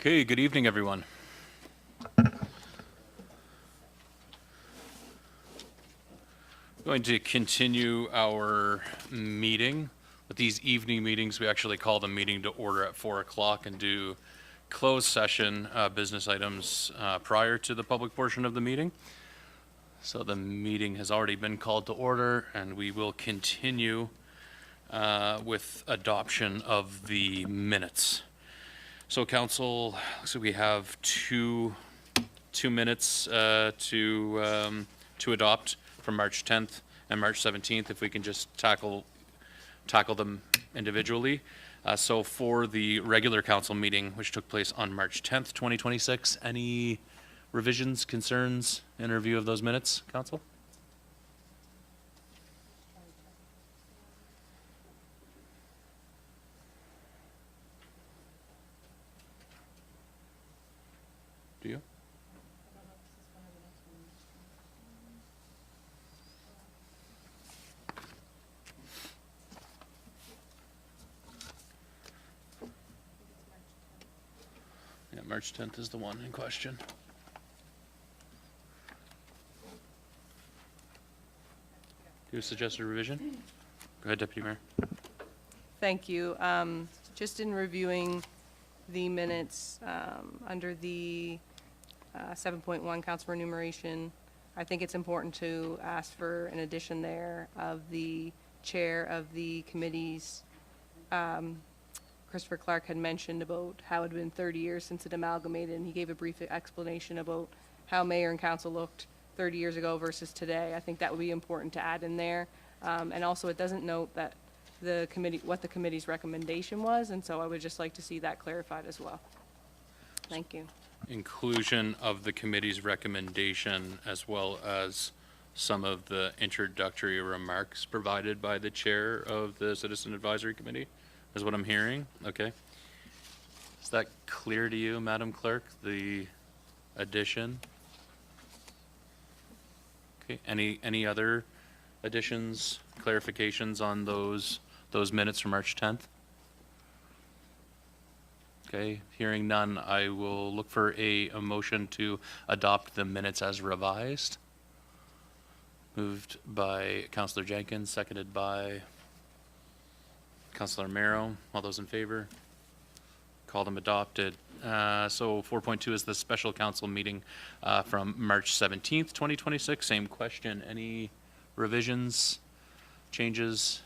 Okay, good evening, everyone. Going to continue our meeting. With these evening meetings, we actually call the meeting to order at 4 o'clock and do closed session business items prior to the public portion of the meeting. So the meeting has already been called to order, and we will continue with adoption of the minutes. So council, so we have two minutes to adopt from March 10th and March 17th, if we can just tackle them individually. So for the regular council meeting, which took place on March 10th, 2026, any revisions, concerns, in review of those minutes, council? Do you? Yeah, March 10th is the one in question. Do you suggest a revision? Go ahead, Deputy Mayor. Thank you. Just in reviewing the minutes under the 7.1 council enumeration, I think it's important to ask for an addition there of the chair of the committees. Christopher Clark had mentioned about how it had been 30 years since it amalgamated, and he gave a brief explanation about how mayor and council looked 30 years ago versus today. I think that would be important to add in there. And also, it doesn't note that what the committee's recommendation was, and so I would just like to see that clarified as well. Thank you. Inclusion of the committee's recommendation, as well as some of the introductory remarks provided by the chair of the Citizen Advisory Committee, is what I'm hearing. Okay. Is that clear to you, Madam Clerk, the addition? Okay. Any other additions, clarifications on those minutes from March 10th? Okay, hearing none, I will look for a motion to adopt the minutes as revised. Moved by Councillor Jenkins, seconded by Councillor Merrow. All those in favor? Call them adopted. So 4.2 is the special council meeting from March 17th, 2026. Same question. Any revisions, changes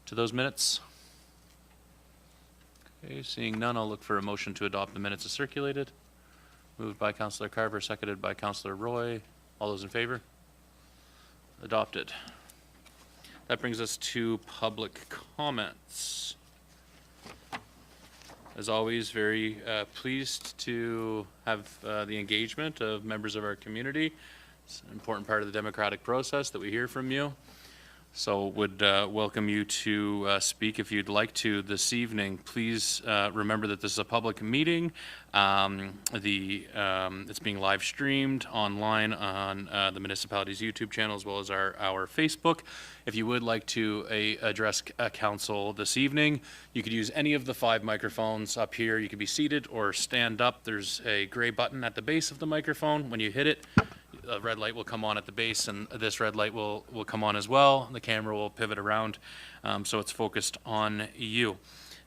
to those minutes? Okay, seeing none, I'll look for a motion to adopt the minutes as circulated. Moved by Councillor Carver, seconded by Councillor Roy. All those in favor? Adopted. That brings us to public comments. As always, very pleased to have the engagement of members of our community. It's an important part of the democratic process that we hear from you. So would welcome you to speak if you'd like to this evening. Please remember that this is a public meeting. It's being live streamed online on the municipality's YouTube channel, as well as our Facebook. If you would like to address council this evening, you could use any of the 5 microphones up here. You could be seated or stand up. There's a gray button at the base of the microphone. When you hit it, a red light will come on at the base, and this red light will come on as well. The camera will pivot around, so it's focused on you.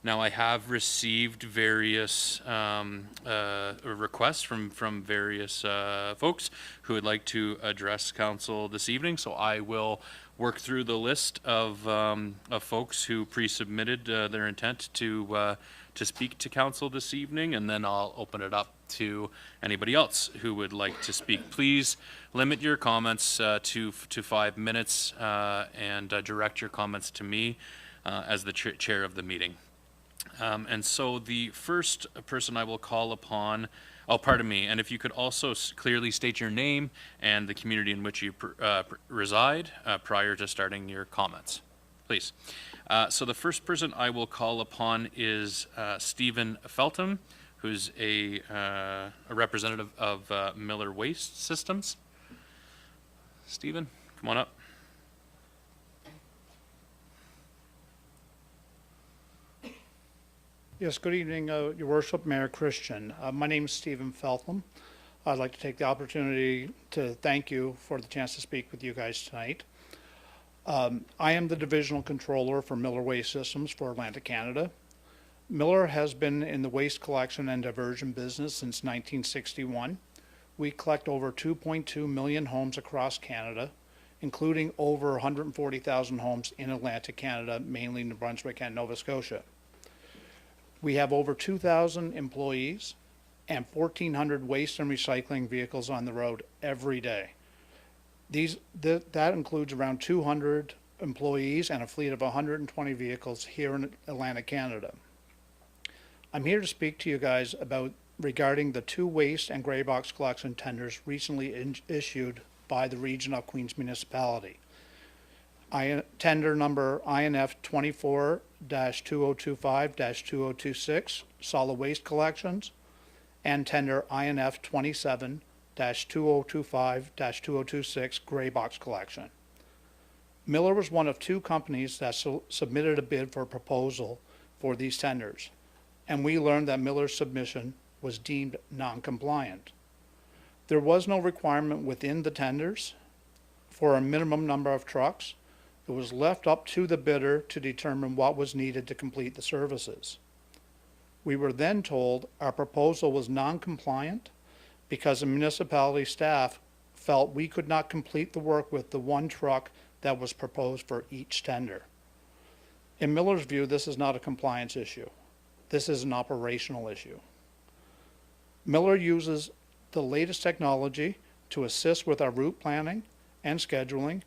Now, I have received various requests from various folks who would like to address council this evening, so I will work through the list of folks who pre-submitted their intent to speak to council this evening, and then I'll open it up to anybody else who would like to speak. Please limit your comments to 5 minutes and direct your comments to me as the chair of the meeting. And so the first person I will call upon, pardon me, and if you could also clearly state your name and the community in which you reside prior to starting your comments, please. So the first person I will call upon is Stephen Feltham, who's a representative of Miller Waste Systems. Stephen, come on up. Yes, good evening, Your Worship, Mayor Christian. My name is Stephen Feltham. I'd like to take the opportunity to thank you for the chance to speak with you guys tonight. I am the Divisional Controller for Miller Waste Systems for Atlantic Canada. Miller has been in the waste collection and diversion business since 1961. We collect over 2.2 million homes across Canada, including over 140,000 homes in Atlantic Canada, mainly New Brunswick and Nova Scotia. We have over 2,000 employees and 1,400 waste and recycling vehicles on the road every day. That includes around 200 employees and a fleet of 120 vehicles here in Atlantic Canada. I'm here to speak to you guys regarding the 2 waste and gray box collection tenders recently issued by the Region of Queens Municipality. Tender number INF 24-2025-2026, solid waste collections, and tender INF 27-2025-2026, gray box collection. Miller was one of 2 companies that submitted a bid for a proposal for these tenders, and we learned that Miller's submission was deemed non-compliant. There was no requirement within the tenders for a minimum number of trucks. It was left up to the bidder to determine what was needed to complete the services. We were then told our proposal was non-compliant because the municipality staff felt we could not complete the work with the 1 truck that was proposed for each tender. In Miller's view, this is not a compliance issue. This is an operational issue. Miller uses the latest technology to assist with our route planning and scheduling.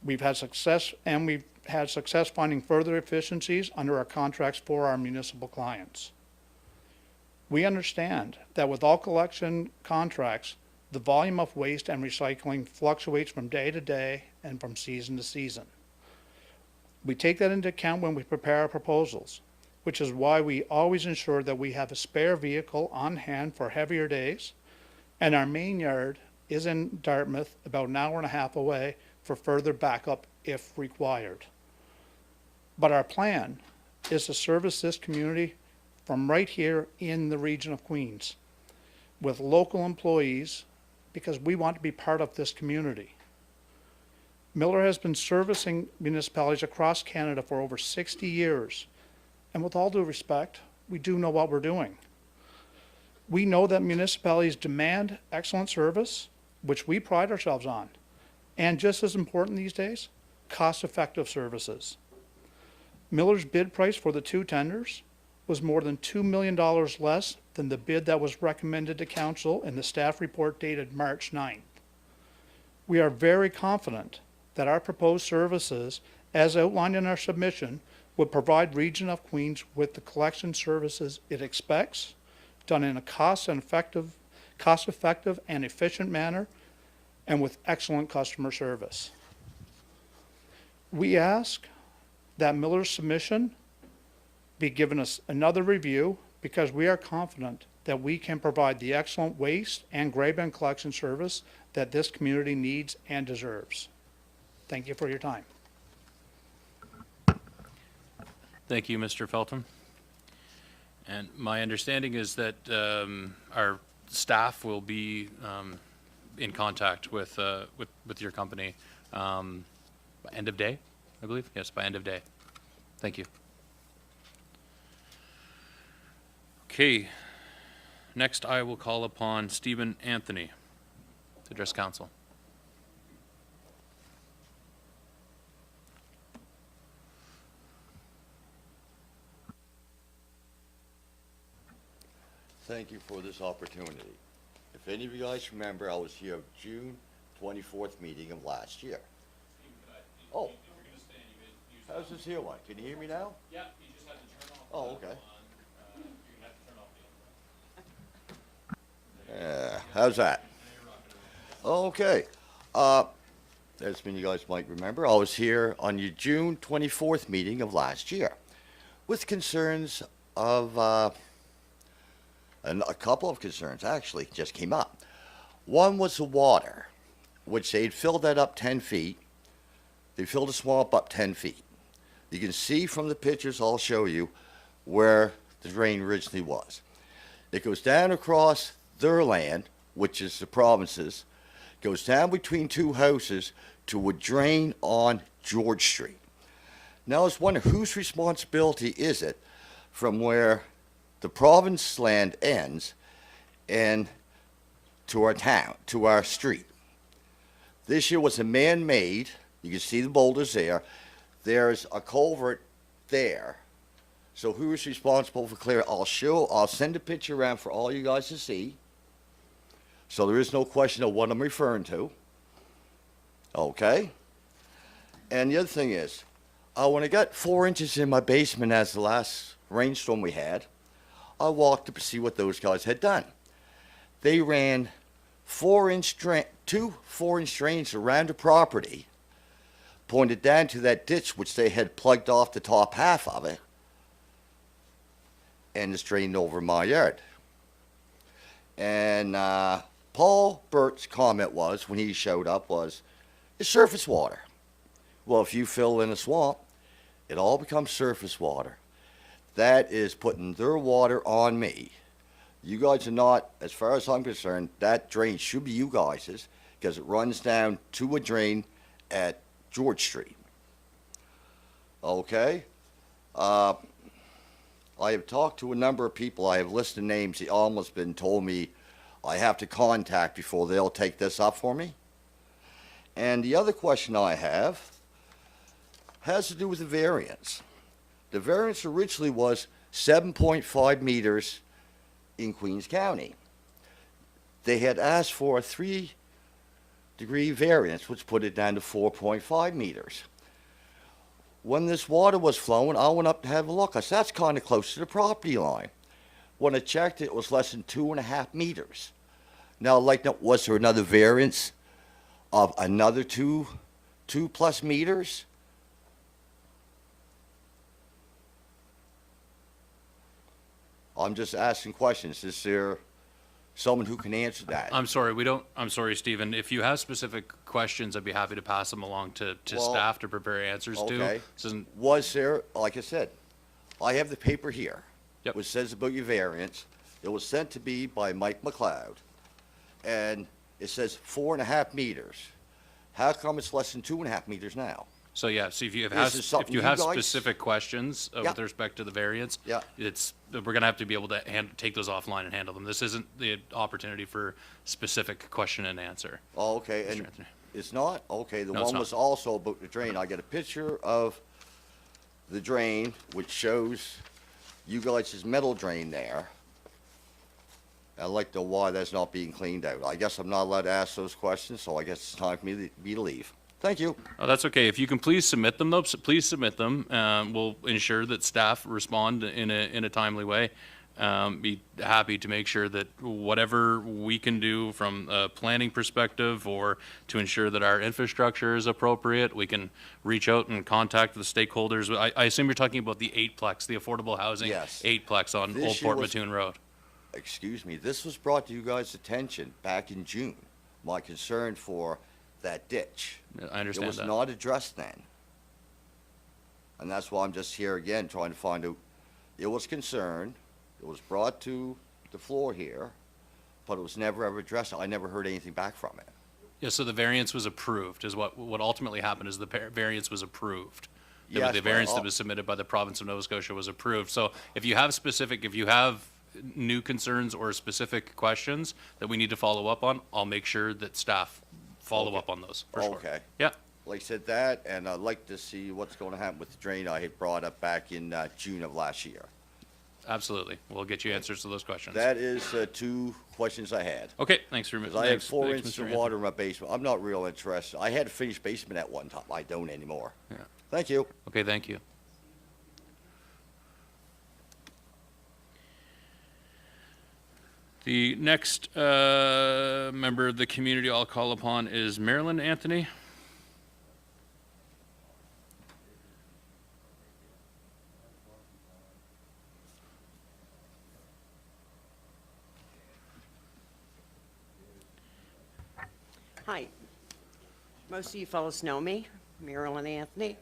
We've had success finding further efficiencies under our contracts for our municipal clients. We understand that with all collection contracts, the volume of waste and recycling fluctuates from day to day and from season to season. We take that into account when we prepare our proposals, which is why we always ensure that we have a spare vehicle on hand for heavier days, and our main yard is in Dartmouth, about an hour and a half away, for further backup if required. But our plan is to service this community from right here in the region of Queens with local employees because we want to be part of this community. Miller has been servicing municipalities across Canada for over 60 years, and with all due respect, we do know what we're doing. We know that municipalities demand excellent service, which we pride ourselves on. And just as important these days, cost-effective services. Miller's bid price for the 2 tenders was more than $2 million less than the bid that was recommended to council in the staff report dated March 9th. We are very confident that our proposed services, as outlined in our submission, would provide Region of Queens with the collection services it expects, done in a cost-effective and efficient manner, and with excellent customer service. We ask that Miller's submission be given us another review because we are confident that we can provide the excellent waste and gray bin collection service that this community needs and deserves. Thank you for your time. Thank you, Mr. Feltham. And my understanding is that our staff will be in contact with your company by end of day, I believe. Yes, by end of day. Thank you. Okay. Next, I will call upon Stephen Anthony to address council. Thank you for this opportunity. If any of you guys remember, I was here at June 24th meeting of last year. Oh. How's this here one? Can you hear me now? Yeah, you just have to turn off. Oh, okay. You have to turn off the How's that? Okay. As many of you guys might remember, I was here on your June 24th meeting of last year with concerns of and a couple of concerns actually just came up. One was the water, which they'd filled that up 10 feet. They filled the swamp up 10 feet. You can see from the pictures I'll show you where the drain originally was. It goes down across their land, which is the province's, goes down between two houses to a drain on George Street. Now I was wondering, whose responsibility is it from where the province land ends and to our town, to our street? This year was a man-made, you can see the boulders there. There's a culvert there. So who is responsible for clearing? I'll send a picture around for all you guys to see. So there is no question of what I'm referring to. Okay? And the other thing is, when I got 4 inches in my basement as the last rainstorm we had, I walked up to see what those guys had done. They ran 2 4-inch drains around the property, pointed down to that ditch which they had plugged off the top half of it, and it's drained over my yard. And Paul Burt's comment was, when he showed up, was, it's surface water. Well, if you fill in a swamp, it all becomes surface water. That is putting their water on me. You guys are not, as far as I'm concerned, that drain should be you guys's, because it runs down to a drain at George Street. Okay? I have talked to a number of people. I have listed names. They almost been told me I have to contact before they'll take this up for me. And the other question I have has to do with the variance. The variance originally was 7.5 meters in Queens County. They had asked for a 3-degree variance, which put it down to 4.5 meters. When this water was flowing, I went up to have a look. I said, that's kind of close to the property line. When I checked, it was less than 2.5 meters. Now, was there another variance of another 2+ meters? I'm just asking questions. Is there someone who can answer that? I'm sorry, Stephen. If you have specific questions, I'd be happy to pass them along to Well, staff to prepare answers to. Okay. This isn't, Was there, like I said, I have the paper here, Yep. which says about your variance. It was sent to me by Mike McLeod, and it says 4.5 meters. How come it's less than 2.5 meters now? so yeah, so if you This is something you guys- specific questions Yeah. with respect to the variance, Yeah. we're gonna have to be able to take those offline and handle them. This isn't the opportunity for specific question and answer. Oh, okay, Mr. and Anthony. it's not? Okay, the No, it's one not. was also about the drain. I got a picture of the drain, which shows you guys' metal drain there. I'd like to know why that's not being cleaned out. I guess I'm not allowed to ask those questions, so I guess it's time for me to leave. Thank you. Oh, that's okay. If you can please submit them, though, please submit them. We'll ensure that staff respond in a timely way. Be happy to make sure that whatever we can do from a planning perspective or to ensure that our infrastructure is appropriate, we can reach out and contact the stakeholders. I assume you're talking about the 8-plex, the affordable housing Yes. 8-plex on This Old year Port was- Mattoon Road. Excuse me, this was brought to you guys' attention back in June, my concern for that ditch. I It understand was that. not addressed then. And that's why I'm just here again, trying to find out, it was concerned, it was brought to the floor here, but it was never ever addressed. I never heard anything back from it. Yeah, so the variance was approved, is what ultimately happened, is the variance was approved. Yes, The but variance all- that was submitted by the province of Nova Scotia was approved. So if you have new concerns or specific questions that we need to follow up on, I'll make sure that staff follow up on those, for sure. Okay. Yeah, Like I said that, and I'd like to see what's going to happen with the drain I had brought up back in June of last year. absolutely. We'll get you answers to those questions. That is 2 questions I had. Okay, thanks for, Because I had thanks, 4 thanks, inches Mr. of Anthony. water in my basement. I'm not real interested. I had a finished basement at one time. I don't anymore. Yeah. Thank you. Okay, thank you. The next member of the community I'll call upon is Marilyn Anthony. Hi. Most of you fellows know me, Marilyn Anthony.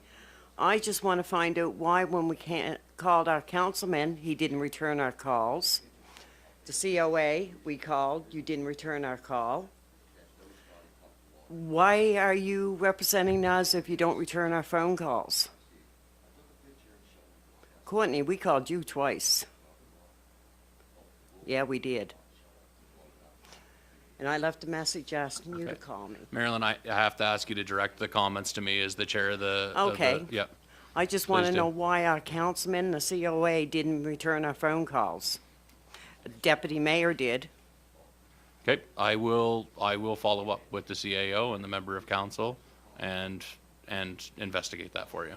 I just want to find out why when we called our councilman, he didn't return our calls. The COA we called, you didn't return our call. Why are you representing us if you don't return our phone calls? Courtney, we called you twice. Yeah, we did. And I left a message asking you to Okay. call me. Marilyn, I have to ask you to direct the comments to me as the chair of the. Okay. Yep. I just want Please to do. know why our councilman, the COA, didn't return our phone calls. Deputy mayor did. Okay, I will follow up with the CAO and the member of council and investigate that for you.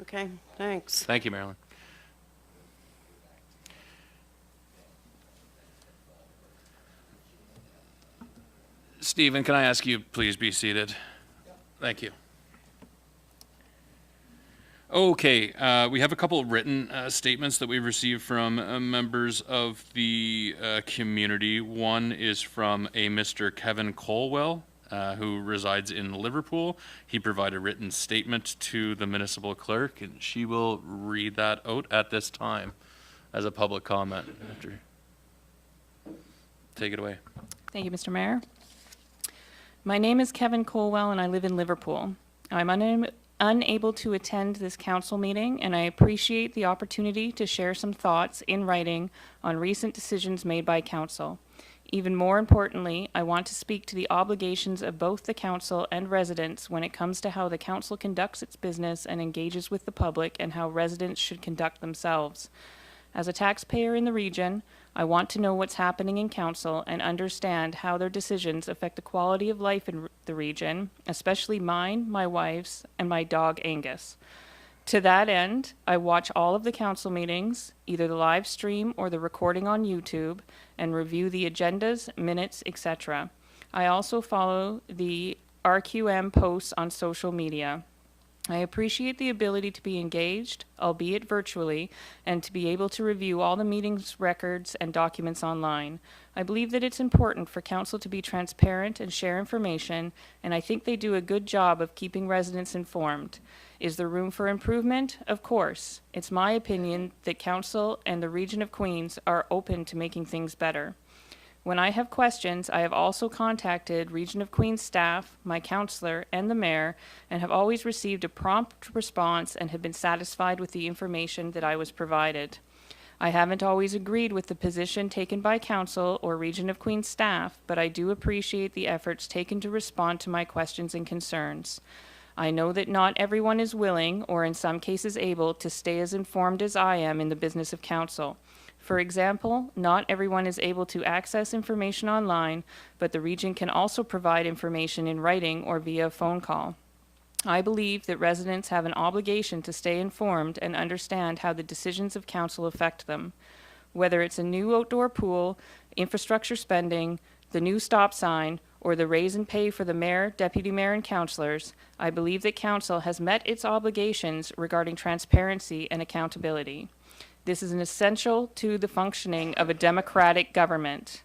Okay, thanks. Thank you, Marilyn. Stephen, can I ask you please be seated? Thank you. Okay, we have a couple of written statements that we've received from members of the community. One is from a Mr. Kevin Colwell, who resides in Liverpool. He provided a written statement to the municipal clerk, and she will read that out at this time as a public comment. Take it away. Thank you, Mr. Mayor. My name is Kevin Colwell, and I live in Liverpool. I'm unable to attend this council meeting, and I appreciate the opportunity to share some thoughts in writing on recent decisions made by council. Even more importantly, I want to speak to the obligations of both the council and residents when it comes to how the council conducts its business and engages with the public, and how residents should conduct themselves. As a taxpayer in the region, I want to know what's happening in council and understand how their decisions affect the quality of life in the region, especially mine, my wife's, and my dog Angus. To that end, I watch all of the council meetings, either the live stream or the recording on YouTube, and review the agendas, minutes, etc. I also follow the RQM posts on social media. I appreciate the ability to be engaged, albeit virtually, and to be able to review all the meetings records and documents online. I believe that it's important for council to be transparent and share information, and I think they do a good job of keeping residents informed. Is there room for improvement? Of course. It's my opinion that council and the region of Queens are open to making things better. When I have questions, I have also contacted Region of Queens staff, my counselor, and the mayor, and have always received a prompt response and have been satisfied with the information that I was provided. I haven't always agreed with the position taken by council or Region of Queens staff, but I do appreciate the efforts taken to respond to my questions and concerns. I know that not everyone is willing, or in some cases able, to stay as informed as I am in the business of council. For example, not everyone is able to access information online, but the region can also provide information in writing or via phone call. I believe that residents have an obligation to stay informed and understand how the decisions of council affect them. Whether it's a new outdoor pool, infrastructure spending, the new stop sign, or the raise in pay for the mayor, deputy mayor, and councillors, I believe that council has met its obligations regarding transparency and accountability. This is an essential to the functioning of a democratic government.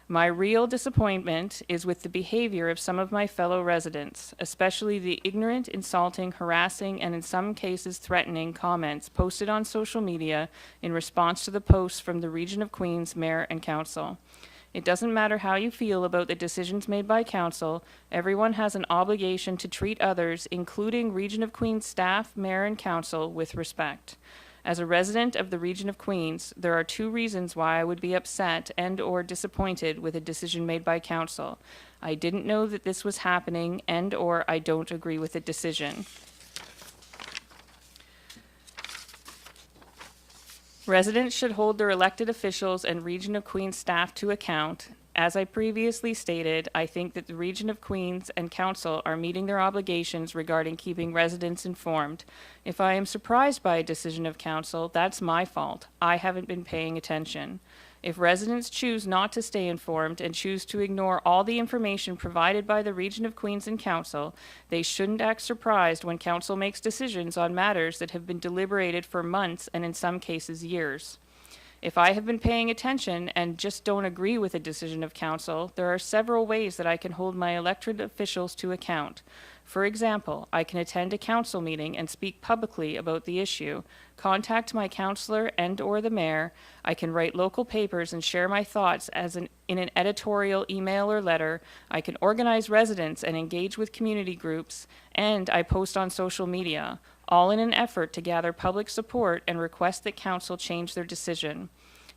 My real disappointment is with the behavior of some of my fellow residents, especially the ignorant, insulting, harassing, and in some cases threatening comments posted on social media in response to the posts from the Region of Queens Mayor and Council. It doesn't matter how you feel about the decisions made by council, everyone has an obligation to treat others, including Region of Queens staff, mayor, and council, with respect. As a resident of the Region of Queens, there are two reasons why I would be upset and/or disappointed with a decision made by council. I didn't know that this was happening, and/or I don't agree with the decision. Residents should hold their elected officials and Region of Queens staff to account. As I previously stated, I think that the Region of Queens and Council are meeting their obligations regarding keeping residents informed. If I am surprised by a decision of Council, that's my fault. I haven't been paying attention. If residents choose not to stay informed and choose to ignore all the information provided by the Region of Queens and Council, they shouldn't act surprised when Council makes decisions on matters that have been deliberated for months and in some cases years. If I have been paying attention and just don't agree with a decision of council, there are several ways that I can hold my elected officials to account. For example, I can attend a council meeting and speak publicly about the issue, contact my councillor and/or the mayor. I can write local papers and share my thoughts in an editorial, email, or letter. I can organize residents and engage with community groups, and I post on social media, all in an effort to gather public support and request that council change their decision.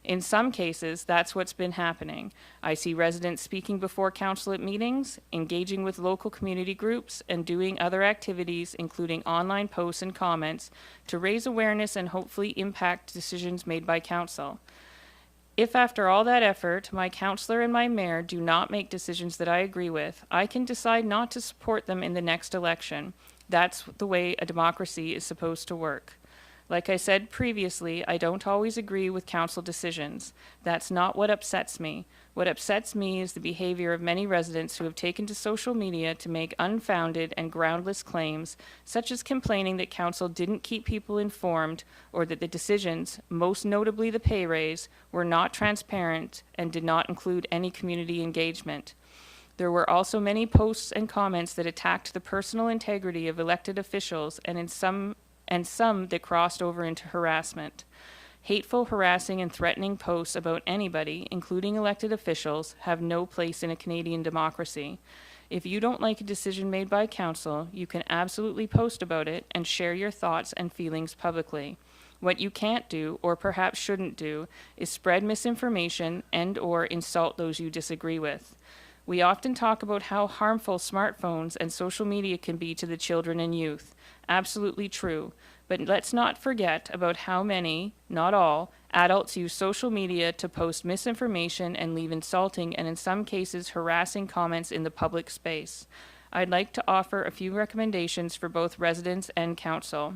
In some cases, that's what's been happening. I see residents speaking before council at meetings, engaging with local community groups, and doing other activities, including online posts and comments, to raise awareness and hopefully impact decisions made by council. If after all that effort, my councillor and my mayor do not make decisions that I agree with, I can decide not to support them in the next election. That's the way a democracy is supposed to work. Like I said previously, I don't always agree with council decisions. That's not what upsets me. What upsets me is the behavior of many residents who have taken to social media to make unfounded and groundless claims, such as complaining that council didn't keep people informed or that the decisions, most notably the pay raise, were not transparent and did not include any community engagement. There were also many posts and comments that attacked the personal integrity of elected officials and some that crossed over into harassment. Hateful, harassing, and threatening posts about anybody, including elected officials, have no place in a Canadian democracy. If you don't like a decision made by council, you can absolutely post about it and share your thoughts and feelings publicly. What you can't do, or perhaps shouldn't do, is spread misinformation and/or insult those you disagree with. We often talk about how harmful smartphones and social media can be to the children and youth. Absolutely true. But let's not forget about how many, not all, adults use social media to post misinformation and leave insulting and in some cases harassing comments in the public space. I'd like to offer a few recommendations for both residents and council.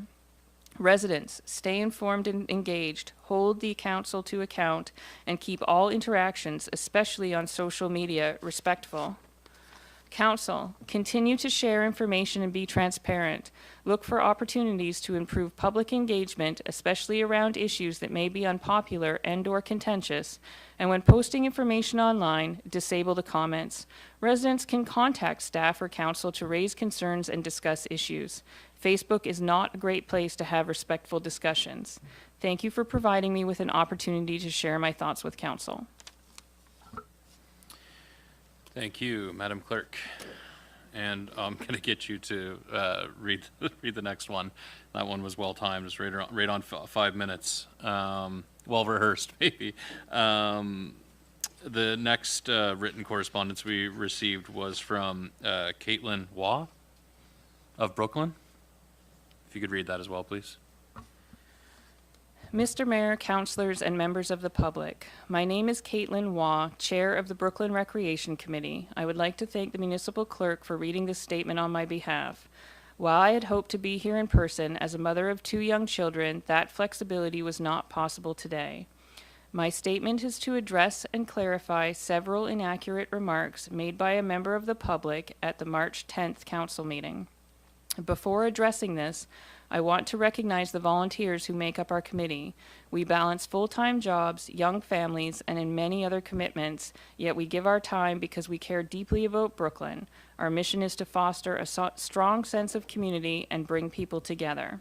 Residents, stay informed and engaged, hold the council to account, and keep all interactions, especially on social media, respectful. Council, continue to share information and be transparent. Look for opportunities to improve public engagement, especially around issues that may be unpopular and/or contentious. And when posting information online, disable the comments. Residents can contact staff or council to raise concerns and discuss issues. Facebook is not a great place to have respectful discussions. Thank you for providing me with an opportunity to share my thoughts with council. Thank you, Madam Clerk. And I'm going to get you to read the next one. That one was well timed. It's right on 5 minutes. Well rehearsed, maybe. The next written correspondence we received was from Caitlin Waugh of Brooklyn. If you could read that as well, please. Mr. Mayor, councilors, and members of the public, my name is Caitlin Waugh, Chair of the Brooklyn Recreation Committee. I would like to thank the municipal clerk for reading this statement on my behalf. While I had hoped to be here in person as a mother of 2 young children, that flexibility was not possible today. My statement is to address and clarify several inaccurate remarks made by a member of the public at the March 10th council meeting. Before addressing this, I want to recognize the volunteers who make up our committee. We balance full-time jobs, young families, and many other commitments, yet we give our time because we care deeply about Brooklyn. Our mission is to foster a strong sense of community and bring people together.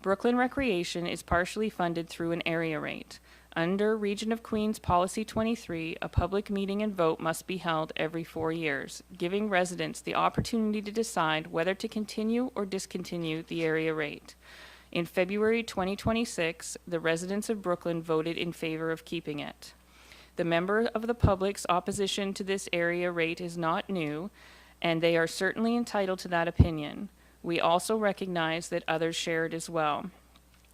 Brooklyn Recreation is partially funded through an area rate. Under Region of Queens Policy 23, a public meeting and vote must be held every 4 years, giving residents the opportunity to decide whether to continue or discontinue the area rate. In February 2026, the residents of Brooklyn voted in favor of keeping it. The member of the public's opposition to this area rate is not new, and they are certainly entitled to that opinion. We also recognize that others share it as well.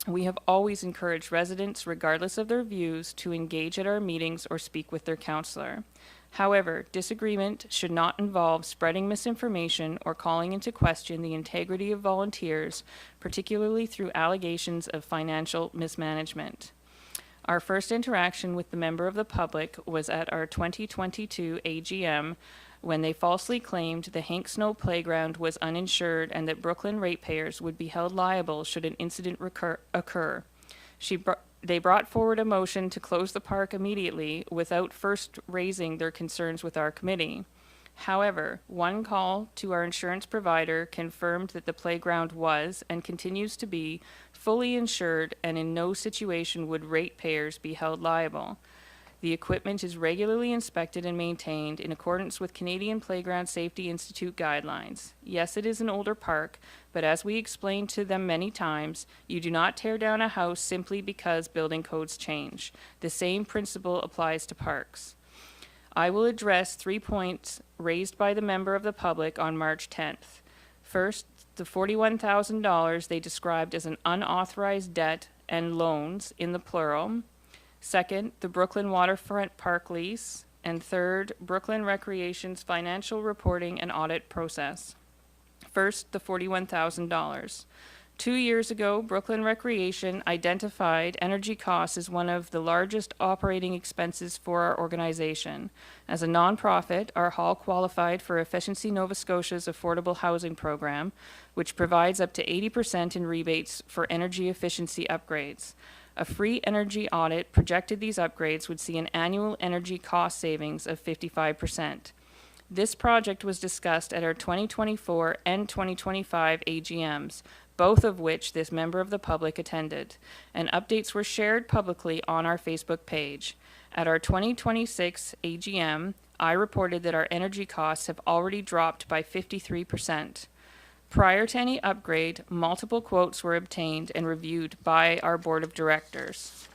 We have always encouraged residents, regardless of their views, to engage at our meetings or speak with their counselor. However, disagreement should not involve spreading misinformation or calling into question the integrity of volunteers, particularly through allegations of financial mismanagement. Our first interaction with the member of the public was at our 2022 AGM, when they falsely claimed the Hank Snow Playground was uninsured and that Brooklyn ratepayers would be held liable should an incident occur. She They brought forward a motion to close the park immediately without first raising their concerns with our committee. However, one call to our insurance provider confirmed that the playground was and continues to be fully insured, and in no situation would ratepayers be held liable. The equipment is regularly inspected and maintained in accordance with Canadian Playground Safety Institute guidelines. Yes, it is an older park, but as we explained to them many times, you do not tear down a house simply because building codes change. The same principle applies to parks. I will address 3 points raised by the member of the public on March 10th. First, the $41,000 they described as an unauthorized debt and loans in the plural. Second, the Brooklyn Waterfront Park lease. And third, Brooklyn Recreation's financial reporting and audit process. First, the $41,000. 2 years ago, Brooklyn Recreation identified energy costs as one of the largest operating expenses for our organization. As a nonprofit, our hall qualified for Efficiency Nova Scotia's affordable housing program, which provides up to 80% in rebates for energy efficiency upgrades. A free energy audit projected these upgrades would see an annual energy cost savings of 55%. This project was discussed at our 2024 and 2025 AGMs, both of which this member of the public attended, and updates were shared publicly on our Facebook page. At our 2026 AGM, I reported that our energy costs have already dropped by 53%. Prior to any upgrade, multiple quotes were obtained and reviewed by our board of directors.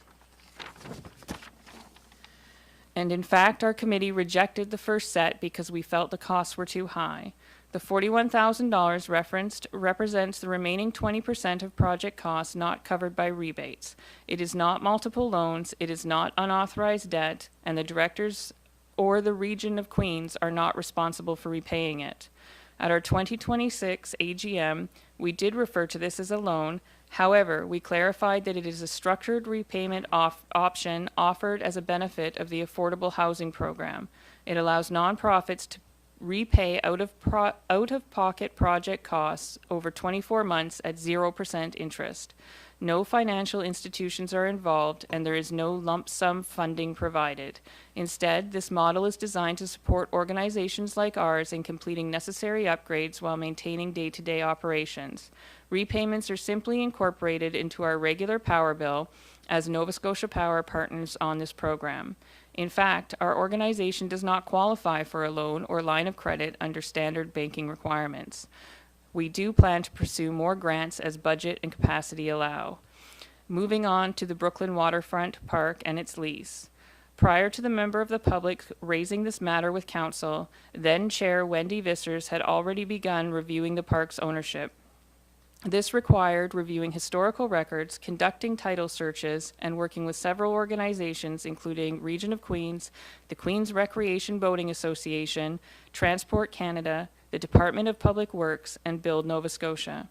And in fact, our committee rejected the first set because we felt the costs were too high. The $41,000 referenced represents the remaining 20% of project costs not covered by rebates. It is not multiple loans, it is not unauthorized debt, and the directors or the region of Queens are not responsible for repaying it. At our 2026 AGM, we did refer to this as a loan. However, we clarified that it is a structured repayment option offered as a benefit of the Affordable Housing Program. It allows nonprofits to repay out-of-pocket project costs over 24 months at 0% interest. No financial institutions are involved, and there is no lump sum funding provided. Instead, this model is designed to support organizations like ours in completing necessary upgrades while maintaining day-to-day operations. Repayments are simply incorporated into our regular power bill as Nova Scotia Power partners on this program. In fact, our organization does not qualify for a loan or line of credit under standard banking requirements. We do plan to pursue more grants as budget and capacity allow. Moving on to the Brooklyn Waterfront Park and its lease. Prior to the member of the public raising this matter with council, then Chair Wendy Vissers had already begun reviewing the park's ownership. This required reviewing historical records, conducting title searches, and working with several organizations, including Region of Queens, the Queens Recreation Boating Association, Transport Canada, the Department of Public Works, and Build Nova Scotia.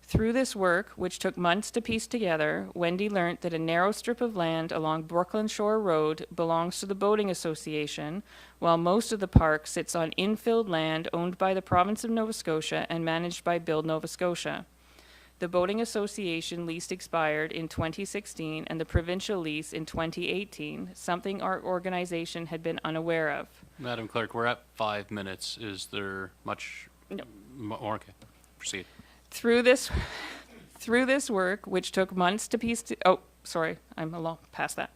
Through this work, which took months to piece together, Wendy learned that a narrow strip of land along Brooklyn Shore Road belongs to the Boating Association, while most of the park sits on infilled land owned by the province of Nova Scotia and managed by Build Nova Scotia. The Boating Association lease expired in 2016 and the provincial lease in 2018, something our organization had been unaware of. Madam Clerk, we're at 5 minutes. Is there much No. more? Okay, proceed. Through this work, which took months to piece to, oh, sorry, I'm a long past that.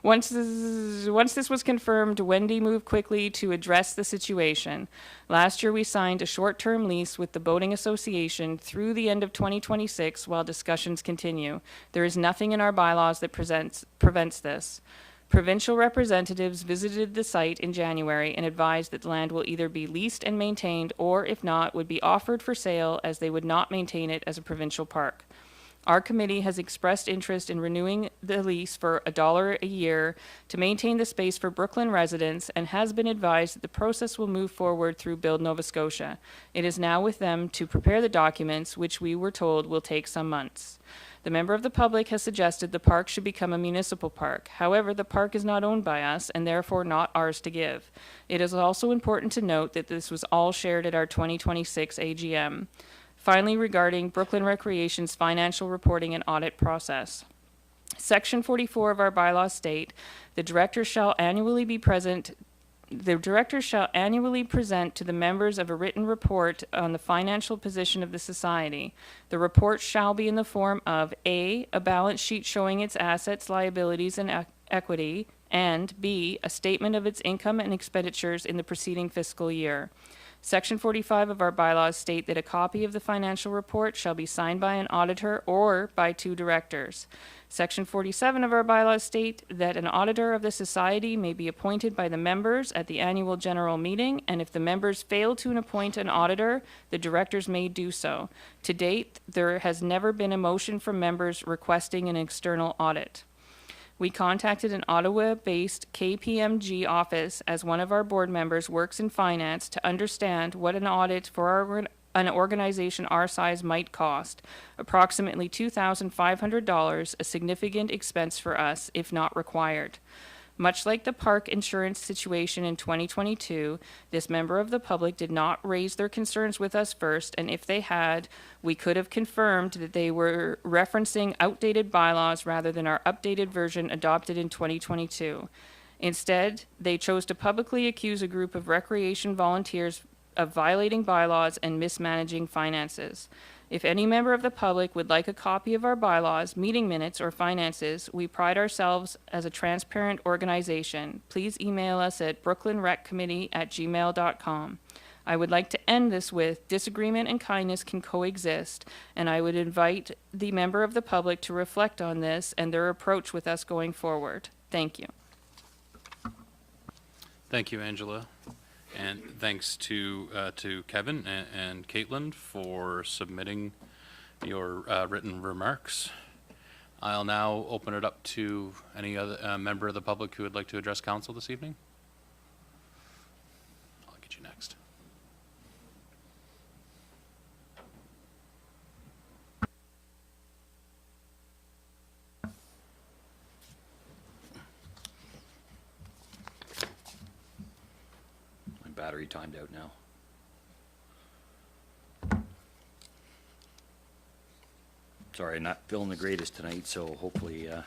Once this was confirmed, Wendy moved quickly to address the situation. Last year, we signed a short-term lease with the Boating Association through the end of 2026 while discussions continue. There is nothing in our bylaws that prevents this. Provincial representatives visited the site in January and advised that the land will either be leased and maintained or, if not, would be offered for sale as they would not maintain it as a provincial park. Our committee has expressed interest in renewing the lease for $1 a year to maintain the space for Brooklyn residents and has been advised that the process will move forward through Build Nova Scotia. It is now with them to prepare the documents, which we were told will take some months. The member of the public has suggested the park should become a municipal park. However, the park is not owned by us and therefore not ours to give. It is also important to note that this was all shared at our 2026 AGM. Finally, regarding Brooklyn Recreation's financial reporting and audit process. Section 44 of our bylaws state, the director shall annually present to the members of a written report on the financial position of the society. The report shall be in the form of A, a balance sheet showing its assets, liabilities, and equity, and B, a statement of its income and expenditures in the preceding fiscal year. Section 45 of our bylaws state that a copy of the financial report shall be signed by an auditor or by 2 directors. Section 47 of our bylaws state that an auditor of the society may be appointed by the members at the annual general meeting, and if the members fail to appoint an auditor, the directors may do so. To date, there has never been a motion from members requesting an external audit. We contacted an Ottawa-based KPMG office as one of our board members works in finance to understand what an audit for an organization our size might cost, approximately $2,500, a significant expense for us if not required. Much like the park insurance situation in 2022, this member of the public did not raise their concerns with us first, and if they had, we could have confirmed that they were referencing outdated bylaws rather than our updated version adopted in 2022. Instead, they chose to publicly accuse a group of recreation volunteers of violating bylaws and mismanaging finances. If any member of the public would like a copy of our bylaws, meeting minutes, or finances, we pride ourselves as a transparent organization. Please email us at brooklynrecommittee@gmail.com. I would like to end this with disagreement and kindness can coexist, and I would invite the member of the public to reflect on this and their approach with us going forward. Thank you. Thank you, Angela. And thanks to Kevin and Caitlin for submitting your written remarks. I'll now open it up to any other member of the public who would like to address council this evening. I'll get you next. Battery timed out now. Sorry, I'm not feeling the greatest tonight, so hopefully I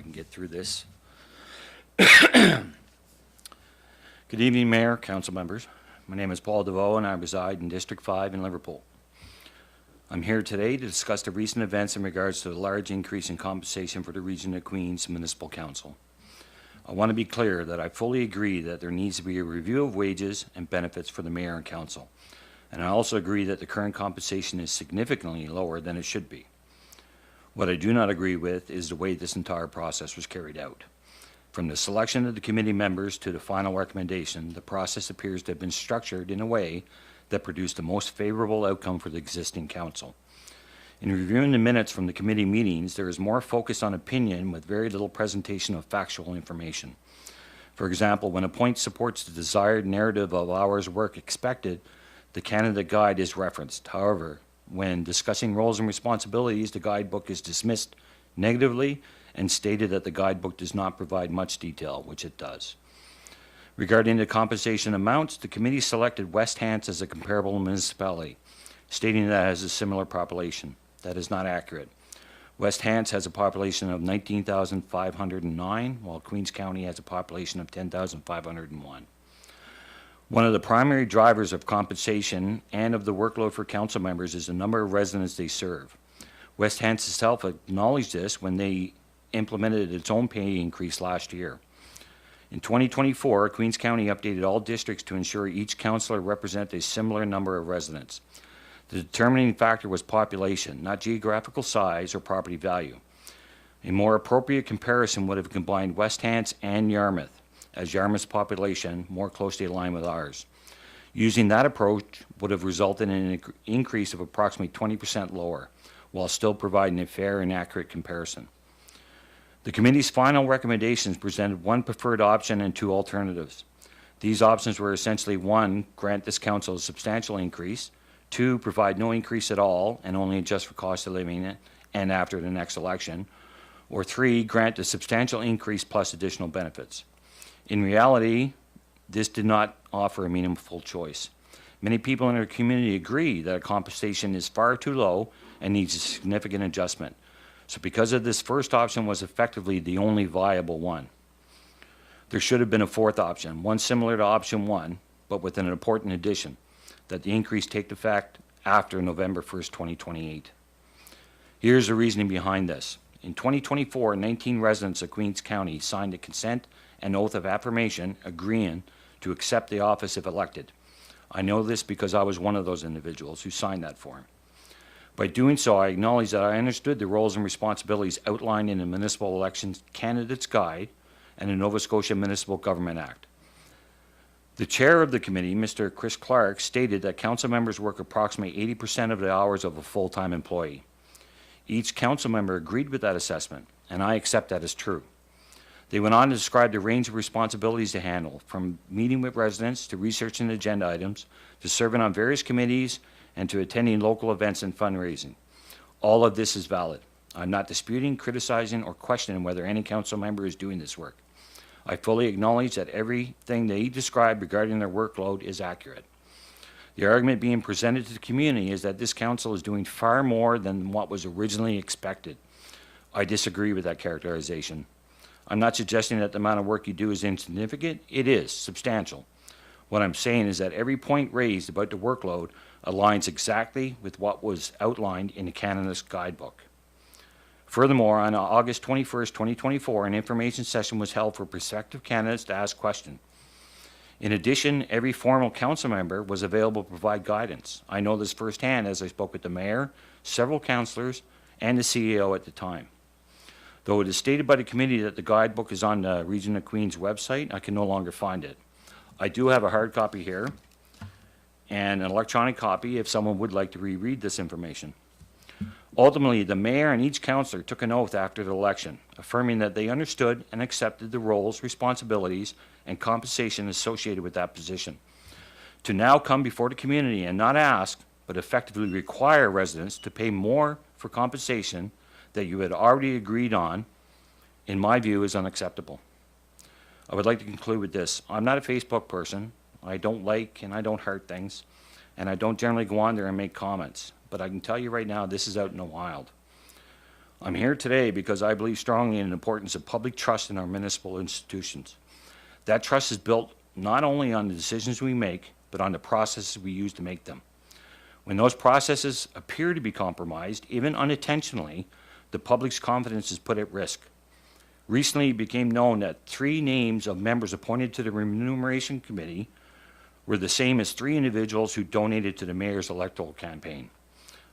can get through this. Good evening, Mayor, council members. My name is Paul DeVoe, and I reside in District 5 in Liverpool. I'm here today to discuss the recent events in regards to the large increase in compensation for the Region of Queens Municipal Council. I want to be clear that I fully agree that there needs to be a review of wages and benefits for the mayor and council. And I also agree that the current compensation is significantly lower than it should be. What I do not agree with is the way this entire process was carried out. From the selection of the committee members to the final recommendation, the process appears to have been structured in a way that produced the most favorable outcome for the existing council. In reviewing the minutes from the committee meetings, there is more focus on opinion with very little presentation of factual information. For example, when a point supports the desired narrative of hours work expected, the candidate guide is referenced. However, when discussing roles and responsibilities, the guidebook is dismissed negatively and stated that the guidebook does not provide much detail, which it does. Regarding the compensation amounts, the committee selected West Hants as a comparable municipality, stating that it has a similar population. That is not accurate. West Hants has a population of 19,509, while Queens County has a population of 10,501. One of the primary drivers of compensation and of the workload for council members is the number of residents they serve. West Hants itself acknowledged this when they implemented its own pay increase last year. In 2024, Queens County updated all districts to ensure each councillor represented a similar number of residents. The determining factor was population, not geographical size or property value. A more appropriate comparison would have combined West Hants and Yarmouth, as Yarmouth's population more closely aligned with ours. Using that approach would have resulted in an increase of approximately 20% lower, while still providing a fair and accurate comparison. The committee's final recommendations presented one preferred option and 2 alternatives. These options were essentially 1, grant this council a substantial increase, 2, provide no increase at all and only adjust for cost of living and after the next election, or 3, grant a substantial increase plus additional benefits. In reality, this did not offer a meaningful choice. Many people in our community agree that compensation is far too low and needs a significant adjustment. So because of this first option was effectively the only viable one, there should have been a fourth option, one similar to option one, but with an important addition, that the increase take effect after November 1st, 2028. Here's the reasoning behind this. In 2024, 19 residents of Queens County signed a consent and oath of affirmation agreeing to accept the office if elected. I know this because I was one of those individuals who signed that form. By doing so, I acknowledge that I understood the roles and responsibilities outlined in the Municipal Elections Candidates Guide and the Nova Scotia Municipal Government Act. The chair of the committee, Mr. Chris Clark, stated that council members work approximately 80% of the hours of a full-time employee. Each council member agreed with that assessment, and I accept that as true. They went on to describe the range of responsibilities to handle, from meeting with residents to researching agenda items, to serving on various committees, and to attending local events and fundraising. All of this is valid. I'm not disputing, criticizing, or questioning whether any council member is doing this work. I fully acknowledge that everything they described regarding their workload is accurate. The argument being presented to the community is that this council is doing far more than what was originally expected. I disagree with that characterization. I'm not suggesting that the amount of work you do is insignificant. It is substantial. What I'm saying is that every point raised about the workload aligns exactly with what was outlined in the Canada's guidebook. Furthermore, on August 21st, 2024, an information session was held for prospective candidates to ask questions. In addition, every formal council member was available to provide guidance. I know this firsthand as I spoke with the mayor, several councillors, and the CEO at the time. Though it is stated by the committee that the guidebook is on the Region of Queens website, I can no longer find it. I do have a hard copy here and an electronic copy if someone would like to reread this information. Ultimately, the mayor and each councillor took an oath after the election, affirming that they understood and accepted the roles, responsibilities, and compensation associated with that position. To now come before the community and not ask, but effectively require residents to pay more for compensation that you had already agreed on, in my view, is unacceptable. I would like to conclude with this. I'm not a Facebook person. I don't like and I don't heart things, and I don't generally go on there and make comments. But I can tell you right now, this is out in the wild. I'm here today because I believe strongly in the importance of public trust in our municipal institutions. That trust is built not only on the decisions we make, but on the processes we use to make them. When those processes appear to be compromised, even unintentionally, the public's confidence is put at risk. Recently, it became known that 3 names of members appointed to the Remuneration Committee were the same as 3 individuals who donated to the mayor's electoral campaign.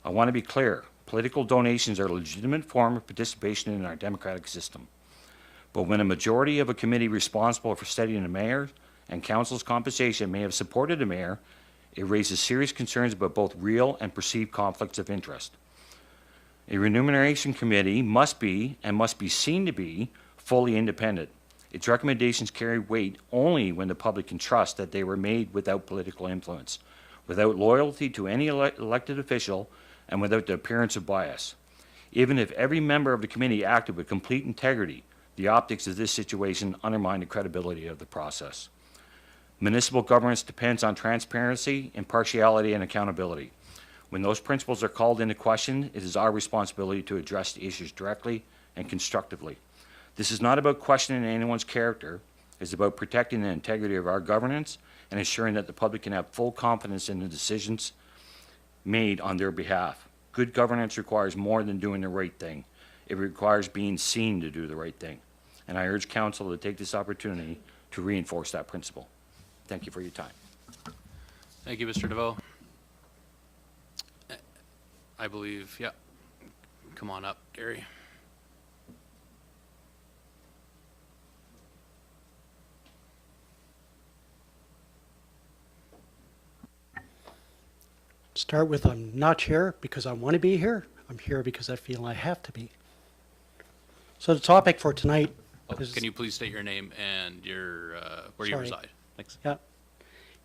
I want to be clear. Political donations are a legitimate form of participation in our democratic system. But when a majority of a committee responsible for studying the mayor and council's compensation may have supported the mayor, it raises serious concerns about both real and perceived conflicts of interest. A remuneration committee must be seen to be fully independent. Its recommendations carry weight only when the public can trust that they were made without political influence, without loyalty to any elected official, and without the appearance of bias. Even if every member of the committee acted with complete integrity, the optics of this situation undermine the credibility of the process. Municipal governance depends on transparency, impartiality, and accountability. When those principles are called into question, it is our responsibility to address the issues directly and constructively. This is not about questioning anyone's character. It's about protecting the integrity of our governance and ensuring that the public can have full confidence in the decisions made on their behalf. Good governance requires more than doing the right thing. It requires being seen to do the right thing. And I urge council to take this opportunity to reinforce that principle. Thank you for your time. Thank you, Mr. DeVoe. I believe, yeah. Come on up, Gary. Start with, I'm not here because I want to be here. I'm here because I feel I have to be. So the topic for tonight is... Can you please state your name and your where you Sorry. reside? Thanks. Yeah.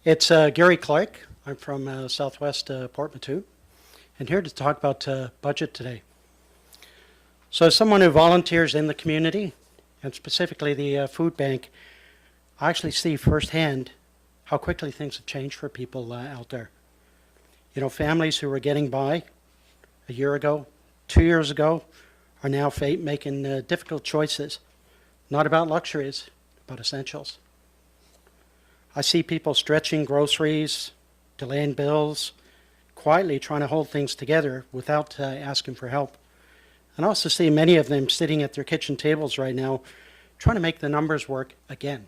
It's Gary Clark. I'm from Southwest Portmanteau, and here to talk about budget today. So as someone who volunteers in the community, and specifically the food bank, I actually see firsthand how quickly things have changed for people out there. You know, families who were getting by a year ago, 2 years ago, are now making difficult choices, not about luxuries, but essentials. I see people stretching groceries, delaying bills, quietly trying to hold things together without asking for help. And I also see many of them sitting at their kitchen tables right now trying to make the numbers work again.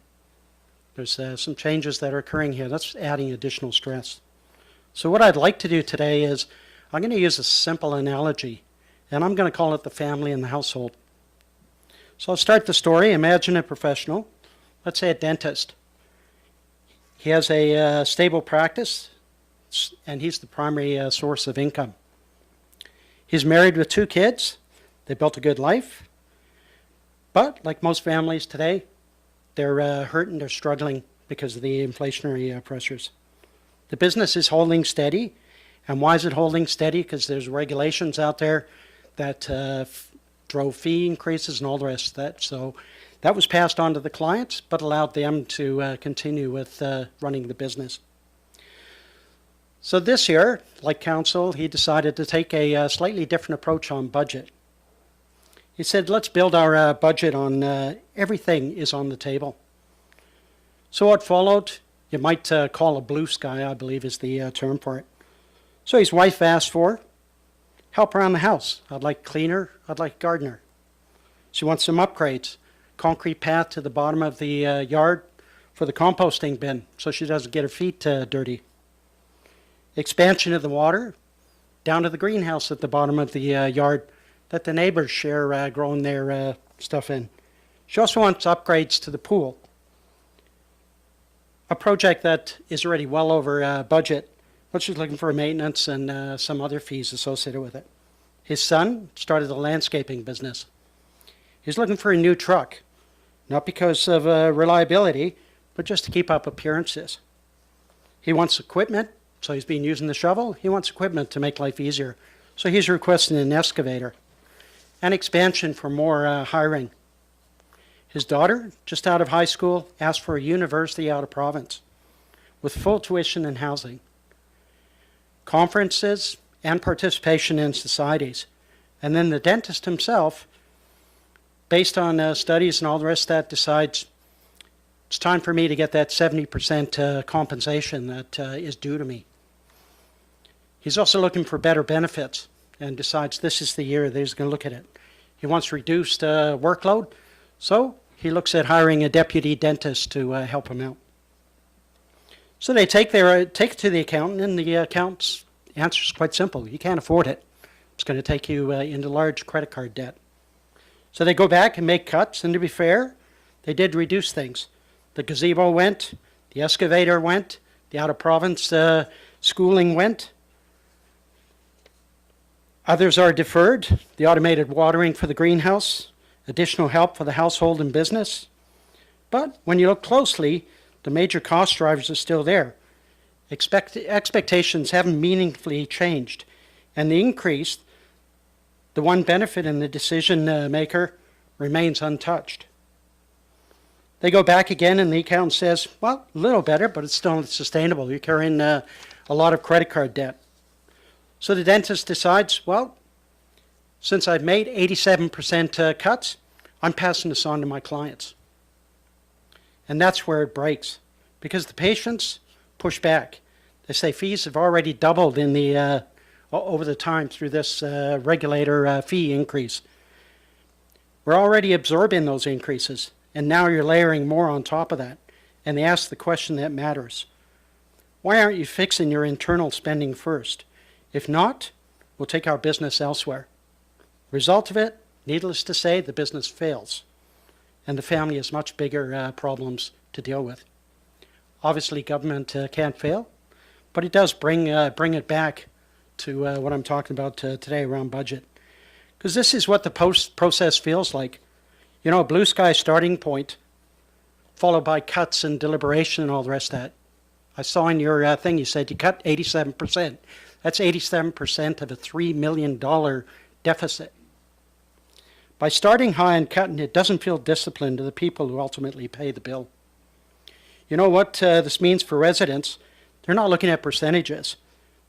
There's some changes that are occurring here. That's adding additional stress. So what I'd like to do today is I'm going to use a simple analogy, and I'm going to call it the family and the household. So I'll start the story. Imagine a professional, let's say a dentist. He has a stable practice, and he's the primary source of income. He's married with 2 kids. They built a good life. But like most families today, they're hurting, they're struggling because of the inflationary pressures. The business is holding steady. And why is it holding steady? Because there's regulations out there that drove fee increases and all the rest of that. So that was passed on to the clients, but allowed them to continue with running the business. So this year, like council, he decided to take a slightly different approach on budget. He said, let's build our budget on everything is on the table. So what followed, you might call a blue sky, I believe is the term for it. So his wife asked for help around the house. I'd like a cleaner, I'd like a gardener. She wants some upgrades. Concrete path to the bottom of the yard for the composting bin so she doesn't get her feet dirty. Expansion of the water down to the greenhouse at the bottom of the yard that the neighbors share growing their stuff in. She also wants upgrades to the pool. A project that is already well over budget, but she's looking for maintenance and some other fees associated with it. His son started a landscaping business. He's looking for a new truck, not because of reliability, but just to keep up appearances. He wants equipment, so he's been using the shovel. He wants equipment to make life easier, so he's requesting an excavator. And expansion for more hiring. His daughter, just out of high school, asked for a university out of province with full tuition and housing. Conferences and participation in societies. And then the dentist himself, based on studies and all the rest of that, decides it's time for me to get that 70% compensation that is due to me. He's also looking for better benefits and decides this is the year that he's going to look at it. He wants reduced workload, so he looks at hiring a deputy dentist to help him out. So they take it to the accountant, and the accountant's answer is quite simple. You can't afford it. It's going to take you into large credit card debt. So they go back and make cuts, and to be fair, they did reduce things. The gazebo went, the excavator went, the out-of-province schooling went. Others are deferred, the automated watering for the greenhouse, additional help for the household and business. But when you look closely, the major cost drivers are still there. Expectations haven't meaningfully changed, and the increase, the one benefit in the decision maker, remains untouched. They go back again, and the accountant says, well, a little better, but it's still not sustainable. You're carrying a lot of credit card debt. So the dentist decides, well, since I've made 87% cuts, I'm passing this on to my clients. And that's where it breaks, because the patients push back. They say fees have already doubled in the over the time through this regulator fee increase. We're already absorbing those increases, and now you're layering more on top of that. And they ask the question that matters. Why aren't you fixing your internal spending first? If not, we'll take our business elsewhere. Result of it, needless to say, the business fails, and the family has much bigger problems to deal with. Obviously, government can't fail, but it does bring it back to what I'm talking about today around budget. Because this is what the process feels like. You know, a blue sky starting point, followed by cuts and deliberation and all the rest of that. I saw in your thing, you said you cut 87%. That's 87% of a $3 million deficit. By starting high and cutting, it doesn't feel disciplined to the people who ultimately pay the bill. You know what this means for residents? They're not looking at percentages.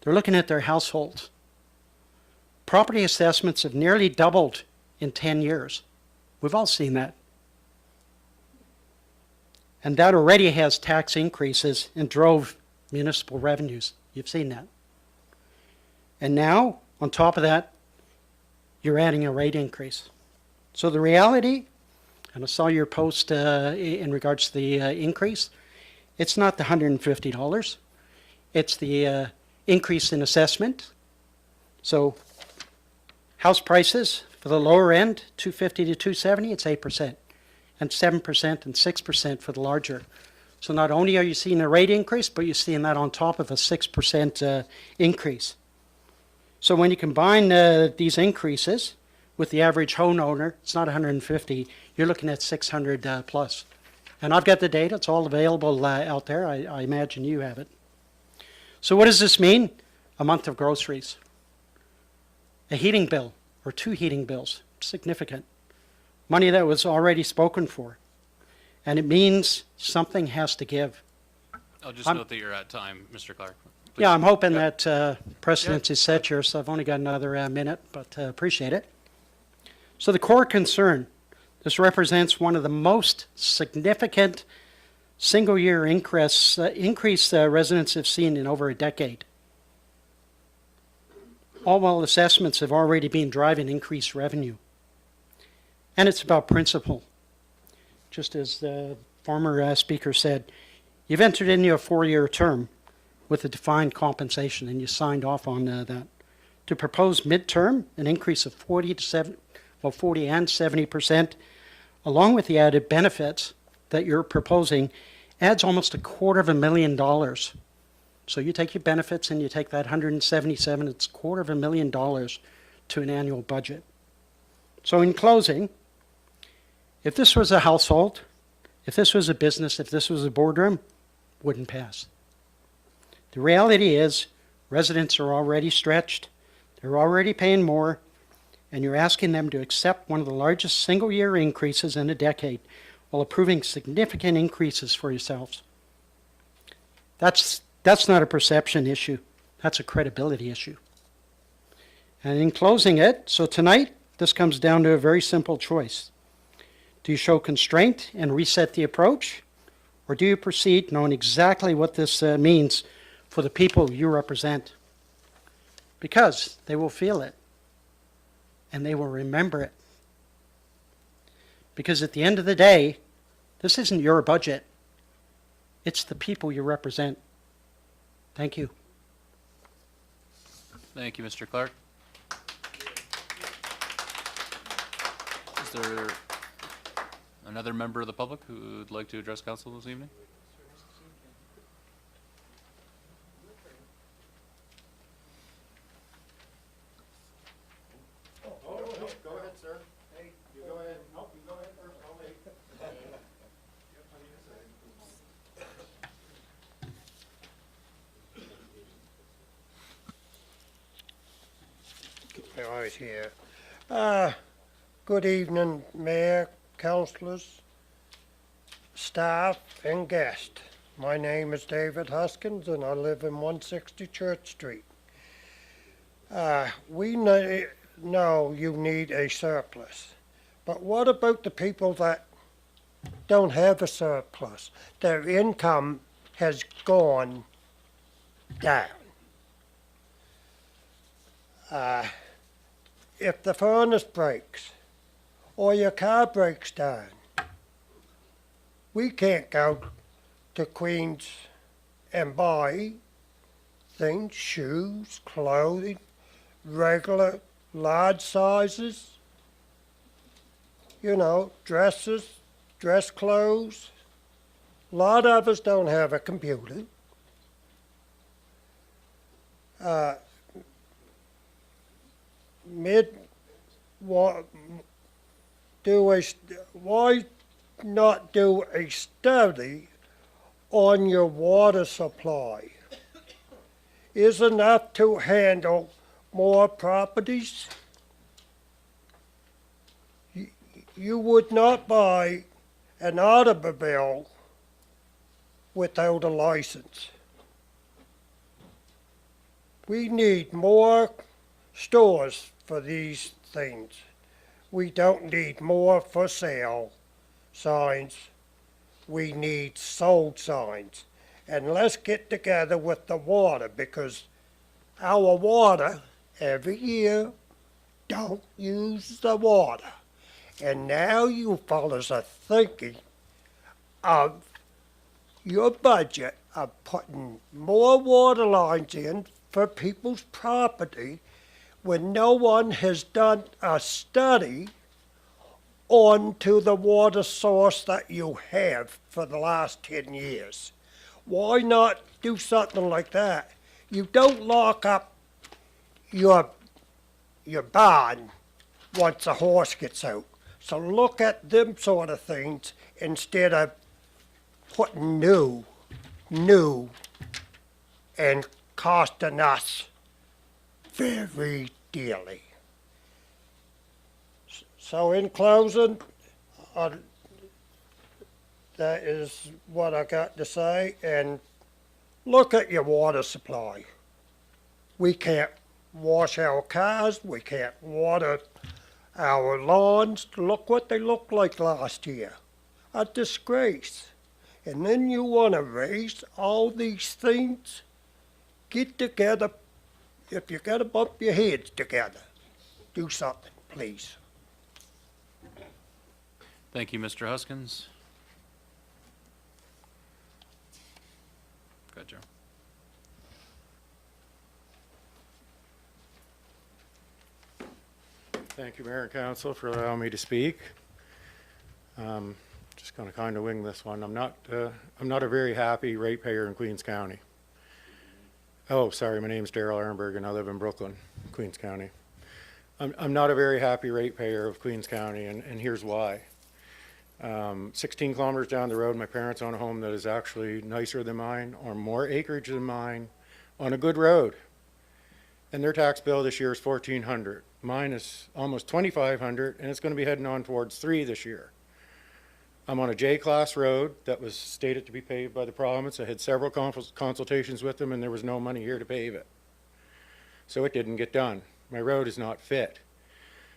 They're looking at their households. Property assessments have nearly doubled in 10 years. We've all seen that. And that already has tax increases and drove municipal revenues. You've seen that. And now, on top of that, you're adding a rate increase. So the reality, and I saw your post in regards to the increase, it's not the $150. It's the increase in assessment. So house prices for the lower end, 250 to 270, it's 8%, and 7% and 6% for the larger. So not only are you seeing a rate increase, but you're seeing that on top of a 6% increase. So when you combine these increases with the average homeowner, it's not 150, you're looking at 600 plus. And I've got the data, it's all available out there. I imagine you have it. So what does this mean? A month of groceries. A heating bill, or 2 heating bills, significant. Money that was already spoken for. And it means something has to give. I'll just I'm- note that you're at time, Mr. Clark. Please. Yeah, I'm hoping that precedence is set here, so I've only got another minute, but appreciate it. So the core concern, this represents one of the most significant single-year increase residents have seen in over a decade. All while assessments have already been driving increased revenue. And it's about principle. Just as the former speaker said, you've entered into a 4-year term with a defined compensation, and you signed off on that. To propose midterm, an increase of 40 and 70%, along with the added benefits that you're proposing, adds almost $250,000. So you take your benefits and you take that 177, it's $250,000 to an annual budget. So in closing, if this was a household, if this was a business, if this was a boardroom, wouldn't pass. The reality is residents are already stretched, they're already paying more, and you're asking them to accept one of the largest single-year increases in a decade while approving significant increases for yourselves. That's not a perception issue, that's a credibility issue. And in closing it, so tonight, this comes down to a very simple choice. Do you show constraint and reset the approach, or do you proceed knowing exactly what this means for the people you represent? Because they will feel it, and they will remember it. Because at the end of the day, this isn't your budget, it's the people you represent. Thank you. Thank you, Mr. Clark. Is there another member of the public who would like to address council this evening? Go ahead, sir. Hey, you go ahead. Nope, you go ahead first. I'll wait. Right here. Good evening, Mayor, councillors, staff, and guests. My name is David Huskins, and I live in 160 Church Street. We know you need a surplus, but what about the people that don't have a surplus? Their income has gone down. If the furnace breaks or your car breaks down, we can't go to Queens and buy things, shoes, clothing, regular large sizes, dresses, dress clothes. A lot of us don't have a computer. Why not do a study on your water supply? Is enough to handle more properties? You would not buy an automobile without a license. We need more stores for these things. We don't need more for sale signs. We need sold signs. And let's get together with the water, because our water every year don't use the water. And now you fellas are thinking of your budget of putting more water lines in for people's property when no one has done a study onto the water source that you have for the last 10 years. Why not do something like that? You don't lock up your barn once a horse gets out. So look at them sort of things instead of putting new, and costing us very dearly. So in closing, that is what I got to say, and look at your water supply. We can't wash our cars, we can't water our lawns. Look what they looked like last year. A disgrace. And then you want to raise all these things? Get together. If you got to bump your heads together, do something, please. Thank you, Mr. Huskins. Go ahead, Joe. Thank you, Mayor and Council, for allowing me to speak. Just going to kind of wing this one. I'm not a very happy ratepayer in Queens County. Oh, sorry, my name's Daryl Ehrenberg and I live in Brooklyn, Queens County. I'm not a very happy ratepayer of Queens County, and here's why. 16 kilometers down the road, my parents own a home that is actually nicer than mine, or more acreage than mine, on a good road. And their tax bill this year is $1,400. Mine is almost $2,500, and it's going to be heading on towards $3,000 this year. I'm on a J-class road that was stated to be paved by the province. I had several consultations with them, and there was no money here to pave it. So it didn't get done. My road is not fit.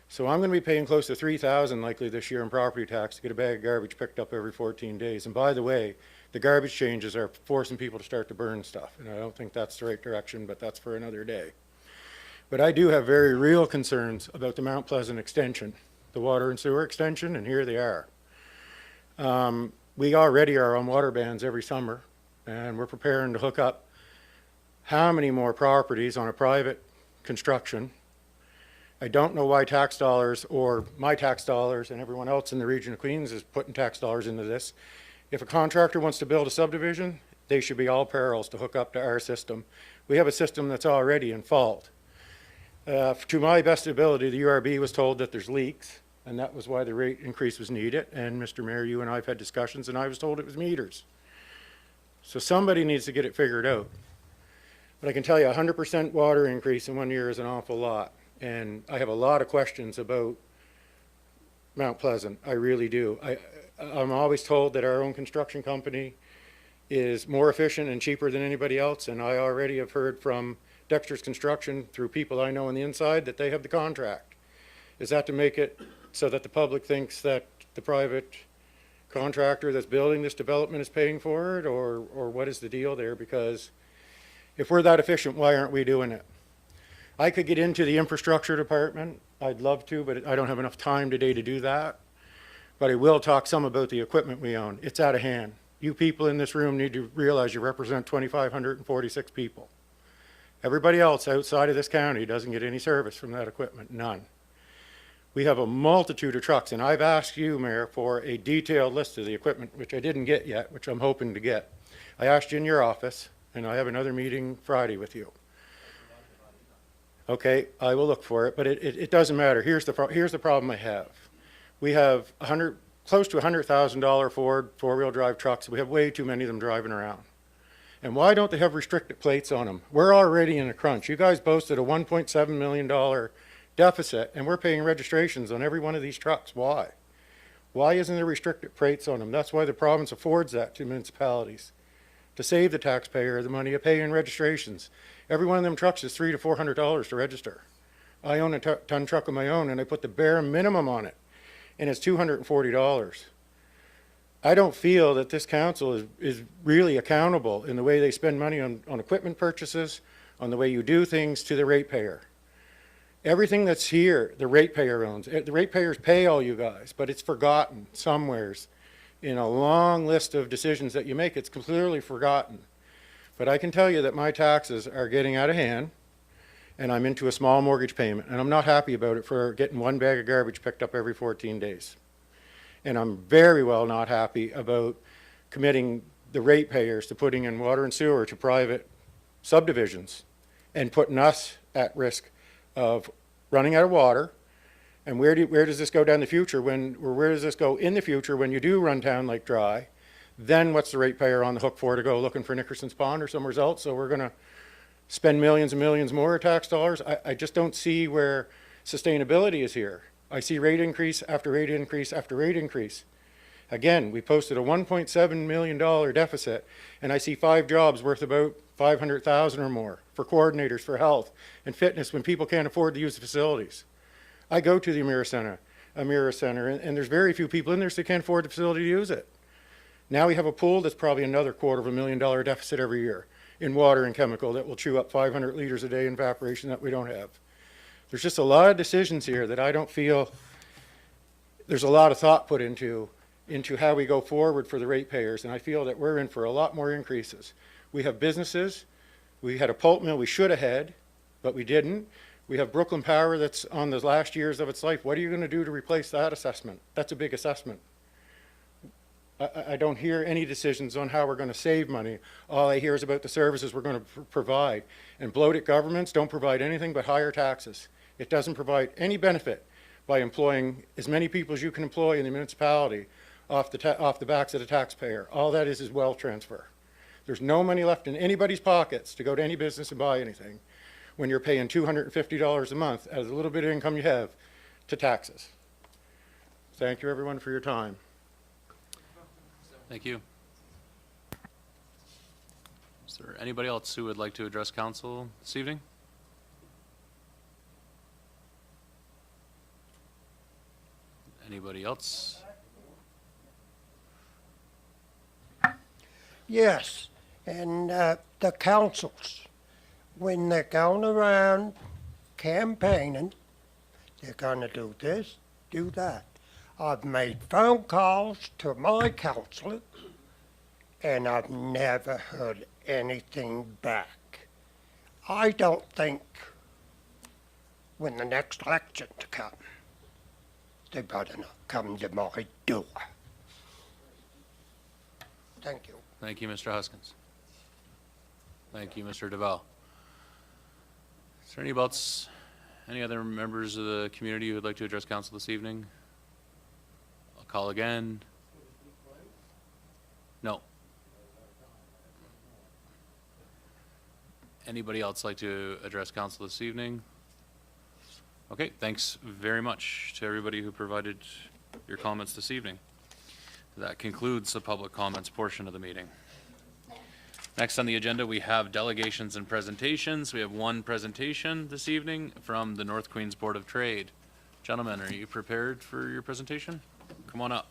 So I'm going to be paying close to $3,000 likely this year in property tax to get a bag of garbage picked up every 14 days. And by the way, the garbage changes are forcing people to start to burn stuff, and I don't think that's the right direction, but that's for another day. But I do have very real concerns about the Mount Pleasant extension, the water and sewer extension, and here they are. We already are on water bans every summer, and we're preparing to hook up how many more properties on a private construction. I don't know why tax dollars, or my tax dollars and everyone else in the region of Queens is putting tax dollars into this. If a contractor wants to build a subdivision, they should be all perils to hook up to our system. We have a system that's already in fault. To my best ability, the URB was told that there's leaks, and that was why the rate increase was needed. And Mr. Mayor, you and I have had discussions, and I was told it was meters. So somebody needs to get it figured out. But I can tell you 100% water increase in 1 year is an awful lot. And I have a lot of questions about Mount Pleasant. I really do. I'm always told that our own construction company is more efficient and cheaper than anybody else. And I already have heard from Dexter's Construction through people I know on the inside that they have the contract. Is that to make it so that the public thinks that the private contractor that's building this development is paying for it, or what is the deal there? Because if we're that efficient, why aren't we doing it? I could get into the infrastructure department. I'd love to, but I don't have enough time today to do that. But I will talk some about the equipment we own. It's out of hand. You people in this room need to realize you represent 2,546 people. Everybody else outside of this county doesn't get any service from that equipment, none. We have a multitude of trucks, and I've asked you, Mayor, for a detailed list of the equipment, which I didn't get yet, which I'm hoping to get. I asked you in your office, and I have another meeting Friday with you. Okay, I will look for it, but it doesn't matter. Here's the problem I have. We have close to $100,000 Ford four-wheel drive trucks. We have way too many of them driving around. And why don't they have restricted plates on them? We're already in a crunch. You guys boasted a $1.7 million deficit, and we're paying registrations on every one of these trucks. Why? Why isn't there restricted plates on them? That's why the province affords that to municipalities, to save the taxpayer the money of paying registrations. Every one of them trucks is $300 to $400 to register. I own a ton truck of my own, and I put the bare minimum on it, and it's $240. I don't feel that this council is really accountable in the way they spend money on equipment purchases, on the way you do things to the ratepayer. Everything that's here, the ratepayer owns. The ratepayers pay all you guys, but it's forgotten somewheres in a long list of decisions that you make. It's clearly forgotten. But I can tell you that my taxes are getting out of hand, and I'm into a small mortgage payment, and I'm not happy about it for getting one bag of garbage picked up every 14 days. And I'm very well not happy about committing the ratepayers to putting in water and sewer to private subdivisions and putting us at risk of running out of water. And where does this go down the future where does this go in the future when you do run town like dry? Then what's the ratepayer on the hook for to go looking for Nickerson's Pond or somewhere else? So we're going to spend millions and millions more tax dollars. I just don't see where sustainability is here. I see rate increase after rate increase after rate increase. Again, we posted a $1.7 million deficit, and I see 5 jobs worth about $500,000 or more for coordinators for health and fitness when people can't afford to use the facilities. I go to the Amira Center, and there's very few people in there that can't afford the facility to use it. Now we have a pool that's probably another $250,000 deficit every year in water and chemical that will chew up 500 liters a day in evaporation that we don't have. There's just a lot of decisions here that I don't feel there's a lot of thought put into how we go forward for the ratepayers, and I feel that we're in for a lot more increases. We have businesses. We had a pulp mill we should have had, but we didn't. We have Brooklyn Power that's on the last years of its life. What are you going to do to replace that assessment? That's a big assessment. I don't hear any decisions on how we're going to save money. All I hear is about the services we're going to provide. And bloated governments don't provide anything but higher taxes. It doesn't provide any benefit by employing as many people as you can employ in the municipality off the backs of the taxpayer. All that is wealth transfer. There's no money left in anybody's pockets to go to any business and buy anything when you're paying $250 a month as a little bit of income you have to taxes. Thank you, everyone, for your time. Thank you. Is there anybody else who would like to address council this evening? Anybody else? Yes, and the councils, when they're going around campaigning, they're gonna do this, do that. I've made phone calls to my councillor, and I've never heard anything back. I don't think when the next election to come, they better not come to my door. Thank you. Thank you, Mr. Huskins. Thank you, Mr. DeVal. Is there any other members of the community who would like to address council this evening? I'll call again. No. Anybody else like to address council this evening? Okay, thanks very much to everybody who provided your comments this evening. That concludes the public comments portion of the meeting. Next on the agenda, we have delegations and presentations. We have one presentation this evening from the North Queens Board of Trade. Gentlemen, are you prepared for your presentation? Come on up.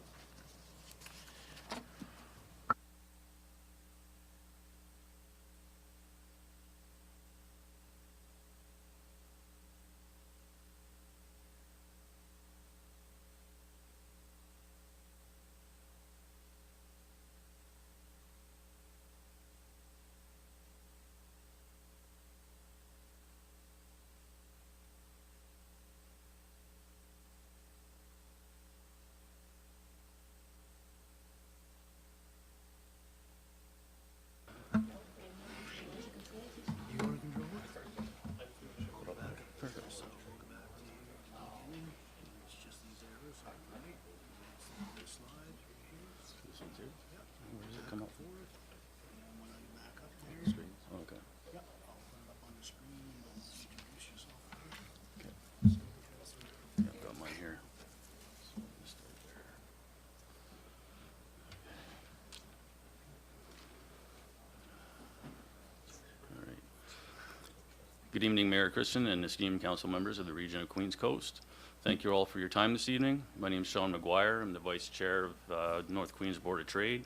Good evening, Mayor Christian and esteemed council members of the region of Queens Coast. Thank you all for your time this evening. My name is Sean McGuire. I'm the Vice Chair of North Queens Board of Trade.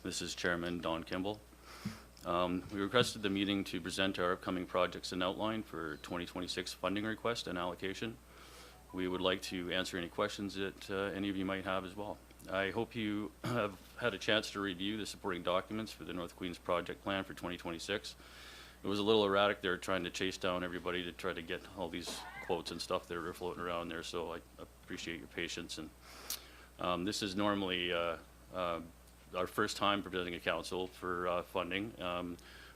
This is Chairman Don Kimball. We requested the meeting to present our upcoming projects and outline for 2026 funding request and allocation. We would like to answer any questions that any of you might have as well. I hope you have had a chance to review the supporting documents for the North Queens project plan for 2026. It was a little erratic there trying to chase down everybody to try to get all these quotes and stuff that were floating around there, so I appreciate your patience. And this is normally our first time presenting a council for funding.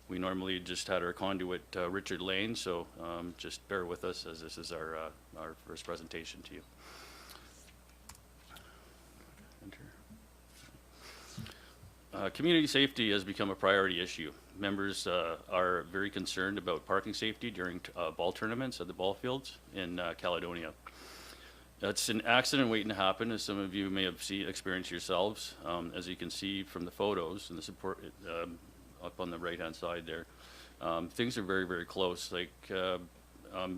We normally just had our conduit, Richard Lane, so just bear with us as this is our first presentation to you. Community safety has become a priority issue. Members are very concerned about parking safety during ball tournaments at the ball fields in Caledonia. It's an accident waiting to happen, as some of you may have experienced yourselves. As you can see from the photos and the support up on the right-hand side there, things are very, very close. Like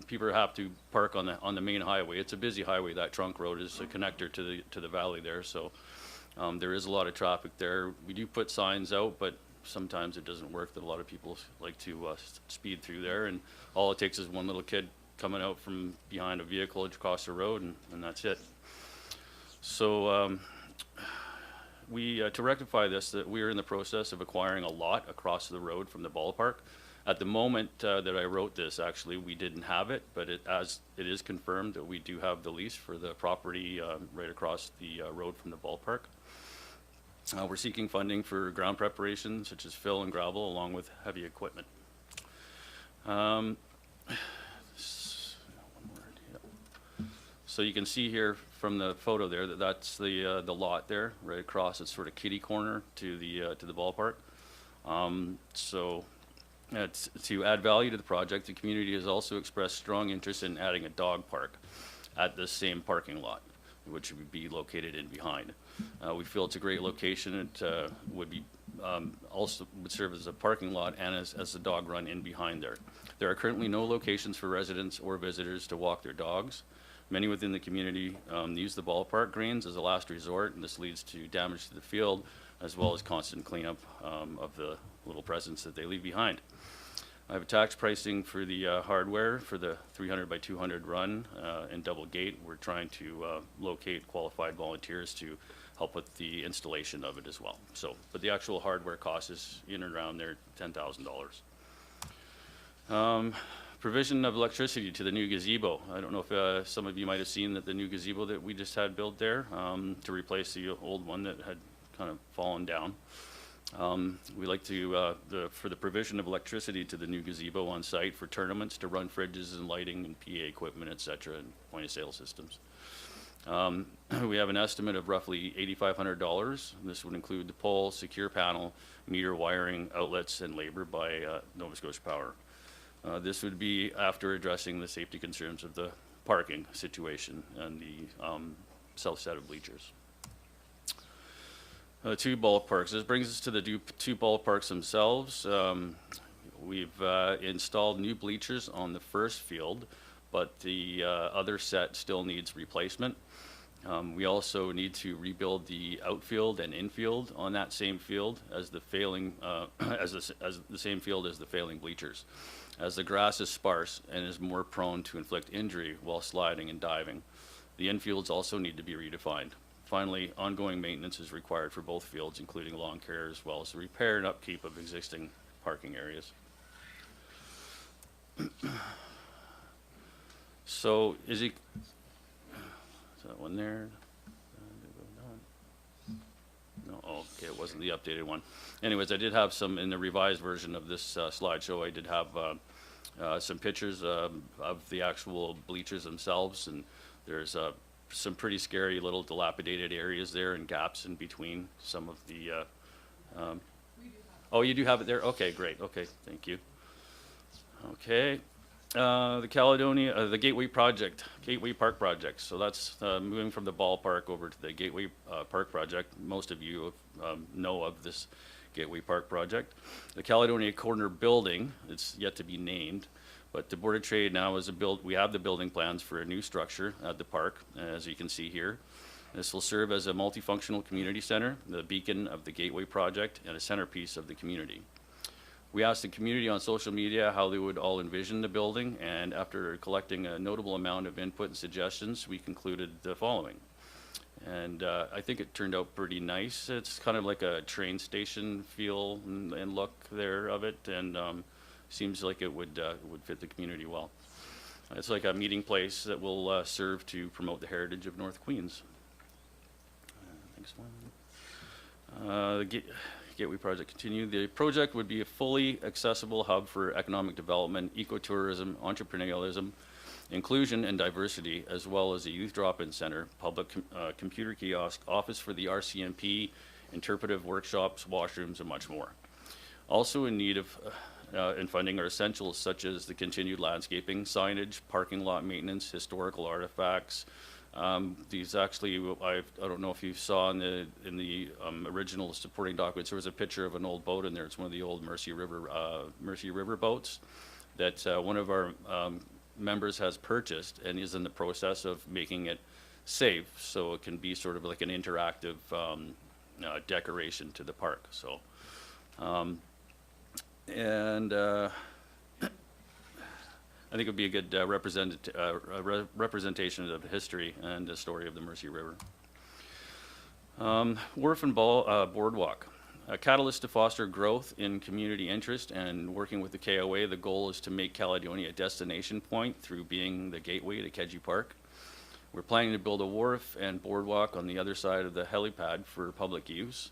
people have to park on the main highway. It's a busy highway. That trunk road is a connector to the valley there, so there is a lot of traffic there. We do put signs out, but sometimes it doesn't work. That a lot of people like to speed through there, and all it takes is one little kid coming out from behind a vehicle across the road, and that's it. So to rectify this, that we are in the process of acquiring a lot across the road from the ballpark. At the moment that I wrote this, actually, we didn't have it, but it is confirmed that we do have the lease for the property right across the road from the ballpark. We're seeking funding for ground preparation, such as fill and gravel, along with heavy equipment. So you can see here from the photo there that that's the lot there, right across. It's sort of kitty corner to the ballpark. So to add value to the project, the community has also expressed strong interest in adding a dog park at the same parking lot, which would be located in behind. We feel it's a great location. It would be also would serve as a parking lot and as a dog run in behind there. There are currently no locations for residents or visitors to walk their dogs. Many within the community use the ballpark greens as a last resort, and this leads to damage to the field as well as constant cleanup of the little presents that they leave behind. I have a tax pricing for the hardware for the 300 by 200 run and double gate. We're trying to locate qualified volunteers to help with the installation of it as well. So, but the actual hardware cost is in and around there, $10,000. Provision of electricity to the new gazebo. I don't know if some of you might have seen that the new gazebo that we just had built there to replace the old one that had kind of fallen down. We like to, for the provision of electricity to the new gazebo on site for tournaments to run fridges and lighting and PA equipment, et cetera, and point of sale systems. We have an estimate of roughly $8,500. This would include the pole, secure panel, meter wiring, outlets, and labor by Nova Scotia Power. This would be after addressing the safety concerns of the parking situation and the south side of bleachers. Two ballparks. This brings us to the two ballparks themselves. We've installed new bleachers on the first field, but the other set still needs replacement. We also need to rebuild the outfield and infield on that same field as the failing, as the same field as the failing bleachers, as the grass is sparse and is more prone to inflict injury while sliding and diving. The infields also need to be redefined. Finally, ongoing maintenance is required for both fields, including lawn care as well as the repair and upkeep of existing parking areas. So is that one there? No, oh, okay, it wasn't the updated one. Anyways, I did have some in the revised version of this slideshow. I did have some pictures of the actual bleachers themselves, and there's some pretty scary little dilapidated areas there and gaps in between some of the oh, you do have it there? Okay, great. Okay, thank you. Okay, the Caledonia, the Gateway project, Gateway Park project. So that's moving from the ballpark over to the Gateway Park project. Most of you know of this Gateway Park project. The Caledonia Corner building, it's yet to be named, But the Board of Trade now we have the building plans for a new structure at the park, as you can see here. This will serve as a multifunctional community center, the beacon of the Gateway project, and a centerpiece of the community. We asked the community on social media how they would all envision the building, and after collecting a notable amount of input and suggestions, we concluded the following. And I think it turned out pretty nice. It's kind of like a train station feel and look there of it, and seems like it would fit the community well. It's like a meeting place that will serve to promote the heritage of North Queens. Next one. The Gateway project continue. The project would be a fully accessible hub for economic development, ecotourism, entrepreneurialism, inclusion and diversity, as well as a youth drop-in center, public computer kiosk, office for the RCMP, interpretive workshops, washrooms, and much more. Also in need of and funding are essentials such as the continued landscaping, signage, parking lot maintenance, historical artifacts. These actually, I don't know if you saw in the original supporting documents, there was a picture of an old boat in there. It's one of the old Mercy River boats that one of our members has purchased and is in the process of making it safe, so it can be sort of like an interactive decoration to the park. So, I think it would be a good representation of the history and the story of the Mercy River. Wharf and Boardwalk. A catalyst to foster growth in community interest and working with the KOA, the goal is to make Caledonia a destination point through being the gateway to Keji Park. We're planning to build a wharf and boardwalk on the other side of the helipad for public use.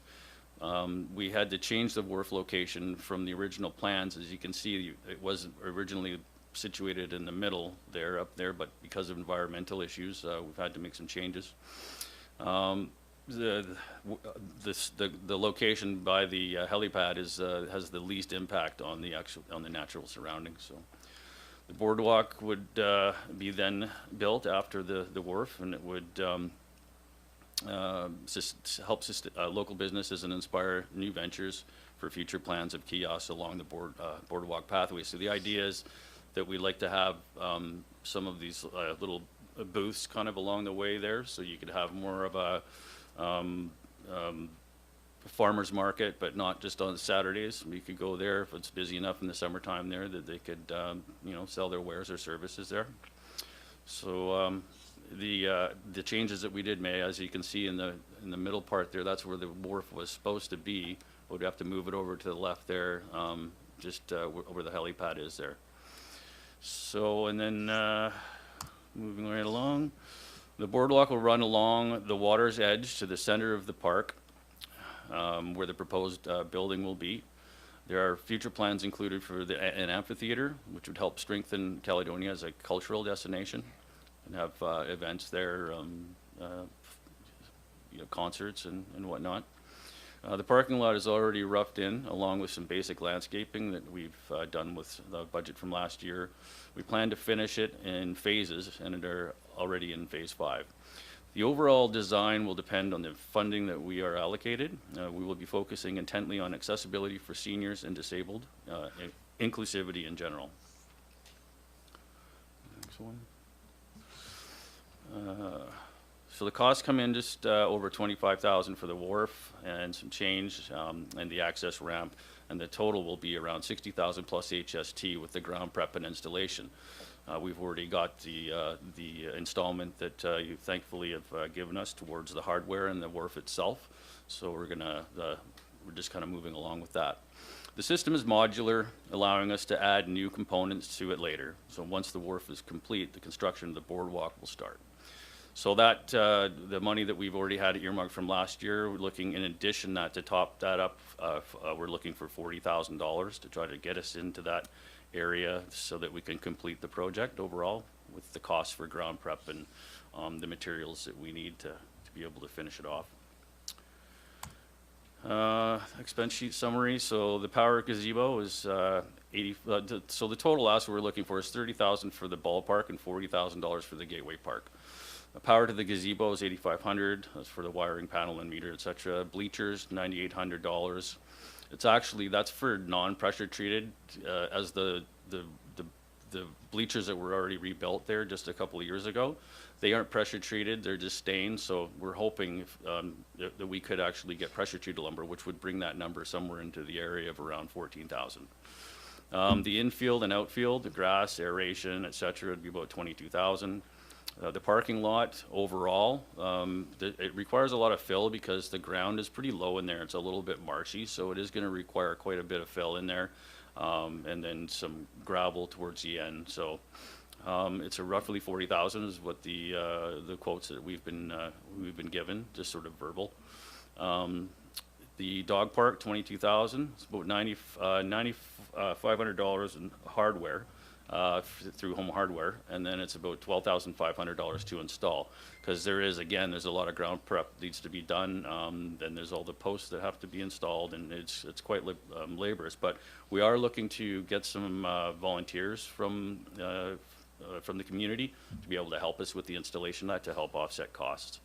We had to change the wharf location from the original plans. As you can see, it was originally situated in the middle there, up there, but because of environmental issues, we've had to make some changes. The location by the helipad has the least impact on the natural surroundings. So the boardwalk would be then built after the wharf, and it would help local businesses and inspire new ventures for future plans of kiosks along the boardwalk pathway. So the idea is that we'd like to have some of these little booths kind of along the way there, so you could have more of a farmer's market, but not just on Saturdays. We could go there if it's busy enough in the summertime there that they could, sell their wares or services there. So the changes that we did make, as you can see in the middle part there, that's where the wharf was supposed to be. We'd have to move it over to the left there, just where the helipad is there. So, and then moving right along. The boardwalk will run along the water's edge to the center of the park, where the proposed building will be. There are future plans included for an amphitheater, which would help strengthen Caledonia as a cultural destination and have events there, concerts and whatnot. The parking lot is already roughed in, along with some basic landscaping that we've done with the budget from last year. We plan to finish it in phases, and are already in phase 5. The overall design will depend on the funding that we are allocated. We will be focusing intently on accessibility for seniors and disabled, inclusivity in general. Next one. So the costs come in just over $25,000 for the wharf and some change, and the access ramp, and the total will be around $60,000 plus HST with the ground prep and installation. We've already got the installment that you thankfully have given us towards the hardware and the wharf itself. So we're just kind of moving along with that. The system is modular, allowing us to add new components to it later. So once the wharf is complete, the construction of the boardwalk will start. So that the money that we've already had earmarked from last year, we're looking in addition to top that up, we're looking for $40,000 to try to get us into that area so that we can complete the project overall with the cost for ground prep and the materials that we need to be able to finish it off. Expense sheet summary. So the power gazebo is so the total ask we're looking for is $30,000 for the ballpark and $40,000 for the Gateway Park. The power to the gazebo is $8,500. That's for the wiring panel and meter, etc. Bleachers, $9,800. It's actually, that's for non-pressure treated, as the the bleachers that were already rebuilt there just a couple of years ago, they aren't pressure treated, they're just stained, so we're hoping that we could actually get pressure treated lumber, which would bring that number somewhere into the area of around 14,000. The infield and outfield, the grass, aeration, et cetera, would be about 22,000. The parking lot overall, it requires a lot of fill because the ground is pretty low in there. It's a little bit marshy, so it is going to require quite a bit of fill in there, and then some gravel towards the end. So it's a roughly 40,000 is what the quotes that we've been given, just sort of verbal. The dog park, 22,000. It's about $500 in hardware. Through Home Hardware, and then it's about $12,500 to install, because there's a lot of ground prep needs to be done. Then there's all the posts that have to be installed, and it's quite laborious. But we are looking to get some volunteers from the community to be able to help us with the installation of that to help offset costs.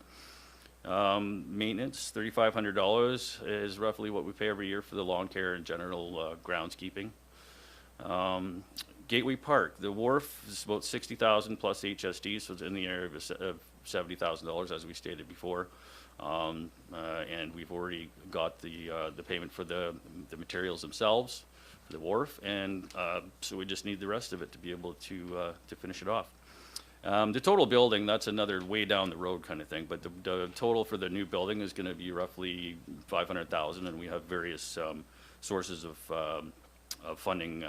Maintenance, $3,500 is roughly what we pay every year for the lawn care and general groundskeeping. Gateway Park, the wharf is about 60,000 plus HSD, so it's in the area of $70,000, as we stated before. And we've already got the payment for the materials themselves, for the wharf, and so we just need the rest of it to be able to finish it off. The total building, that's another way down the road kind of thing, but the total for the new building is going to be roughly $500,000, and we have various sources of funding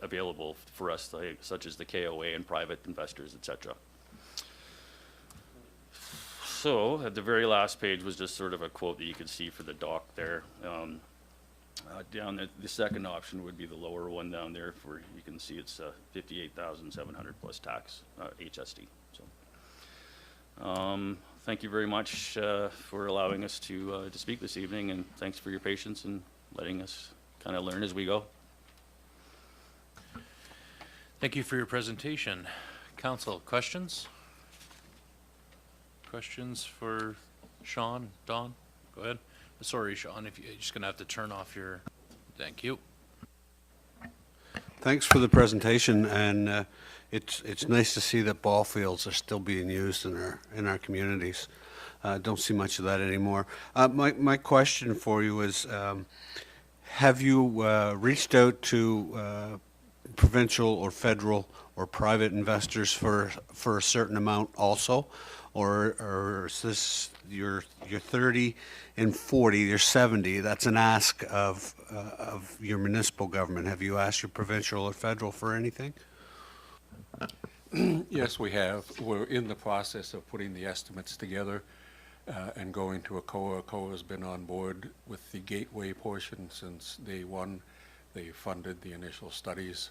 available for us, such as the KOA and private investors, etc. So at the very last page was just sort of a quote that you could see for the dock there. Down the second option would be the lower one down there, where you can see it's 58,700 plus tax, HSD. So thank you very much for allowing us to speak this evening, and thanks for your patience and letting us kind of learn as we go. Thank you for your presentation. Council, questions? Questions for Sean, Don? Go ahead. Sorry, Sean, if you're just gonna have to turn off your, thank you. Thanks for the presentation, and it's nice to see that ball fields are still being used in our communities. Don't see much of that anymore. My question for you is, have you reached out to provincial or federal or private investors for a certain amount also, or is this your 30 and 40, you're 70? That's an ask of your municipal government. Have you asked your provincial or federal for anything? Yes, we have. We're in the process of putting the estimates together and going to a COA. COA has been on board with the gateway portion since day one. They funded the initial studies.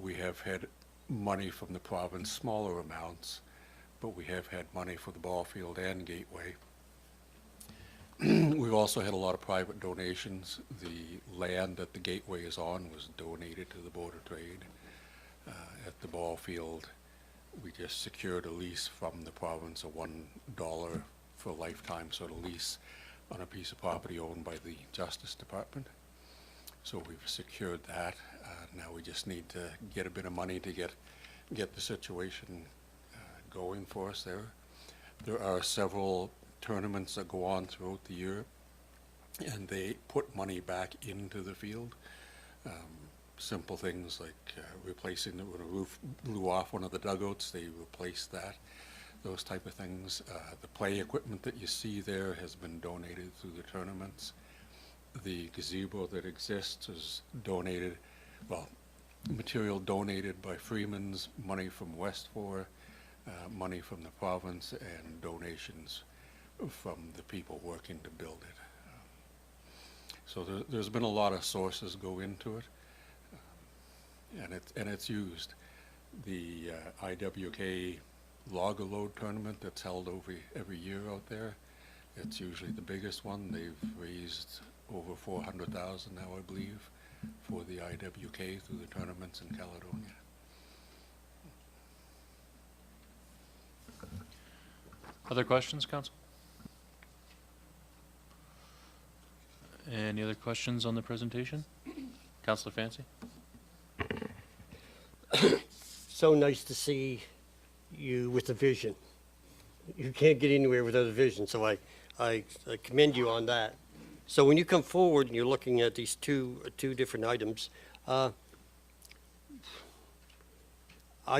We have had money from the province, smaller amounts, but we have had money for the ball field and gateway. We've also had a lot of private donations. The land that the gateway is on was donated to the Board of Trade. At the ball field, we just secured a lease from the province of $1 for a lifetime sort of lease on a piece of property owned by the Justice Department. So we've secured that. Now we just need to get a bit of money to get the situation going for us there. There are several tournaments that go on throughout the year, and they put money back into the field. Simple things like replacing when a roof blew off one of the dugouts, they replaced that. Those type of things. The play equipment that you see there has been donated through the tournaments. The gazebo that exists is donated, well, material donated by Freeman's, money from Westfor, money from the province, and donations from the people working to build it. So there's been a lot of sources go into it, and it's used. The IWK logger load tournament that's held every year out there, it's usually the biggest one. They've raised over 400,000 now, I believe, for the IWK through the tournaments in Caledonia. Other questions, Council? Any other questions on the presentation? Councillor Fancy? so nice to see you with a vision. You can't get anywhere without a vision, so I commend you on that. So when you come forward and you're looking at these two different items, I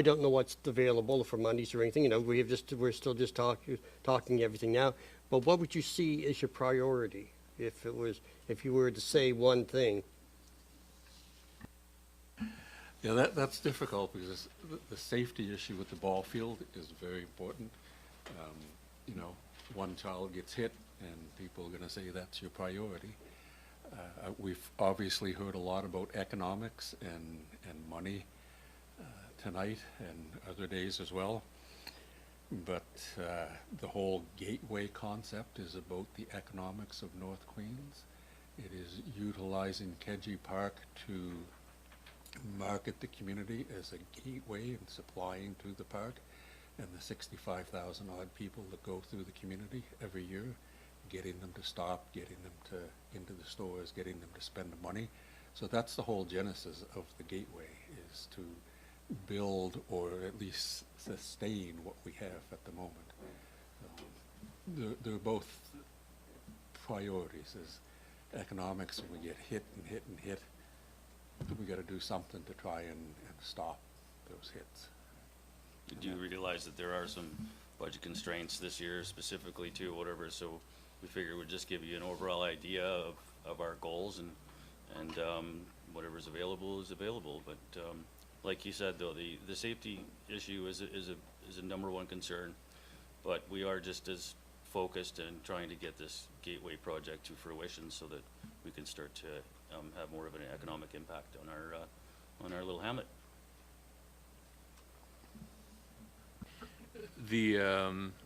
don't know what's available for monies or anything. You know, we're still just talking everything now. But what would you see as your priority if you were to say one thing? Yeah, that's difficult because the safety issue with the ball field is very important. You know, one child gets hit and people are going to say that's your priority. We've obviously heard a lot about economics and money tonight and other days as well. But the whole gateway concept is about the economics of North Queens. It is utilizing Kedzie Park to market the community as a gateway and supplying to the park, and the 65,000 odd people that go through the community every year, getting them to stop, getting them into the stores, getting them to spend the money. So that's the whole genesis of the gateway, is to build or at least sustain what we have at the moment. They're both priorities. As economics, when we get hit and hit and hit, we got to do something to try and stop those hits. You do realize that there are some budget constraints this year specifically too, whatever, so we figured we'd just give you an overall idea of our goals, and whatever's available is available. But like you said, though, the safety issue is a number one concern, but we are just as focused in trying to get this gateway project to fruition so that we can start to have more of an economic impact on our little hamlet.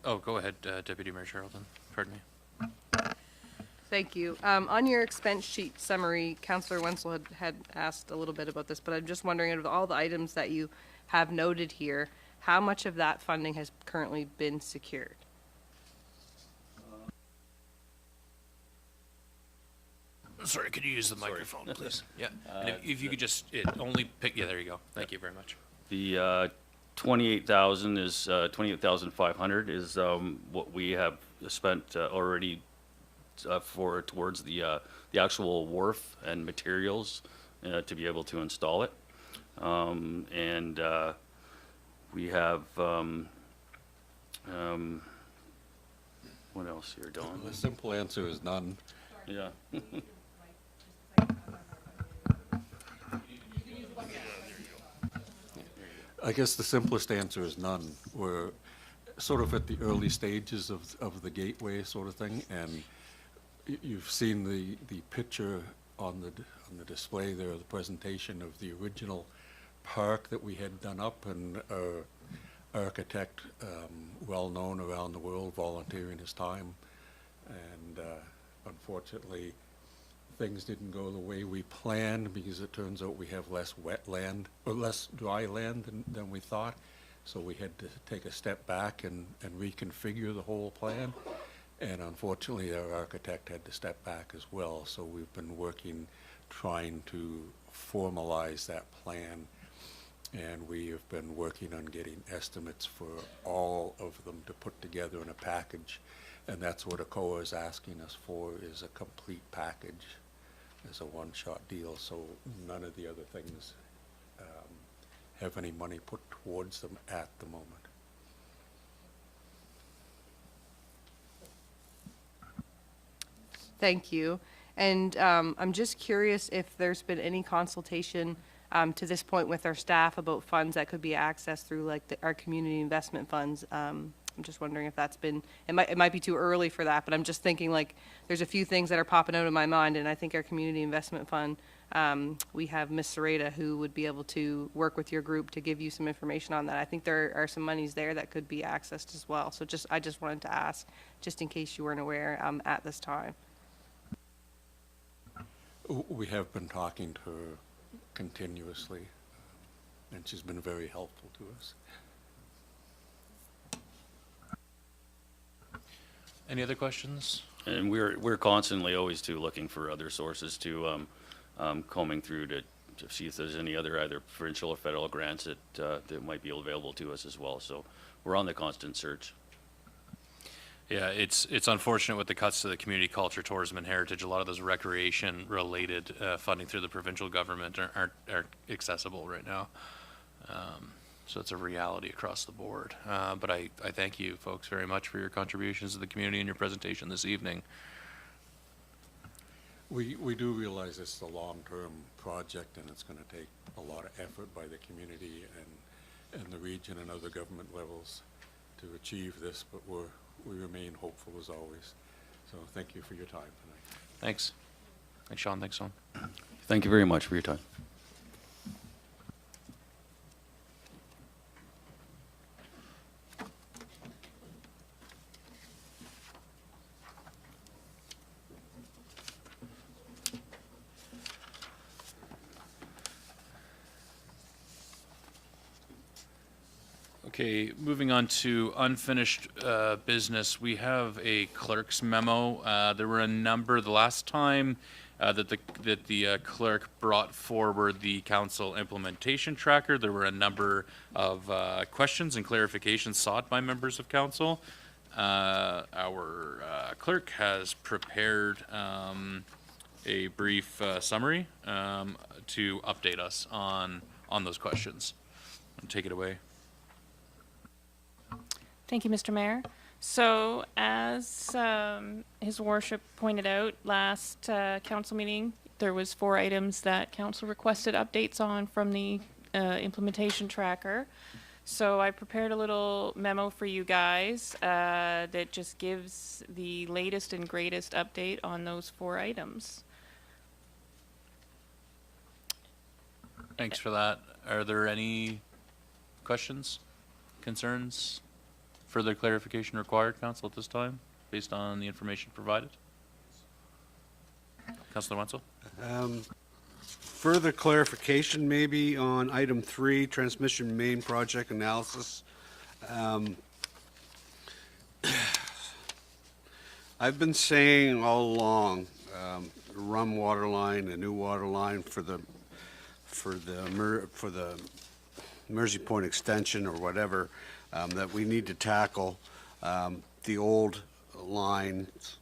Go ahead, Deputy Mayor Charlton, pardon me. Thank you. On your expense sheet summary, Councillor Wenzel had asked a little bit about this, but I'm just wondering, out of all the items that you have noted here, how much of that funding has currently been secured? Sorry, could you use the microphone, please? Yeah, and if you could just, only pick, yeah, there you go. Thank you very much. The 28,000 is 28,500 is what we have spent already towards the actual wharf and materials to be able to install it, and we have what else here, Don? The simple answer is none. Yeah. I guess the simplest answer is none. We're sort of at the early stages of the gateway sort of thing, and you've seen the picture on the display there, the presentation of the original park that we had done up, and our architect, well known around the world, volunteering his time, and unfortunately things didn't go the way we planned, because it turns out we have less wetland or less dry land than we thought. So we had to take a step back and reconfigure the whole plan. And unfortunately, our architect had to step back as well. So we've been working, trying to formalize that plan. And we have been working on getting estimates for all of them to put together in a package. And that's what ACOA is asking us for, is a complete package as a one-shot deal. So none of the other things have any money put towards them at the moment. Thank you. And I'm just curious if there's been any consultation to this point with our staff about funds that could be accessed through like our community investment funds. I'm just wondering if that's been, it might be too early for that, but I'm just thinking like there's a few things that are popping out in my mind, and I think our community investment fund, we have Ms. Sereda who would be able to work with your group to give you some information on that. I think there are some monies there that could be accessed as well. So I just wanted to ask, just in case you weren't aware at this time. We have been talking to her continuously, and she's been very helpful to us. Any other questions? And we're constantly always looking for other sources to combing through to to see if there's any other either provincial or federal grants that might be available to us as well. So we're on the constant search. Yeah, it's unfortunate with the cuts to the community culture, tourism, and heritage. A lot of those recreation-related funding through the provincial government aren't accessible right now. So it's a reality across the board. But I thank you folks very much for your contributions to the community and your presentation this evening. We do realize it's a long-term project, and it's going to take a lot of effort by the community and the region and other government levels to achieve this, but we remain hopeful as always. So thank you for your time tonight. Thanks. Thanks, Sean. Thanks, Sean. Thank you very much for your time. Okay, moving on to unfinished business, we have a clerk's memo. There were a number, the last time that the clerk brought forward the council implementation tracker, there were a number of questions and clarifications sought by members of council. Our clerk has prepared a brief summary to update us on those questions. Take it away. Thank you, Mr. Mayor. So as His Worship pointed out, last council meeting, there was 4 items that council requested updates on from the implementation tracker. So I prepared a little memo for you guys that just gives the latest and greatest update on those 4 items. Thanks for that. Are there any questions, concerns? Further clarification required, council, at this time, based on the information provided? Councilor Wenzel? Further clarification maybe on item 3, transmission main project analysis. I've been saying all along, Rum water line, a new water line for the Mersey Point extension or whatever, that we need to tackle the old lines,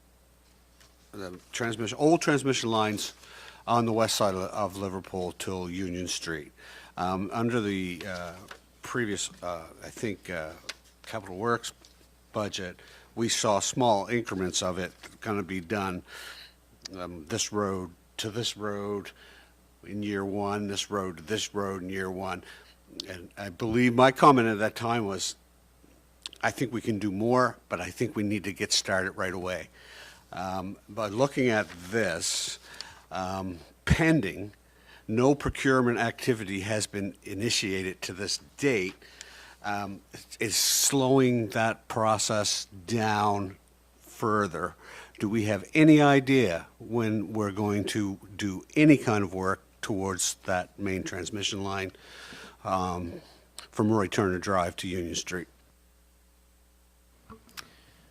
old transmission lines on the west side of Liverpool till Union Street. Under the previous, I think, Capital Works budget, we saw small increments of it going to be done. This road to this road in year 1, this road to this road in year 1. And I believe my comment at that time was, I think we can do more, but I think we need to get started right away. But looking at this, pending, no procurement activity has been initiated to this date, is slowing that process down further. Do we have any idea when we're going to do any kind of work towards that main transmission line from Roy Turner Drive to Union Street?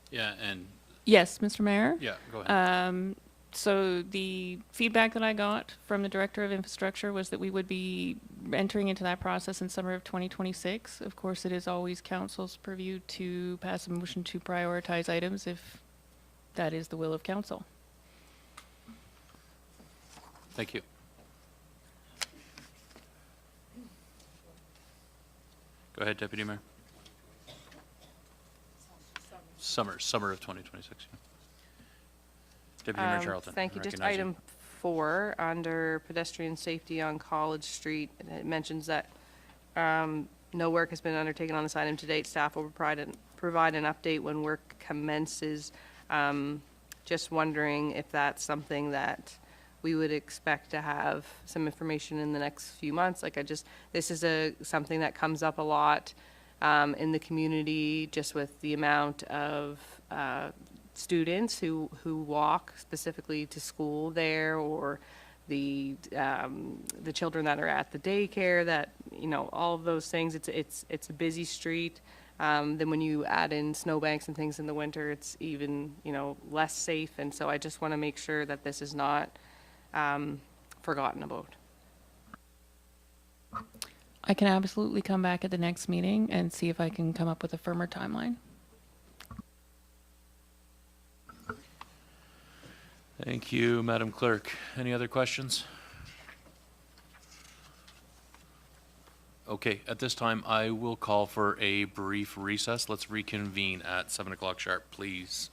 Yeah, and, Yes, Mr. Mayor? yeah, go ahead. So the feedback that I got from the Director of Infrastructure was that we would be entering into that process in summer of 2026. Of course, it is always council's purview to pass a motion to prioritize items if that is the will of council. Thank you. Go ahead, Deputy Mayor. Summer of 2026. Yeah. Deputy Mayor Charlton. Thank you. Just recognize item 4, under pedestrian safety on College Street, and it mentions that no work has been undertaken on this item to date. Staff will provide an update when work commences. Just wondering if that's something that we would expect to have some information in the next few months. This is something that comes up a lot in the community, just with the amount of students who walk specifically to school there, or the children that are at the daycare, that, all of those things. It's a busy street. Then when you add in snowbanks and things in the winter, it's even, less safe. And so I just want to make sure that this is not forgotten about. I can absolutely come back at the next meeting and see if I can come up with a firmer timeline. Thank you, Madam Clerk. Any other questions? Okay, at this time, I will call for a brief recess. Let's reconvene at 7 o'clock sharp, please.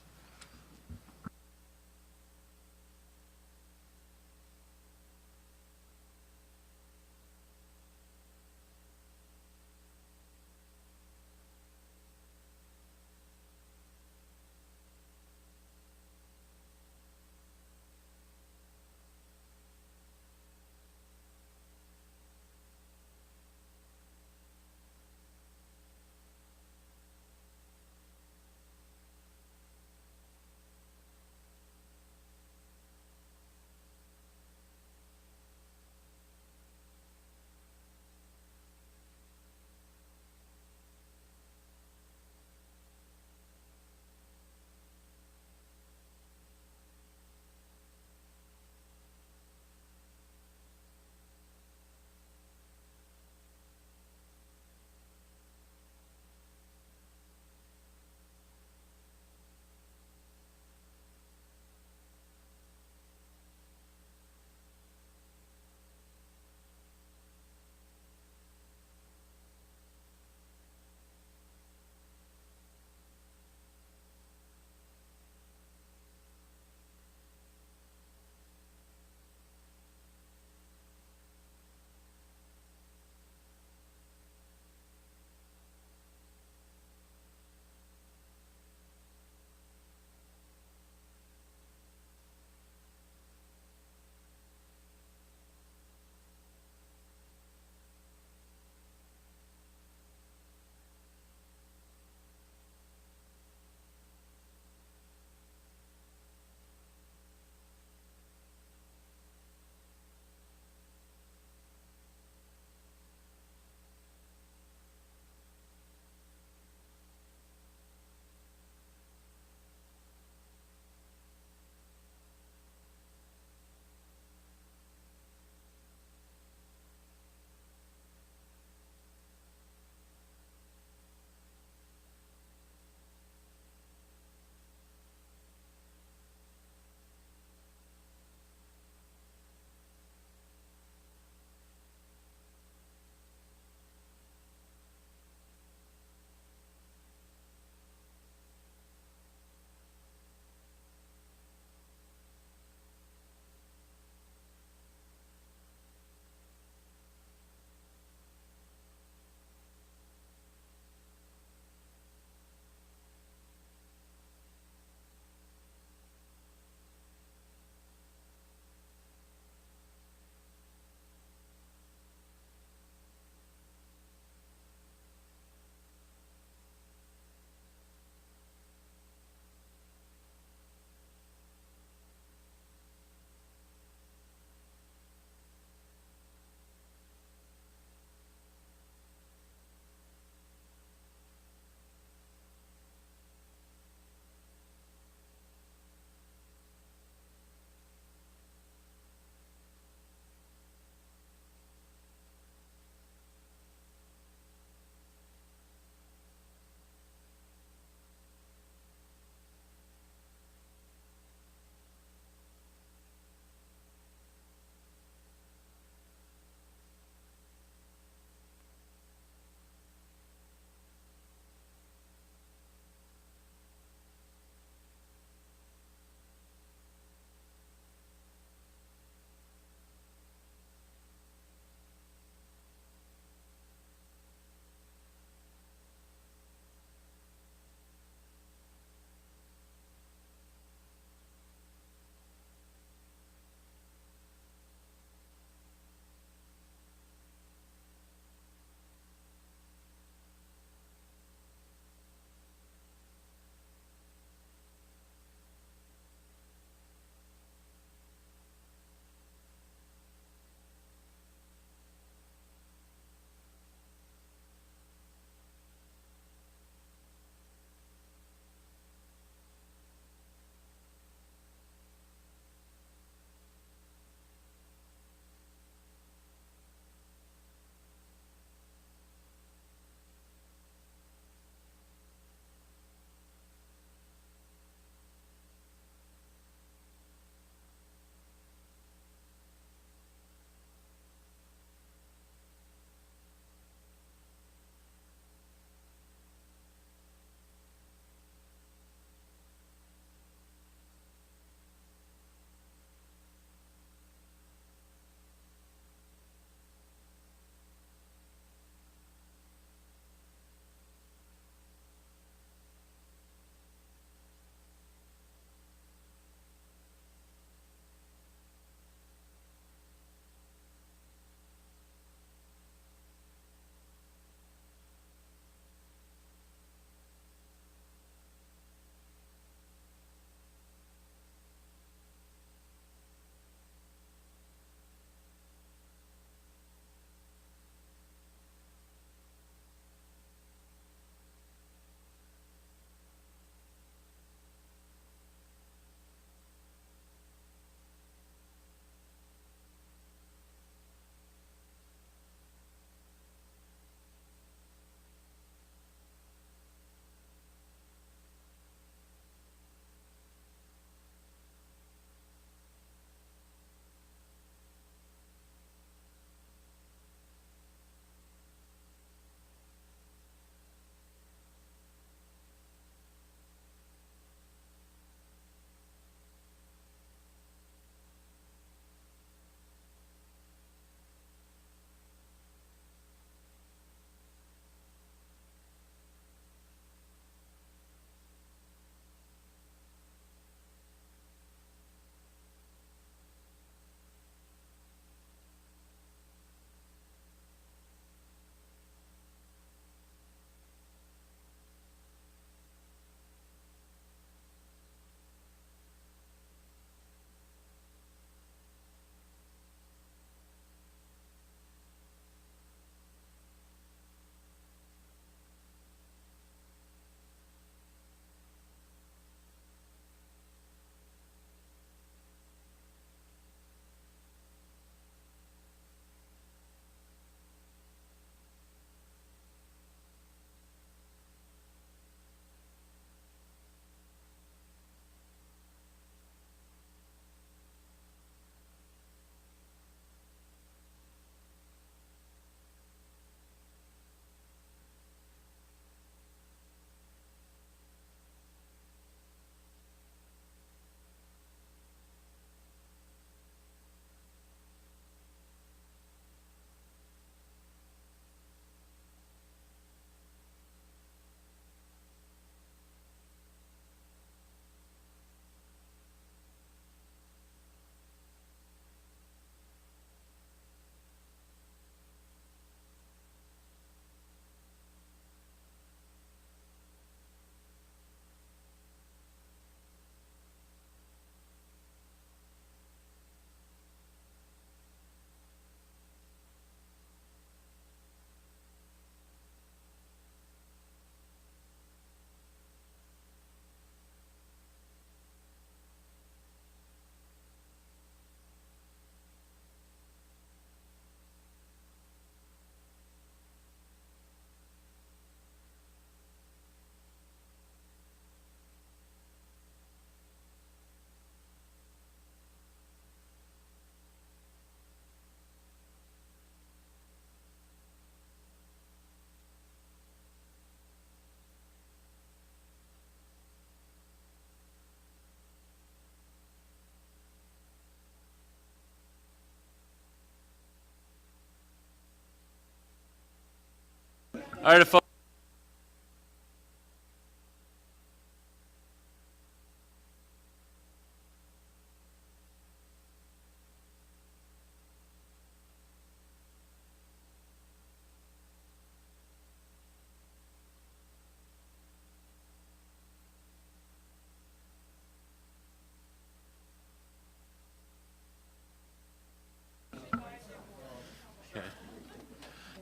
All right, folks.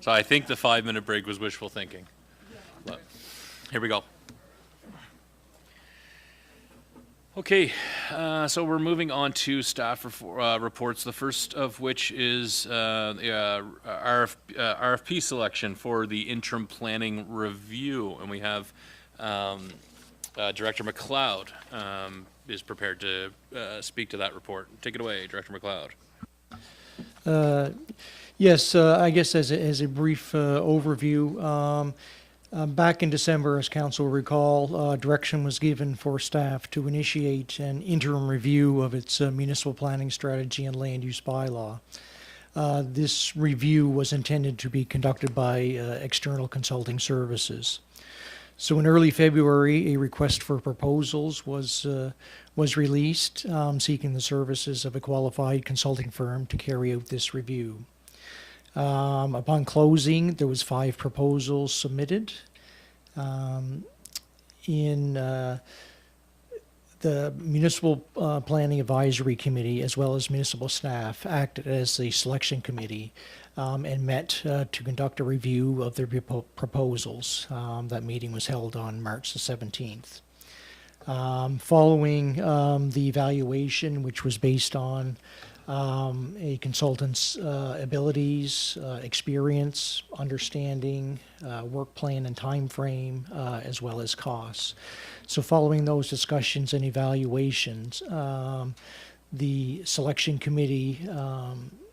So I think the 5-minute break was wishful thinking. But here we go. Okay, so we're moving on to staff reports, the first of which is the RFP selection for the interim planning review. And we have Director McLeod is prepared to speak to that report. Take it away, Director McLeod. Yes, I guess as a brief overview, back in December, as council will recall, direction was given for staff to initiate an interim review of its municipal planning strategy and land use bylaw. This review was intended to be conducted by external consulting services. So in early February, a request for proposals was released, seeking the services of a qualified consulting firm to carry out this review. Upon closing, there was 5 proposals submitted. In the Municipal Planning Advisory Committee, as well as municipal staff, acted as the selection committee and met to conduct a review of the proposals. That meeting was held on March the 17th. Following the evaluation, which was based on a consultant's abilities, experience, understanding, work plan and time frame, as well as costs. So following those discussions and evaluations, the selection committee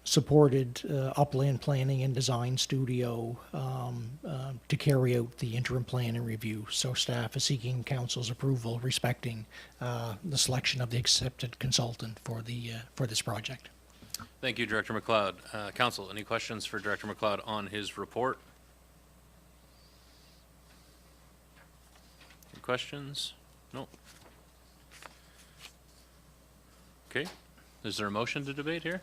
supported Upland Planning and Design Studio to carry out the interim plan and review. So staff is seeking council's approval respecting the selection of the accepted consultant for this project. Thank you, Director McLeod. Council, any questions for Director McLeod on his report? Any questions? No. Okay. Is there a motion to debate here?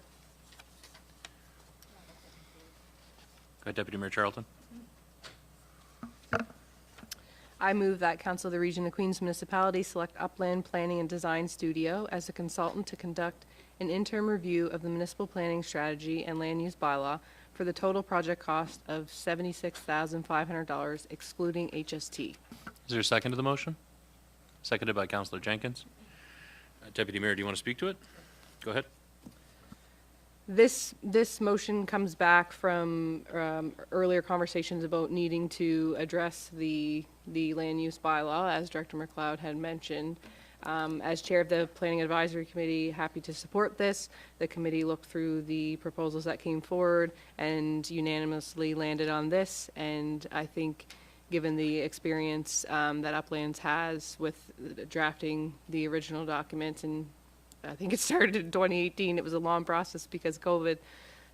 Go ahead, Deputy Mayor Charlton. I move that Council of the Region of Queens Municipality select Upland Planning and Design Studio as a consultant to conduct an interim review of the municipal planning strategy and land use bylaw for the total project cost of $76,500 excluding HST. Is there a second to the motion? Seconded by Councillor Jenkins. Deputy Mayor, do you want to speak to it? Go ahead. This motion comes back from earlier conversations about needing to address the land use bylaw, as Director McLeod had mentioned. As chair of the Planning Advisory Committee, happy to support this. The committee looked through the proposals that came forward and unanimously landed on this. And I think, given the experience that Uplands has with drafting the original documents, and I think it started in 2018, it was a long process because COVID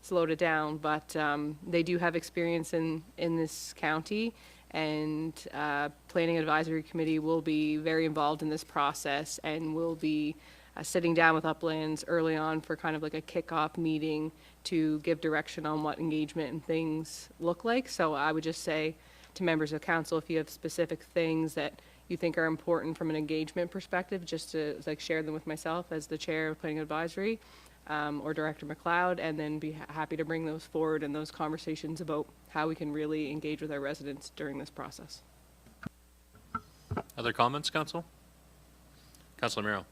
slowed it down, but they do have experience in this county. And Planning Advisory Committee will be very involved in this process and will be sitting down with Uplands early on for kind of like a kickoff meeting to give direction on what engagement and things look like. So I would just say to members of council, if you have specific things that you think are important from an engagement perspective, just to like share them with myself as the chair of Planning Advisory, or Director McLeod, and then be happy to bring those forward and those conversations about how we can really engage with our residents during this process. Other comments, Council? Councilor Miro.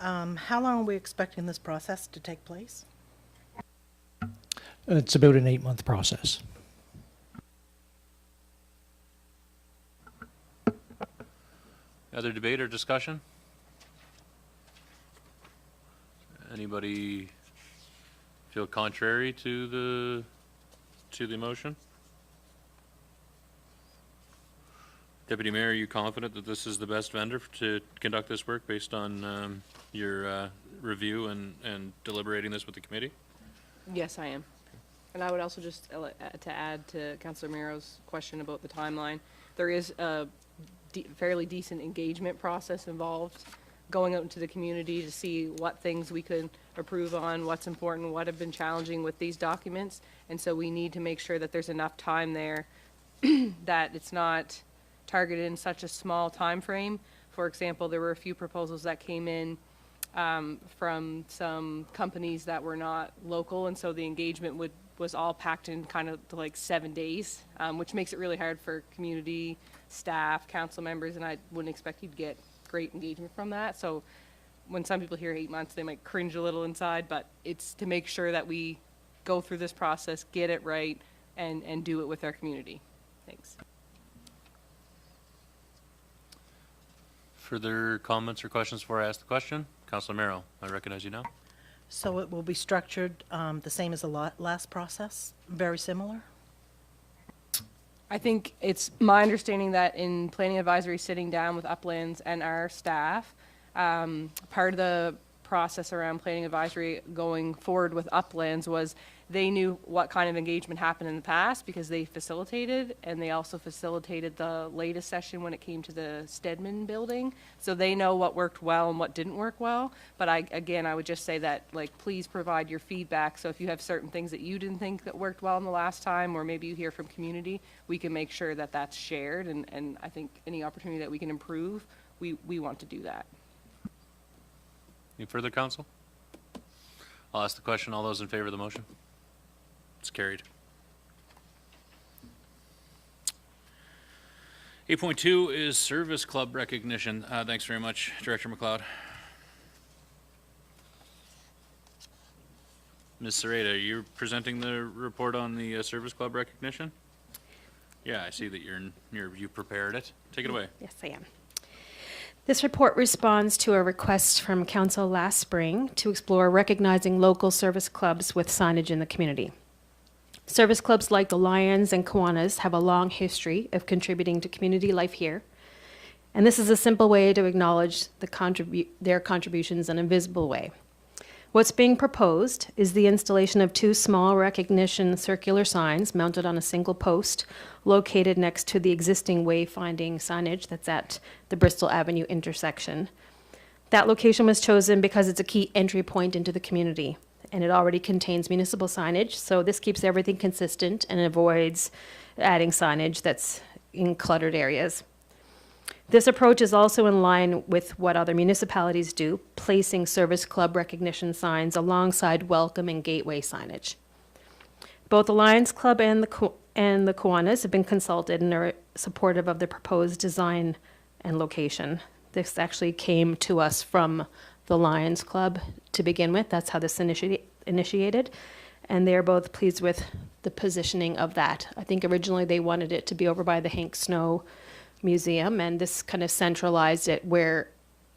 How long are we expecting this process to take place? It's about an 8-month process. Other debate or discussion? Anybody feel contrary to the motion? Deputy Mayor, are you confident that this is the best vendor to conduct this work based on your review and deliberating this with the committee? Yes, I am. And I would also just, to add to Councilor Miro's question about the timeline, there is a fairly decent engagement process involved, going out into the community to see what things we could approve on, what's important, what have been challenging with these documents. And so we need to make sure that there's enough time there that it's not targeted in such a small time frame. For example, there were a few proposals that came in from some companies that were not local, and so the engagement was all packed in kind of to like 7 days, which makes it really hard for community, staff, council members, and I wouldn't expect you to get great engagement from that. So when some people hear 8 months, they might cringe a little inside, but it's to make sure that we go through this process, get it right, and do it with our community. Thanks. Further comments or questions before I ask the question? Councilor Miro, I recognize you now. So it will be structured the same as the last process? Very similar? I think it's my understanding that in planning advisory, sitting down with Uplands and our staff, part of the process around planning advisory going forward with Uplands was they knew what kind of engagement happened in the past because they facilitated, and they also facilitated the latest session when it came to the Stedman building. So they know what worked well and what didn't work well. But I would just say that, like, please provide your feedback. So if you have certain things that you didn't think that worked well in the last time, or maybe you hear from community, we can make sure that that's shared. And I think any opportunity that we can improve, we want to do that. Any further, council? I'll ask the question. All those in favor of the motion? It's carried. 8.2 is service club recognition. Thanks very much, Director McLeod. Ms. Sereda, you're presenting the report on the service club recognition? Yeah, I see that you prepared it. Take it away. Yes, I am. This report responds to a request from Council last spring to explore recognizing local service clubs with signage in the community. Service clubs like the Lions and Kiwanis have a long history of contributing to community life here, and this is a simple way to acknowledge their contributions in a visible way. What's being proposed is the installation of 2 small recognition circular signs mounted on a single post located next to the existing wayfinding signage that's at the Bristol Avenue intersection. That location was chosen because it's a key entry point into the community, and it already contains municipal signage, so this keeps everything consistent and avoids adding signage that's in cluttered areas. This approach is also in line with what other municipalities do, placing service club recognition signs alongside welcome and gateway signage. Both the Lions Club and the Kiwanis have been consulted and are supportive of the proposed design and location. This actually came to us from the Lions Club to begin with. That's how this initiated. And they're both pleased with the positioning of that. I think originally they wanted it to be over by the Hank Snow Museum, and this kind of centralized it where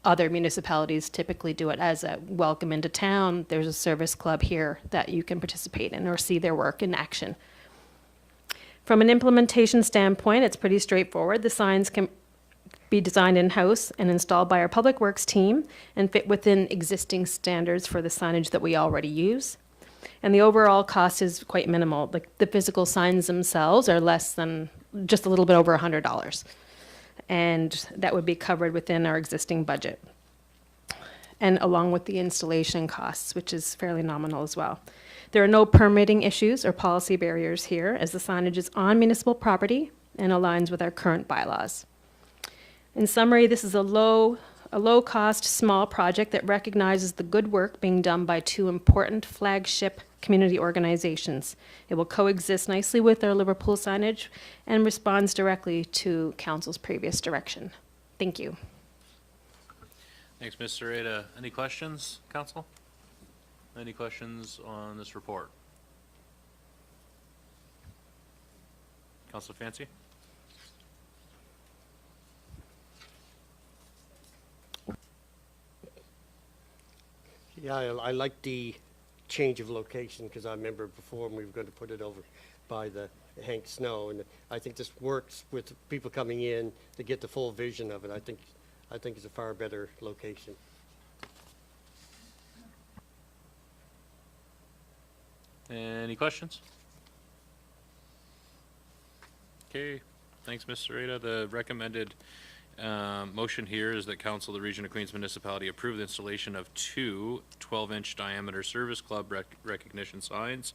other municipalities typically do it as a welcome into town. There's a service club here that you can participate in or see their work in action. From an implementation standpoint, it's pretty straightforward. The signs can be designed in-house and installed by our Public Works team and fit within existing standards for the signage that we already use. And the overall cost is quite minimal. The physical signs themselves are less than just a little bit over $100. And that would be covered within our existing budget, and along with the installation costs, which is fairly nominal as well. There are no permitting issues or policy barriers here, as the signage is on municipal property and aligns with our current bylaws. In summary, this is a low-cost, small project that recognizes the good work being done by 2 important flagship community organizations. It will coexist nicely with our Liverpool signage and responds directly to Council's previous direction. Thank you. Thanks, Ms. Sereda. Any questions, Council? Any questions on this report? Councilor Fancy? Yeah, I like the change of location, because I remember before we were going to put it over by the Hank Snow, and I think this works with people coming in to get the full vision of it. I think it's a far better location. Any questions? Okay, thanks, Ms. Serrata. The recommended motion here is that Council of the Region of Queens Municipality approve the installation of two 12-inch diameter Service Club recognition signs,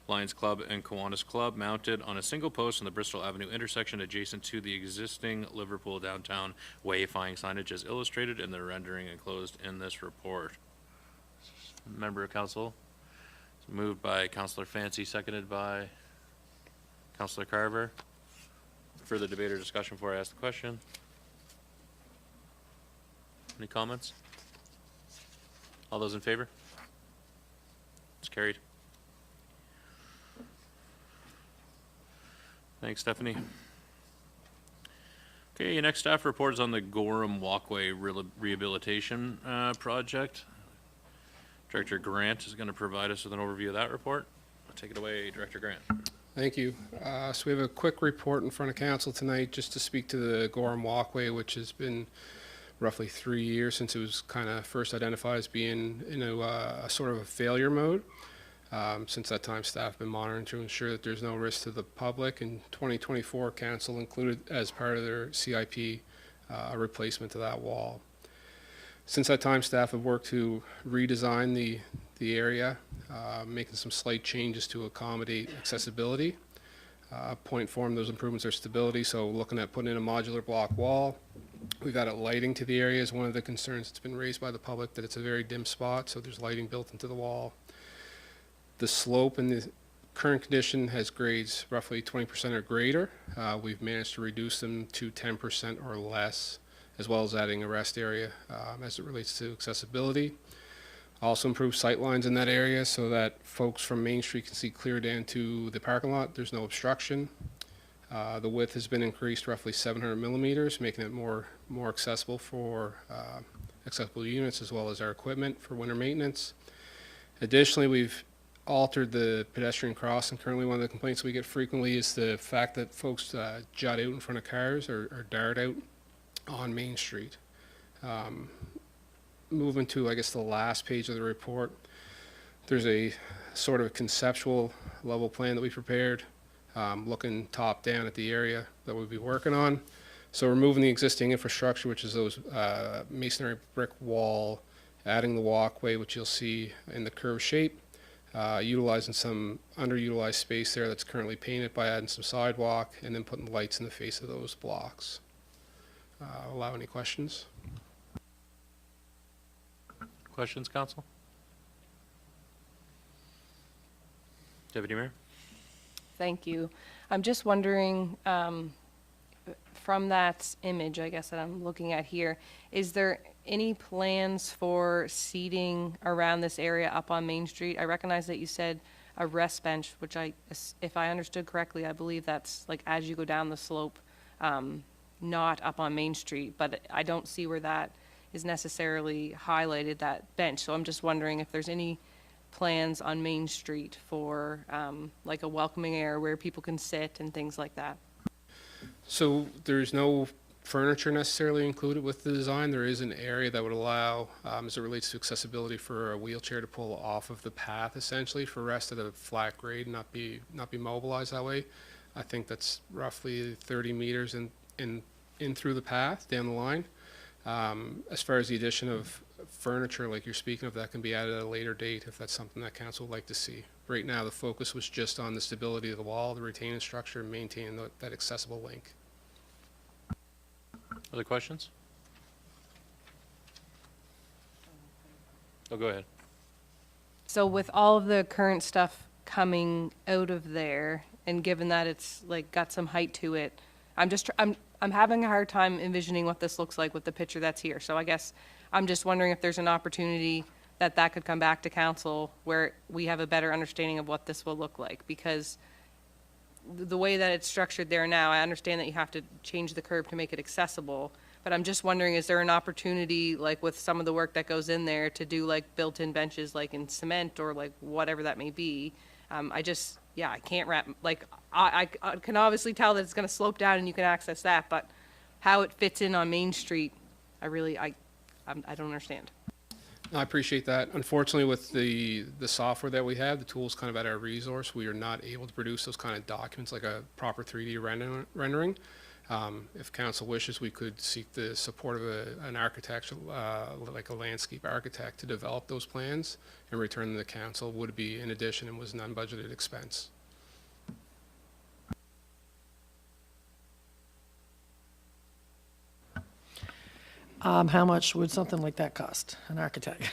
Lions Club and Kiwanis Club, mounted on a single post on the Bristol Avenue intersection adjacent to the existing Liverpool downtown wayfinding signage as illustrated in the rendering enclosed in this report. Member of Council, it's moved by Councillor Fancy, seconded by Councillor Carver. Further debate or discussion before I ask the question? Any comments? All those in favor? It's carried. Thanks, Stephanie. Okay, next staff report is on the Gorum walkway rehabilitation project. Director Grant is going to provide us with an overview of that report. Take it away, Director Grant. Thank you. So we have a quick report in front of council tonight just to speak to the Gorum walkway, which has been roughly 3 years since it was kind of first identified as being in a sort of a failure mode. Since that time, staff have been monitoring to ensure that there's no risk to the public. In 2024, council included as part of their CIP a replacement to that wall. Since that time, staff have worked to redesign the area, making some slight changes to accommodate accessibility. Point form, those improvements are stability, so looking at putting in a modular block wall. We've added lighting to the area is one of the concerns that's been raised by the public, that it's a very dim spot, so there's lighting built into the wall. The slope in the current condition has grades roughly 20% or greater. We've managed to reduce them to 10% or less, as well as adding a rest area as it relates to accessibility. Also improve sight lines in that area so that folks from Main Street can see clear down to the parking lot. There's no obstruction. The width has been increased roughly 700 millimeters, making it more accessible for accessible units as well as our equipment for winter maintenance. Additionally, we've altered the pedestrian crossing. Currently, one of the complaints we get frequently is the fact that folks jut out in front of cars or dart out on Main Street. Moving to, I guess, the last page of the report, there's a sort of a conceptual level plan that we prepared, looking top down at the area that we'll be working on. So removing the existing infrastructure, which is those masonry brick wall, adding the walkway, which you'll see in the curved shape, utilizing some underutilized space there that's currently painted by adding some sidewalk, and then putting lights in the face of those blocks. Allow any questions? Questions, Council? Deputy Mayor? Thank you. I'm just wondering, from that image, I guess, that I'm looking at here, is there any plans for seating around this area up on Main Street? I recognize that you said a rest bench, which if I understood correctly, I believe that's like as you go down the slope, not up on Main Street, but I don't see where that is necessarily highlighted, that bench. So I'm just wondering if there's any plans on Main Street for like a welcoming area where people can sit and things like that. So there's no furniture necessarily included with the design. There is an area that would allow, as it relates to accessibility, for a wheelchair to pull off of the path, essentially, for rest at a flat grade and not be mobilized that way. I think that's roughly 30 meters in through the path down the line. As far as the addition of furniture, like you're speaking of, that can be added at a later date if that's something that council would like to see. Right now, the focus was just on the stability of the wall, the retaining structure, and maintaining that accessible link. Other questions? Oh, go ahead. So with all of the current stuff coming out of there, and given that it's like got some height to it, I'm having a hard time envisioning what this looks like with the picture that's here. So I guess I'm just wondering if there's an opportunity that could come back to council where we have a better understanding of what this will look like, because the way that it's structured there now, I understand that you have to change the curb to make it accessible, but I'm just wondering, is there an opportunity, like with some of the work that goes in there, to do like built-in benches like in cement or like whatever that may be? I can't wrap, like, I can obviously tell that it's going to slope down and you can access that, but how it fits in on Main Street, I don't understand. I appreciate that. Unfortunately, with the software that we have, the tool's kind of at our resource. We are not able to produce those kind of documents like a proper 3D rendering. If council wishes, we could seek the support of an architect, like a landscape architect, to develop those plans and return them to the council. Would be in addition and was an unbudgeted expense. How much would something like that cost, an architect?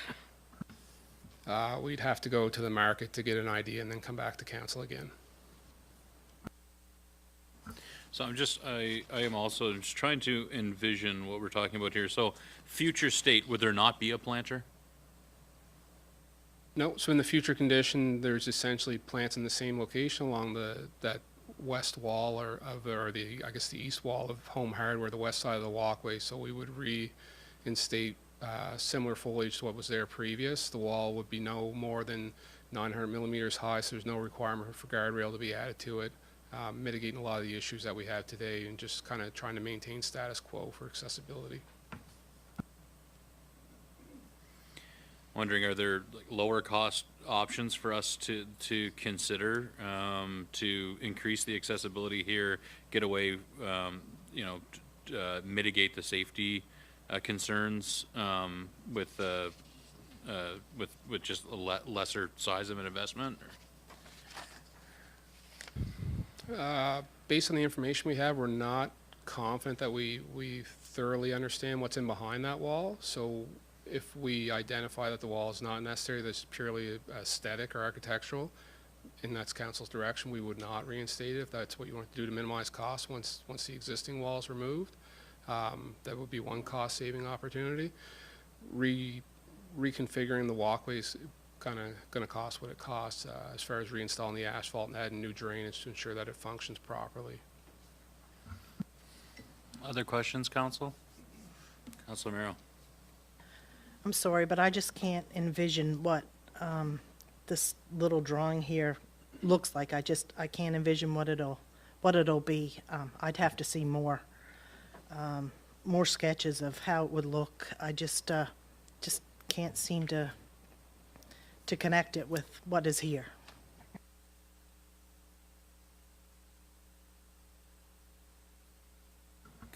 We'd have to go to the market to get an idea and then come back to council again. So I am also just trying to envision what we're talking about here. So future state, would there not be a planter? No, so in the future condition, there's essentially plants in the same location along that west wall or the east wall of Home Hardware, the west side of the walkway. So we would reinstate similar foliage to what was there previous. The wall would be no more than 900 millimeters high, so there's no requirement for guardrail to be added to it, mitigating a lot of the issues that we have today and just kind of trying to maintain status quo for accessibility. Wondering, are there like lower cost options for us to consider to increase the accessibility here, get away, mitigate the safety concerns with just a lesser size of an investment? Based on the information we have, we're not confident that we thoroughly understand what's in behind that wall. So if we identify that the wall is not necessary, that's purely aesthetic or architectural, and that's council's direction, we would not reinstate it if that's what you want to do to minimize costs once the existing wall is removed. That would be one cost-saving opportunity. Reconfiguring the walkways kind of going to cost what it costs as far as reinstalling the asphalt and adding new drainage to ensure that it functions properly. Other questions, council? Councilor Merrill. I'm sorry, but I just can't envision what this little drawing here looks like. I can't envision what it'll be. I'd have to see more sketches of how it would look. I just can't seem to connect it with what is here.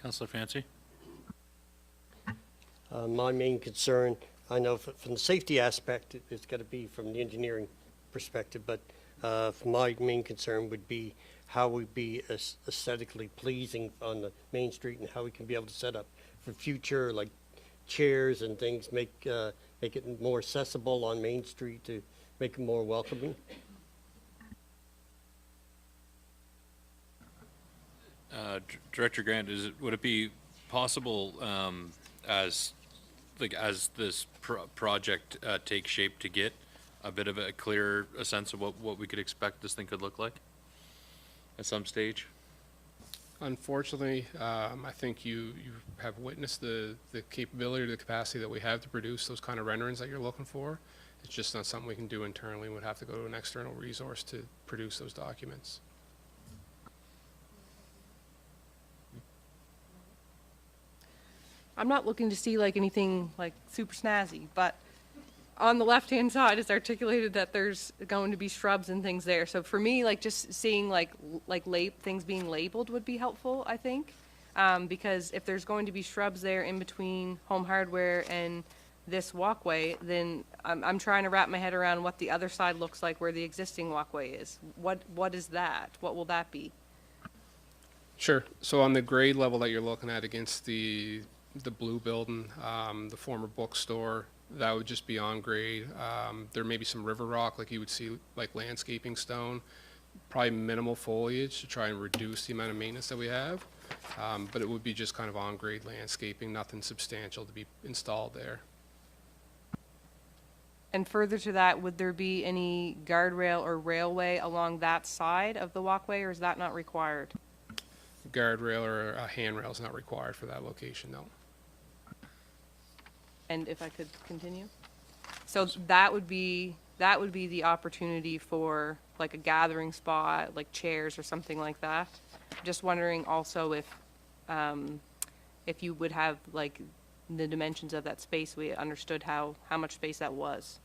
Councilor Fancy. My main concern, I know from the safety aspect, it's got to be from the engineering perspective, but my main concern would be how we'd be aesthetically pleasing on the main street and how we can be able to set up for future, like chairs and things, make it more accessible on Main Street to make it more welcoming. Director Grant, would it be possible as this project takes shape to get a bit of a clearer sense of what we could expect this thing could look like at some stage? Unfortunately, I think you have witnessed the capability, the capacity that we have to produce those kind of renderings that you're looking for. It's just not something we can do internally. We'd have to go to an external resource to produce those documents. I'm not looking to see like anything like super snazzy, but on the left-hand side, it's articulated that there's going to be shrubs and things there. So for me, like just seeing things being labeled would be helpful, I think, because if there's going to be shrubs there in between Home Hardware and this walkway, then I'm trying to wrap my head around what the other side looks like where the existing walkway is. What is that? What will that be? Sure. So on the grade level that you're looking at against the blue building, the former bookstore, that would just be on grade. There may be some river rock, like you would see, like landscaping stone, probably minimal foliage to try and reduce the amount of maintenance that we have. But it would be just kind of on grade landscaping, nothing substantial to be installed there. And further to that, would there be any guardrail or railway along that side of the walkway, or is that not required? Guardrail or a handrail is not required for that location, no. And if I could continue? So that would be the opportunity for like a gathering spot, like chairs or something like that. Just wondering also if you would have like the dimensions of that space, we understood how much space that was.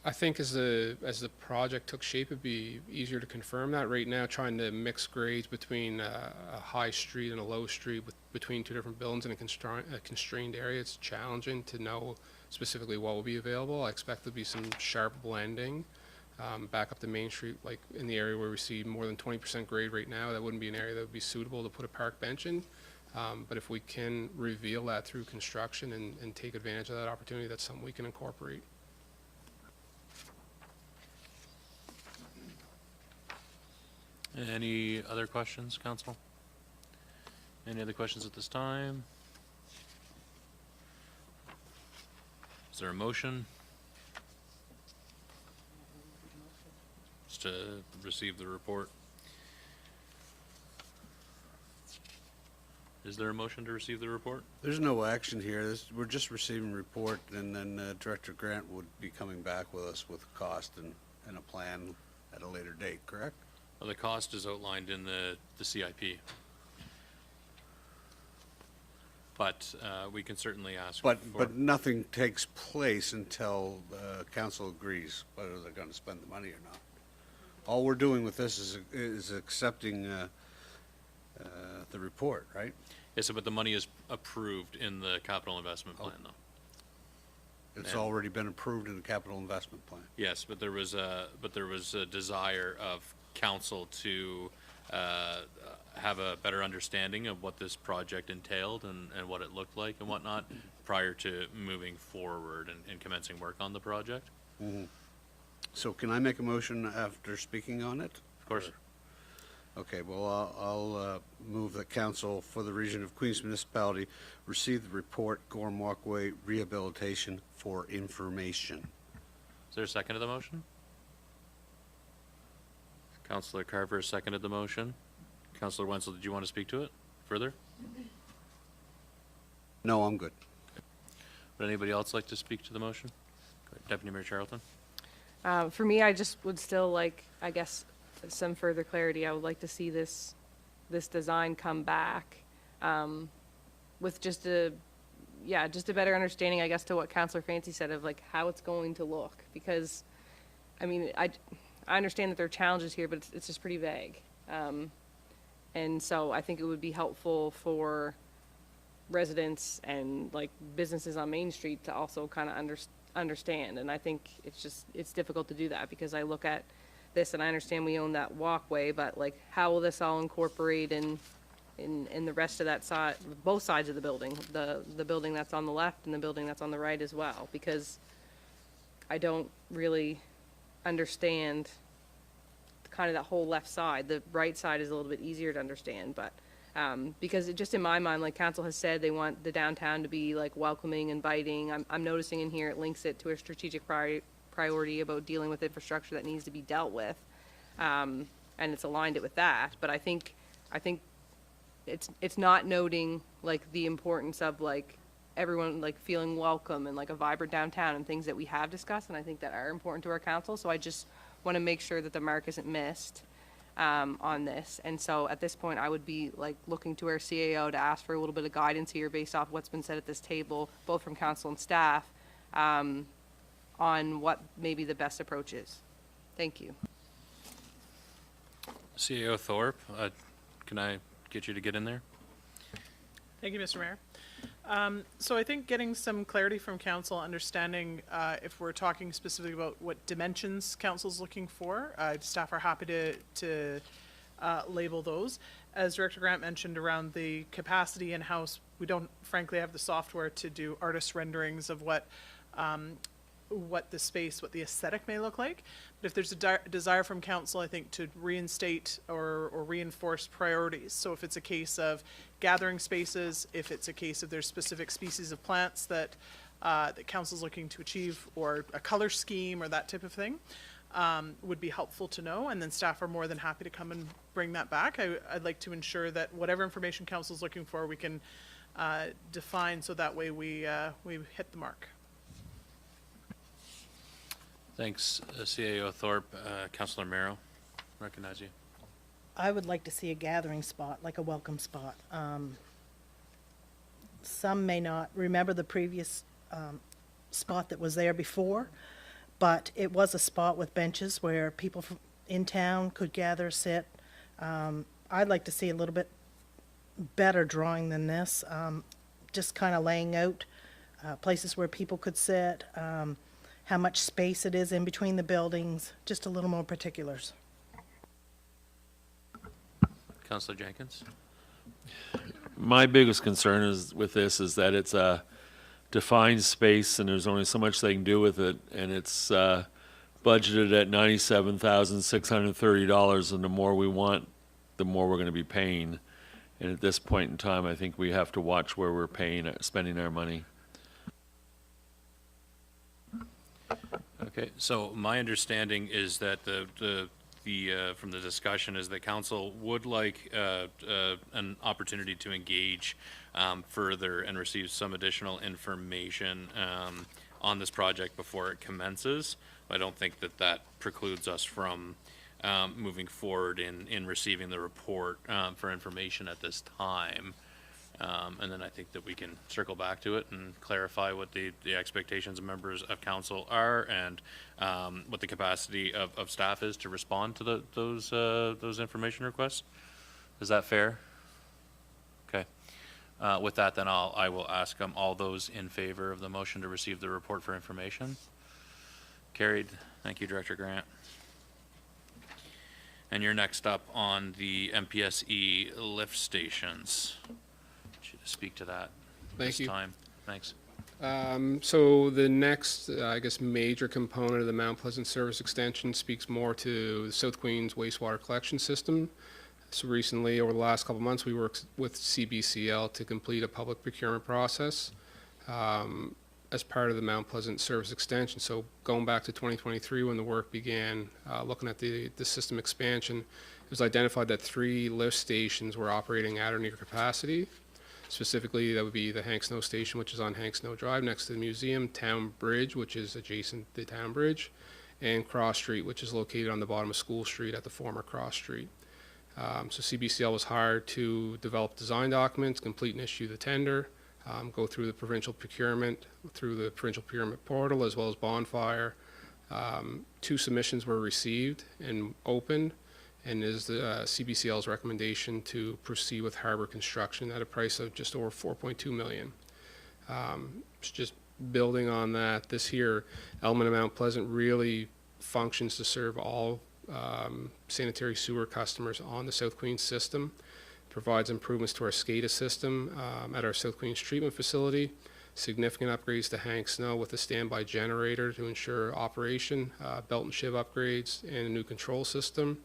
I think as the project took shape, it'd be easier to confirm that. Right now, trying to mix grades between a high street and a low street between two different buildings in a constrained area, it's challenging to know specifically what will be available. I expect there'll be some sharp blending back up the main street, like in the area where we see more than 20% grade right now. That wouldn't be an area that would be suitable to put a park bench in. But if we can reveal that through construction and take advantage of that opportunity, that's something we can incorporate. Any other questions, council? Any other questions at this time? Is there a motion? Just to receive the report. Is there a motion to receive the report? There's no action here. We're just receiving report, and then Director Grant would be coming back with us with cost and a plan at a later date, correct? Well, the cost is outlined in the CIP. But we can certainly ask. But nothing takes place until council agrees whether they're going to spend the money or not. All we're doing with this is accepting the report, right? Yes, but the money is approved in the capital investment plan, though. It's already been approved in the capital investment plan. Yes, but there was a desire of council to have a better understanding of what this project entailed and what it looked like and whatnot prior to moving forward and commencing work on the project. Mm-hmm. So can I make a motion after speaking on it? Of course. Okay, well, I'll move that council for the region of Queens Municipality receive the report Gorum Walkway Rehabilitation for information. Is there a second to the motion? Councillor Carver seconded the motion. Councillor Wenzel, did you want to speak to it further? No, I'm good. Would anybody else like to speak to the motion? Deputy Mayor Charlton? For me, I just would still like, I guess, some further clarity. I would like to see this design come back with just a better understanding, I guess, to what Councillor Fancy said of like how it's going to look. Because, I mean, I understand that there are challenges here, but it's just pretty vague. And so I think it would be helpful for residents and like businesses on Main Street to also kind of understand. And I think it's difficult to do that because I look at this and I understand we own that walkway, but like how will this all incorporate in the rest of that side, both sides of the building, the building that's on the left and the building that's on the right as well? Because I don't really understand kind of that whole left side. The right side is a little bit easier to understand, but because it just in my mind, like council has said, they want the downtown to be like welcoming, inviting. I'm noticing in here it links it to a strategic priority about dealing with infrastructure that needs to be dealt with, and it's aligned it with that. But I think it's not noting like the importance of like everyone like feeling welcome and like a vibrant downtown and things that we have discussed and I think that are important to our council. So I just want to make sure that the mark isn't missed on this. And so at this point, I would be like looking to our CAO to ask for a little bit of guidance here based off what's been said at this table, both from council and staff, on what maybe the best approach is. Thank you. CAO Thorpe, can I get you to get in there? Thank you, Mr. Mayor. So I think getting some clarity from council, understanding if we're talking specifically about what dimensions council's looking for, staff are happy to label those. As Director Grant mentioned around the capacity in-house, we don't frankly have the software to do artist renderings of what the space, what the aesthetic may look like. But if there's a desire from council, I think, to reinstate or reinforce priorities. So if it's a case of gathering spaces, if it's a case of there's specific species of plants that that council's looking to achieve, or a color scheme or that type of thing, would be helpful to know. And then staff are more than happy to come and bring that back. I'd like to ensure that whatever information council's looking for, we can define so that way we hit the mark. Thanks, CAO Thorpe. Councillor Merrow, recognize you. I would like to see a gathering spot, like a welcome spot. some may not remember the previous spot that was there before, but it was a spot with benches where people in town could gather, sit. I'd like to see a little bit better drawing than this, just kind of laying out places where people could sit, how much space it is in between the buildings, just a little more particulars. Councillor Jenkins? My biggest concern is with this is that it's a defined space and there's only so much they can do with it, and it's budgeted at $97,630, and the more we want, the more we're going to be paying. And at this point in time, I think we have to watch where we're spending our money. Okay, so my understanding is that from the discussion is that council would like an opportunity to engage further and receive some additional information on this project before it commences. I don't think that that precludes us from moving forward in receiving the report for information at this time. And then I think that we can circle back to it and clarify what the expectations of members of council are and what the capacity of staff is to respond to those information requests. Is that fair? Okay. With that, then I will ask all those in favor of the motion to receive the report for information. Carried. Thank you, Director Grant. And you're next up on the MPSE lift stations. You to speak to that this time. Thanks. So the next, I guess, major component of the Mount Pleasant Service Extension speaks more to the South Queens wastewater collection system. So recently, over the last couple of months, we worked with CBCL to complete a public procurement process as part of the Mount Pleasant Service Extension. So going back to 2023 when the work began, looking at the system expansion, it was identified that 3 lift stations were operating at or near capacity. Specifically, that would be the Hank Snow Station, which is on Hank Snow Drive next to the museum, Town Bridge, which is adjacent to the Town Bridge, and Cross Street, which is located on the bottom of School Street at the former Cross Street. So CBCL was hired to develop design documents, complete and issue the tender, go through the provincial procurement, through the provincial procurement portal, as well as Bonfire. 2 submissions were received and opened, and is the CBCL's recommendation to proceed with harbor construction at a price of just over $4.2 million. Just building on that, this here, element of Mount Pleasant really functions to serve all sanitary sewer customers on the South Queens system, provides improvements to our SCADA system at our South Queens treatment facility, significant upgrades to Hank Snow with a standby generator to ensure operation, belt and shiv upgrades, and a new control system.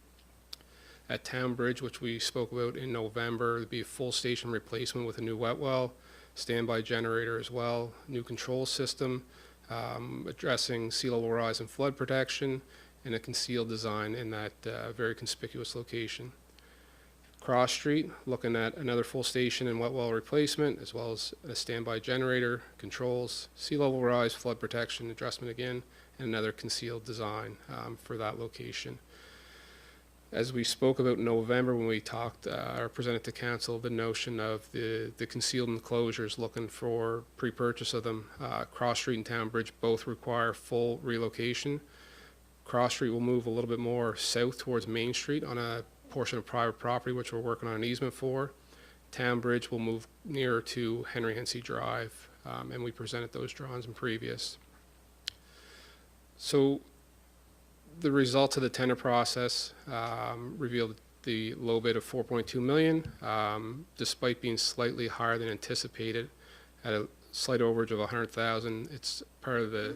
At Town Bridge, which we spoke about in November, there'd be a full station replacement with a new wet well, standby generator as well, new control system, addressing sea level rise and flood protection, and a concealed design in that very conspicuous location. Cross Street, looking at another full station and wet well replacement, as well as a standby generator, controls, sea level rise, flood protection, adjustment again, and another concealed design for that location. As we spoke about in November when we talked or presented to council the notion of the concealed enclosures, looking for pre-purchase of them, Cross Street and Town Bridge both require full relocation. Cross Street will move a little bit more south towards Main Street on a portion of private property, which we're working on an easement for. Town Bridge will move nearer to Henry Hensey Drive, and we presented those drawings in previous. So the results of the tender process revealed the low bid of $4.2 million, despite being slightly higher than anticipated at a slight overage of $100,000. It's part of the